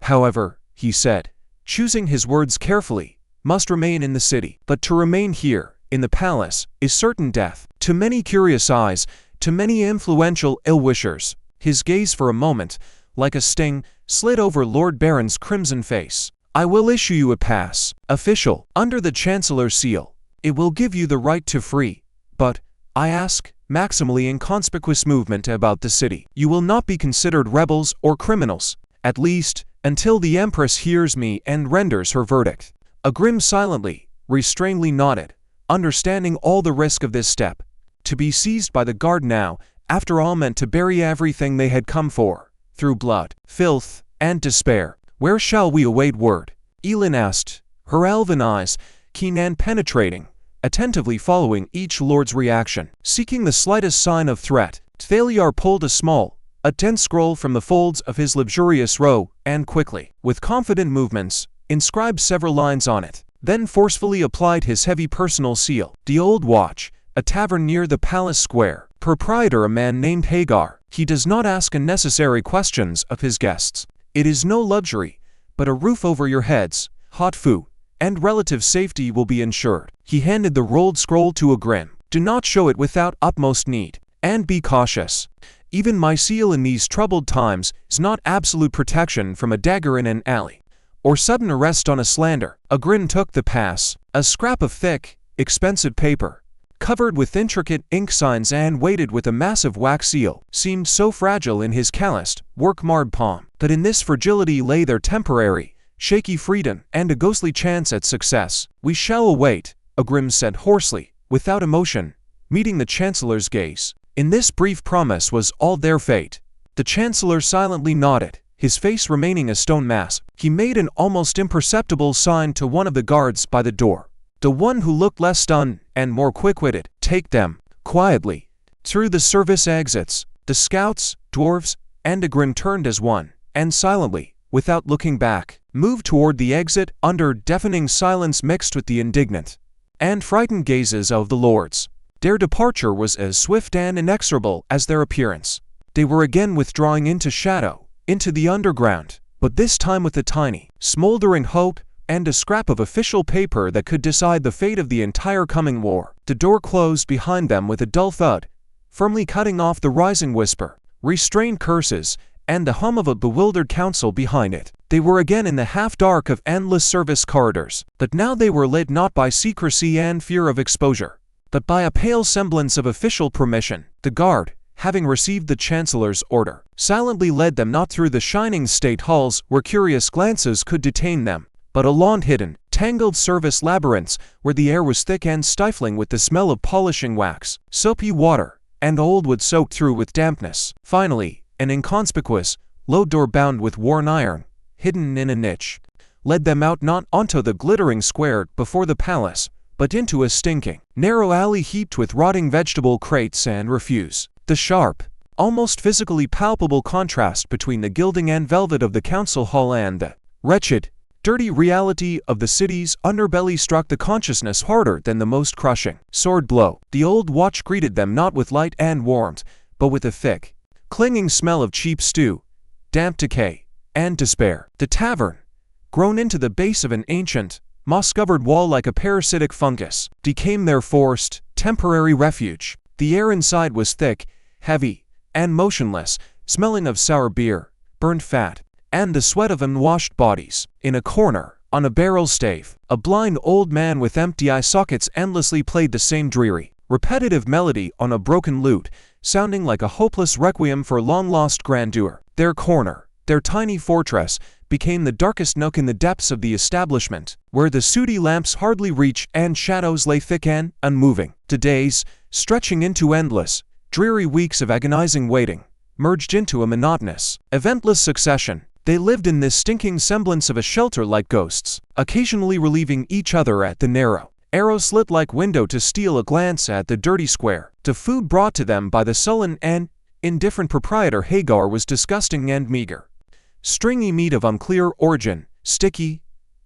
however, he said, choosing his words carefully, must remain in the city. But to remain here, in the palace, is certain death. To many curious eyes, to many influential ill-wishers, his gaze for a moment, like a sting, slid over Lord Baron's crimson face. I will issue you a pass, official, under the Chancellor's seal. It will give you the right to free, but, I ask, maximally inconspicuous movement about the city. You will not be considered rebels or criminals, at least, until the Empress hears me and renders her verdict. Agrim silently, restrainedly nodded, understanding all the risk of this step. To be seized by the guard now, after all, meant to bury everything they had come for, through blood, filth, and despair. Where shall we await word? Elin asked, her elven eyes, keen and penetrating, attentively following each lord's reaction. Seeking the slightest sign of threat, Taelyar pulled a dense scroll from the folds of his luxurious robe, and quickly, with confident movements, inscribed several lines on it. Then forcefully applied his heavy personal seal. The Old Watch, a tavern near the palace square. Proprietor a man named Hagar. He does not ask unnecessary questions of his guests. It is no luxury, but a roof over your heads, hot food, and relative safety will be ensured. He handed the rolled scroll to Agrim. Do not show it without utmost need, and be cautious. Even my seal in these troubled times is not absolute protection from a dagger in an alley, or sudden arrest on a slander. Agrim took the pass, a scrap of thick, expensive paper, covered with intricate ink signs and weighted with a massive wax seal, seemed so fragile in his calloused, work-marred palm, that in this fragility lay their temporary, shaky freedom and a ghostly chance at success. We shall await, Agrim said hoarsely, without emotion, meeting the Chancellor's gaze. In this brief promise was all their fate. The Chancellor silently nodded, his face remaining a stone mask. He made an almost imperceptible sign to one of the guards by the door, the one who looked less stunned and more quick-witted. Take them, quietly, through the service exits. The scouts, dwarves, and Agrim turned as one, and silently, without looking back, moved toward the exit under deafening silence mixed with the indignant and frightened gazes of the lords. Their departure was as swift and inexorable as their appearance. They were again withdrawing into shadow, into the underground, but this time with a tiny, smoldering hope and a scrap of official paper that could decide the fate of the entire coming war. The door closed behind them with a dull thud, firmly cutting off the rising whisper, restrained curses, and the hum of a bewildered council behind it. They were again in the half-dark of endless service corridors, but now they were lit not by secrecy and fear of exposure, but by a pale semblance of official permission. The guard, having received the Chancellor's order, silently led them not through the shining state halls where curious glances could detain them, but along hidden, tangled service labyrinths where the air was thick and stifling with the smell of polishing wax, soapy water, and old wood soaked through with dampness. Finally, an inconspicuous, low door bound with worn iron, hidden in a niche, led them out not onto the glittering square before the palace, but into a stinking, narrow alley heaped with rotting vegetable crates and refuse. The sharp, almost physically palpable contrast between the gilding and velvet of the council hall and the wretched, dirty reality of the city's underbelly struck the consciousness harder than the most crushing sword blow. The old watch greeted them not with light and warmth, but with a thick, clinging smell of cheap stew, damp decay, and despair. The tavern, grown into the base of an ancient, moss-covered wall like a parasitic fungus, became their forced, temporary refuge. The air inside was thick, heavy, and motionless, smelling of sour beer, burned fat, and the sweat of unwashed bodies. In a corner, on a barrel stave, a blind old man with empty eye sockets endlessly played the same dreary, repetitive melody on a broken lute, sounding like a hopeless requiem for long-lost grandeur. Their corner, their tiny fortress, became the darkest nook in the depths of the establishment, where the sooty lamps hardly reached and shadows lay thick and unmoving. The days, stretching into endless, dreary weeks of agonizing waiting, merged into a monotonous, eventless succession. They lived in this stinking semblance of a shelter like ghosts, occasionally relieving each other at the narrow, arrow-slit-like window to steal a glance at the dirty square. The food brought to them by the sullen and indifferent proprietor Hagar was disgusting and meager. Stringy meat of unclear origin, sticky,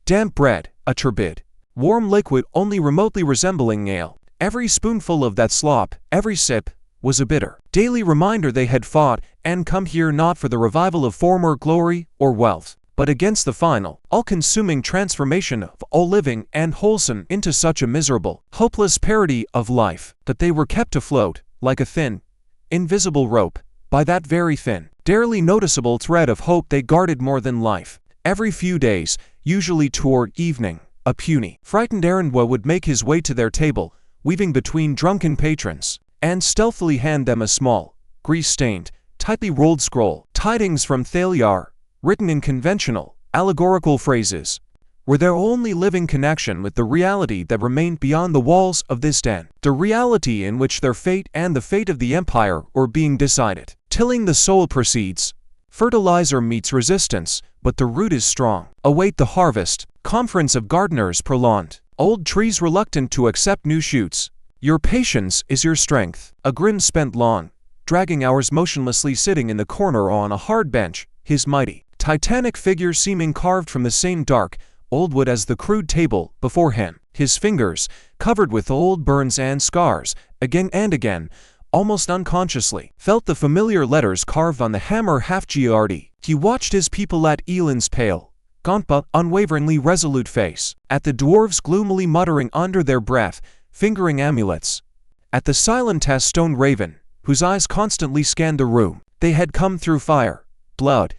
damp bread, a turbid, warm liquid only remotely resembling ale. Every spoonful of that slop, every sip, was a bitter, daily reminder they had fought and come here not for the revival of former glory or wealth, but against the final, all-consuming transformation of all living and wholesome into such a miserable, hopeless parody of life, that they were kept afloat, like a thin, invisible rope, by that very thin, barely noticeable thread of hope they guarded more than life. Every few days, usually toward evening, a puny, frightened errand boy would make his way to their table, weaving between drunken patrons, and stealthily hand them a small, grease-stained, tightly rolled scroll. Tidings from Taelyar, written in conventional, allegorical phrases, were their only living connection with the reality that remained beyond the walls of this den, the reality in which their fate and the fate of the empire were being decided. Tilling the soil proceeds, fertilizer meets resistance, but the root is strong. Await the harvest, conference of gardeners prolonged, old trees reluctant to accept new shoots. Your patience is your strength. Agrim spent long, dragging hours motionlessly sitting in the corner on a hard bench, his mighty, titanic figure seeming carved from the same dark, old wood as the crude table before him. His fingers, covered with old burns and scars, again and again, almost unconsciously, felt the familiar letters carved on the hammer half-Giardi. He watched his people at Elin's pale, gaunt but unwaveringly resolute face, at the dwarves gloomily muttering under their breath, fingering amulets, at the silent as stone raven, whose eyes constantly scanned the room. They had come through fire, blood,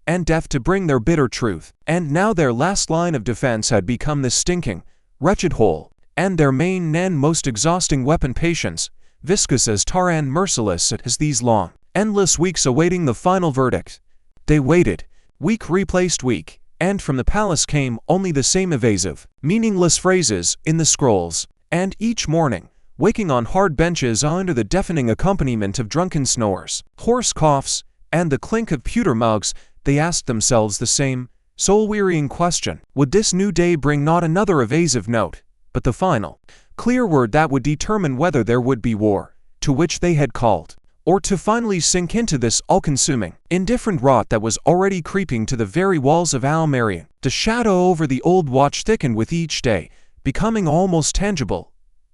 and death to bring their bitter truth, and now their last line of defense had become this stinking, wretched hole, and their main and most exhausting weapon patience, viscous as tar and merciless as these long, endless weeks awaiting the final verdict. They waited, week replaced week, and from the palace came only the same evasive, meaningless phrases in the scrolls. And each morning, waking on hard benches under the deafening accompaniment of drunken snores, hoarse coughs, and the clink of pewter mugs, they asked themselves the same, soul-wearying question. Would this new day bring not another evasive note, but the final, clear word that would determine whether there would be war, to which they had called, or to finally sink into this all-consuming, indifferent rot that was already creeping to the very walls of Al-Marion? The shadow over the old watch thickened with each day, becoming almost tangible,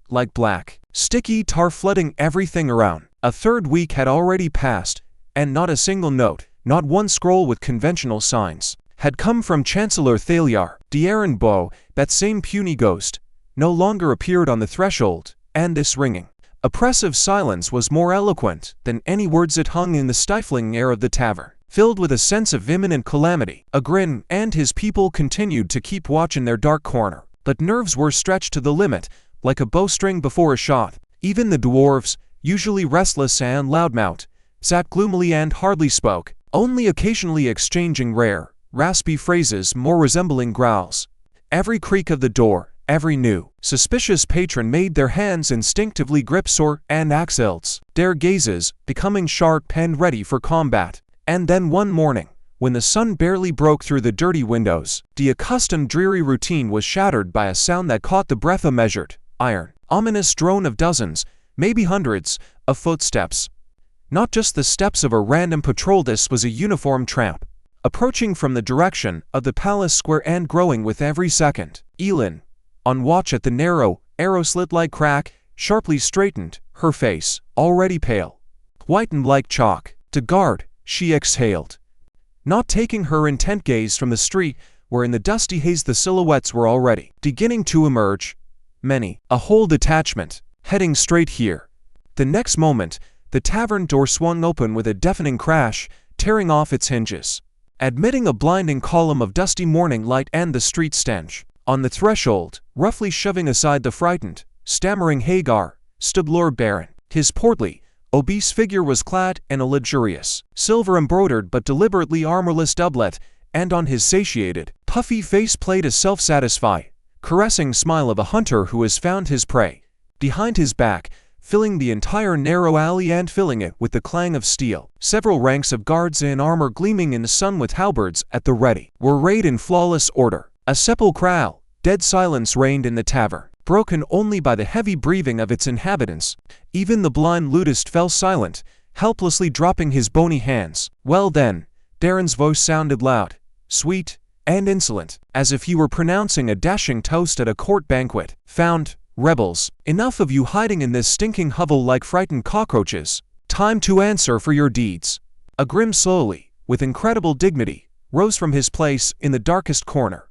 like black, sticky tar flooding everything around. A third week had already passed, and not a single note, not one scroll with conventional signs, had come from Chancellor Taelyar. The errand bow, that same puny ghost, no longer appeared on the threshold, and this ringing, oppressive silence was more eloquent than any words. It hung in the stifling air of the tavern, filled with a sense of imminent calamity. Agrim and his people continued to keep watch in their dark corner, but nerves were stretched to the limit, like a bowstring before a shot. Even the dwarves, usually restless and loudmouthed, sat gloomily and hardly spoke, only occasionally exchanging rare, raspy phrases more resembling growls. Every creak of the door, every new, suspicious patron made their hands instinctively grip sword and axe hilts, their gazes becoming sharp and ready for combat. And then one morning, when the sun barely broke through the dirty windows, the accustomed dreary routine was shattered by a sound that caught the breath, a measured, iron, ominous drone of dozens, maybe hundreds, of footsteps. Not just the steps of a random patrol, this was a uniformed tramp, approaching from the direction of the palace square and growing with every second. Elin, on watch at the narrow, arrow-slit-like crack, sharply straightened, her face, already pale, whitened like chalk. To guard, she exhaled, not taking her intent gaze from the street, where in the dusty haze the silhouettes were already beginning to emerge. Many, a whole detachment, heading straight here. The next moment, the tavern door swung open with a deafening crash, tearing off its hinges, admitting a blinding column of dusty morning light and the street stench. On the threshold, roughly shoving aside the frightened, stammering Hagar, stood Lord Baron. His portly, obese figure was clad in a luxurious, silver-embroidered but deliberately armorless doublet, and on his satiated, puffy face played a self-satisfied, caressing smile of a hunter who has found his prey. Behind his back, filling the entire narrow alley and filling it with the clang of steel, several ranks of guards in armor gleaming in the sun with halberds at the ready, were arrayed in flawless order. A sepulchral, dead silence reigned in the tavern, broken only by the heavy breathing of its inhabitants. Even the blind lutist fell silent, helplessly dropping his bony hands. Well then, Baron's voice sounded loud, sweet, and insolent, as if he were pronouncing a dashing toast at a court banquet. Found, rebels, enough of you hiding in this stinking hovel like frightened cockroaches. Time to answer for your deeds. Agrim slowly, with incredible dignity, rose from his place in the darkest corner.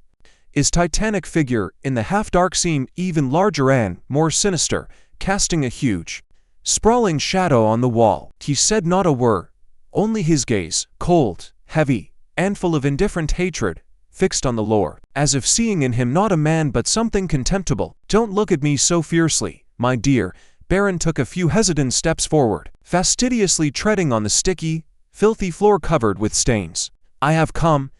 His titanic figure in the half-dark seemed even larger and more sinister, casting a huge, sprawling shadow on the wall. He said not a word, only his gaze, cold, heavy, and full of indifferent hatred, fixed on the Lord, as if seeing in him not a man but something contemptible. Don't look at me so fiercely, my dear. Baron took a few hesitant steps forward, fastidiously treading on the sticky, filthy floor covered with stains. I have come,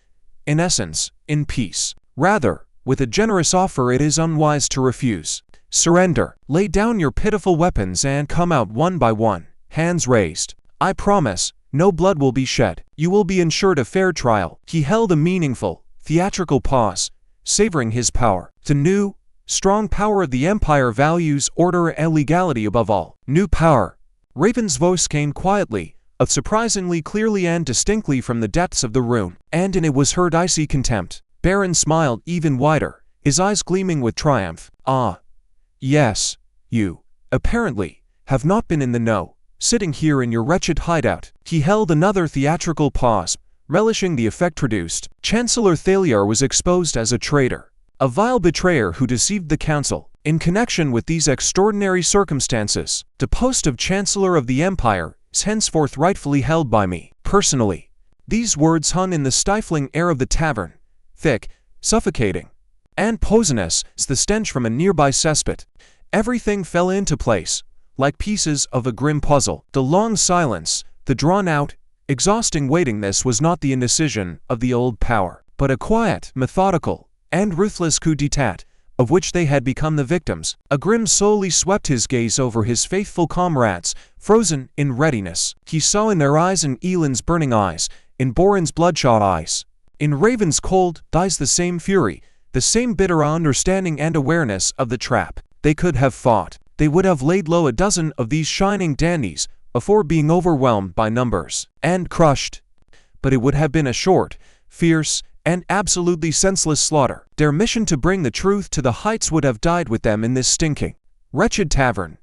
in essence, in peace. Rather, with a generous offer it is unwise to refuse. Surrender, lay down your pitiful weapons and come out one by one, hands raised. I promise, no blood will be shed. You will be ensured a fair trial. He held a meaningful, theatrical pause, savoring his power. The new, strong power of the Empire values order and legality above all. New power. Raven's voice came quietly, surprisingly clearly and distinctly from the depths of the room, and in it was heard icy contempt. Baron smiled even wider, his eyes gleaming with triumph. Ah, yes, you, apparently, have not been in the know, sitting here in your wretched hideout. He held another theatrical pause, relishing the effect produced. Chancellor Taelyar was exposed as a traitor, a vile betrayer who deceived the council. In connection with these extraordinary circumstances, the post of Chancellor of the Empire is henceforth rightfully held by me, personally. These words hung in the stifling air of the tavern, thick, suffocating, and poisonous as the stench from a nearby cesspit. Everything fell into place, like pieces of a grim puzzle. The long silence, the drawn-out, exhausting waiting, this was not the indecision of the old power, but a quiet, methodical, and ruthless coup d'etat, of which they had become the victims. Agrim slowly swept his gaze over his faithful comrades, frozen in readiness. He saw in their eyes, in Elin's burning eyes, in Boren's bloodshot eyes, in Raven's cold eyes, the same fury, the same bitter understanding and awareness of the trap. They could have fought. They would have laid low a dozen of these shining dandies before being overwhelmed by numbers and crushed. But it would have been a short, fierce, and absolutely senseless slaughter. Their mission to bring the truth to the heights would have died with them in this stinking, wretched tavern,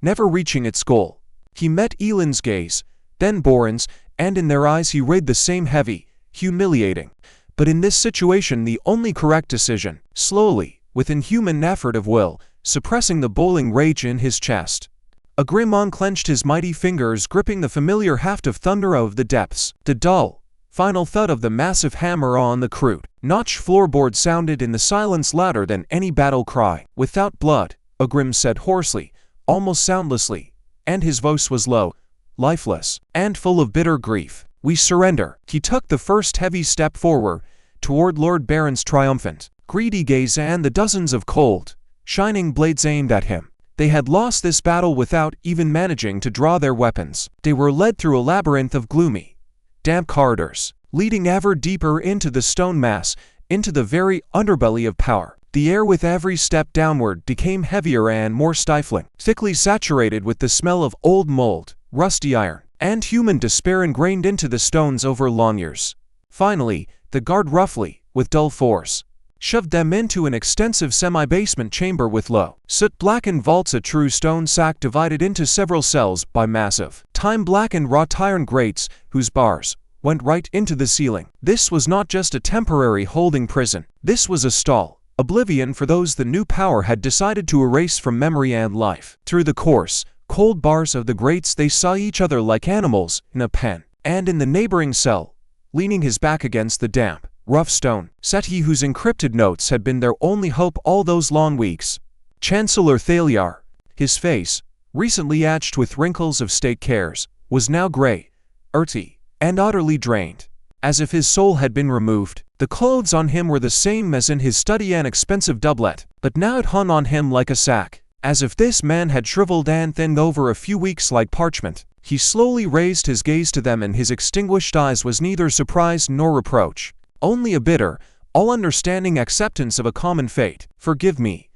never reaching its goal. He met Elin's gaze, then Boren's, and in their eyes he read the same heavy, humiliating, but in this situation the only correct decision. Slowly, with inhuman effort of will, suppressing the boiling rage in his chest, Agrim unclenched his mighty fingers, gripping the familiar haft of thunder of the depths. The dull, final thud of the massive hammer on the crude, notched floorboard sounded in the silence louder than any battle cry. Without blood, Agrim said hoarsely, almost soundlessly, and his voice was low, lifeless, and full of bitter grief. "We surrender." He took the first heavy step forward, toward Lord Baron's triumphant, greedy gaze and the dozens of cold, shining blades aimed at him. They had lost this battle without even managing to draw their weapons. They were led through a labyrinth of gloomy, damp corridors, leading ever deeper into the stone mass, into the very underbelly of power. The air with every step downward became heavier and more stifling, thickly saturated with the smell of old mold, rusty iron, and human despair ingrained into the stones over long years. Finally, the guard roughly, with dull force, shoved them into an extensive semi-basement chamber with low, soot-blackened vaults, a true stone sack divided into several cells by massive, time-blackened wrought iron grates whose bars went right into the ceiling. This was not just a temporary holding prison. This was a stall, oblivion for those the new power had decided to erase from memory and life. Through the coarse, cold bars of the grates they saw each other like animals in a pen. And in the neighboring cell, leaning his back against the damp, rough stone, sat he whose encrypted notes had been their only hope all those long weeks. Chancellor Taelyar. His face, recently etched with wrinkles of state cares, was now gray, earthy, and utterly drained, as if his soul had been removed. The clothes on him were the same as in his study, an expensive doublet, but now it hung on him like a sack, as if this man had shriveled and thinned over a few weeks like parchment. He slowly raised his gaze to them, and his extinguished eyes was neither surprise nor reproach, only a bitter, all-understanding acceptance of a common fate. "Forgive me."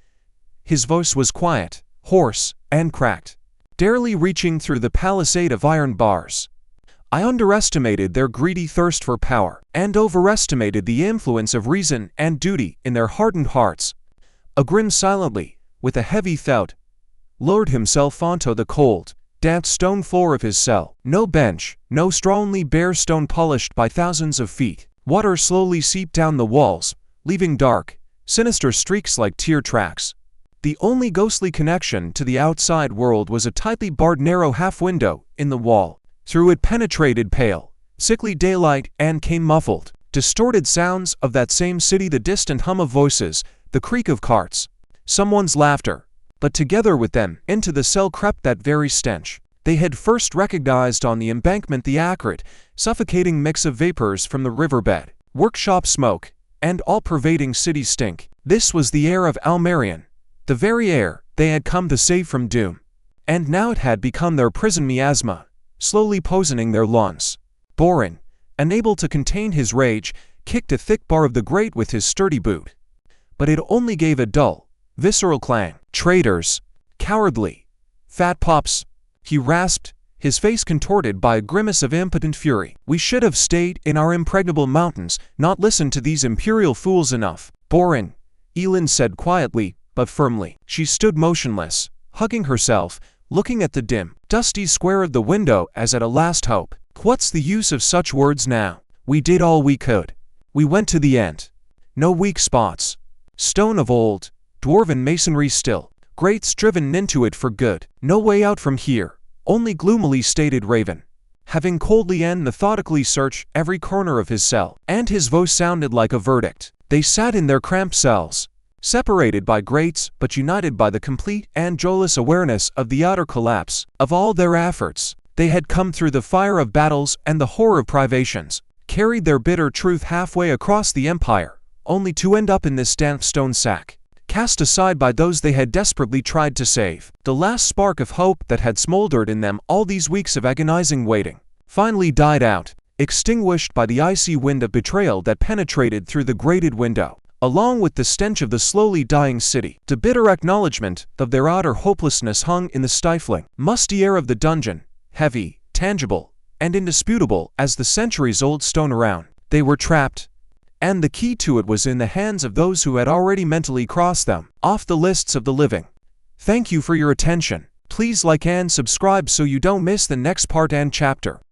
His voice was quiet, hoarse, and cracked, barely reaching through the palisade of iron bars. "I underestimated their greedy thirst for power, and overestimated the influence of reason and duty in their hardened hearts." Agrim silently, with a heavy thought, lowered himself onto the cold, damp stone floor of his cell. No bench, no straw, only bare stone polished by thousands of feet. Water slowly seeped down the walls, leaving dark, sinister streaks like tear tracks. The only ghostly connection to the outside world was a tightly barred narrow half-window in the wall. Through it penetrated pale, sickly daylight, and came muffled, distorted sounds of that same city, the distant hum of voices, the creak of carts, someone's laughter. But together with them, into the cell crept that very stench they had first recognized on the embankment, the acrid, suffocating mix of vapors from the riverbed, workshop smoke, and all-pervading city stink. This was the air of Al-Marion, the very air they had come to save from doom. And now it had become their prison miasma, slowly poisoning their lungs. Borin, unable to contain his rage, kicked a thick bar of the grate with his sturdy boot. But it only gave a dull, visceral clang. "Traitors! Cowardly! Fat pups!" he rasped, his face contorted by a grimace of impotent fury. "We should have stayed in our impregnable mountains, not listened to these imperial fools enough." "Borin," Elin said quietly, but firmly. She stood motionless, hugging herself, looking at the dim, dusty square of the window as at a last hope. "What's the use of such words now? We did all we could. We went to the end. No weak spots. Stone of old, dwarven masonry still. Grates driven into it for good. No way out from here," only gloomily stated Raven, having coldly and methodically searched every corner of his cell. And his voice sounded like a verdict. They sat in their cramped cells, separated by grates but united by the complete and joyless awareness of the utter collapse of all their efforts. They had come through the fire of battles and the horror of privations, carried their bitter truth halfway across the empire, only to end up in this damp stone sack, cast aside by those they had desperately tried to save. The last spark of hope that had smoldered in them all these weeks of agonizing waiting finally died out, extinguished by the icy wind of betrayal that penetrated through the grated window, along with the stench of the slowly dying city. The bitter acknowledgement of their utter hopelessness hung in the stifling, musty air of the dungeon, heavy, tangible, and indisputable as the centuries-old stone around. They were trapped, and the key to it was in the hands of those who had already mentally crossed them off the lists of the living. Thank you for your attention. Please like and subscribe so you don't miss the next part and chapter.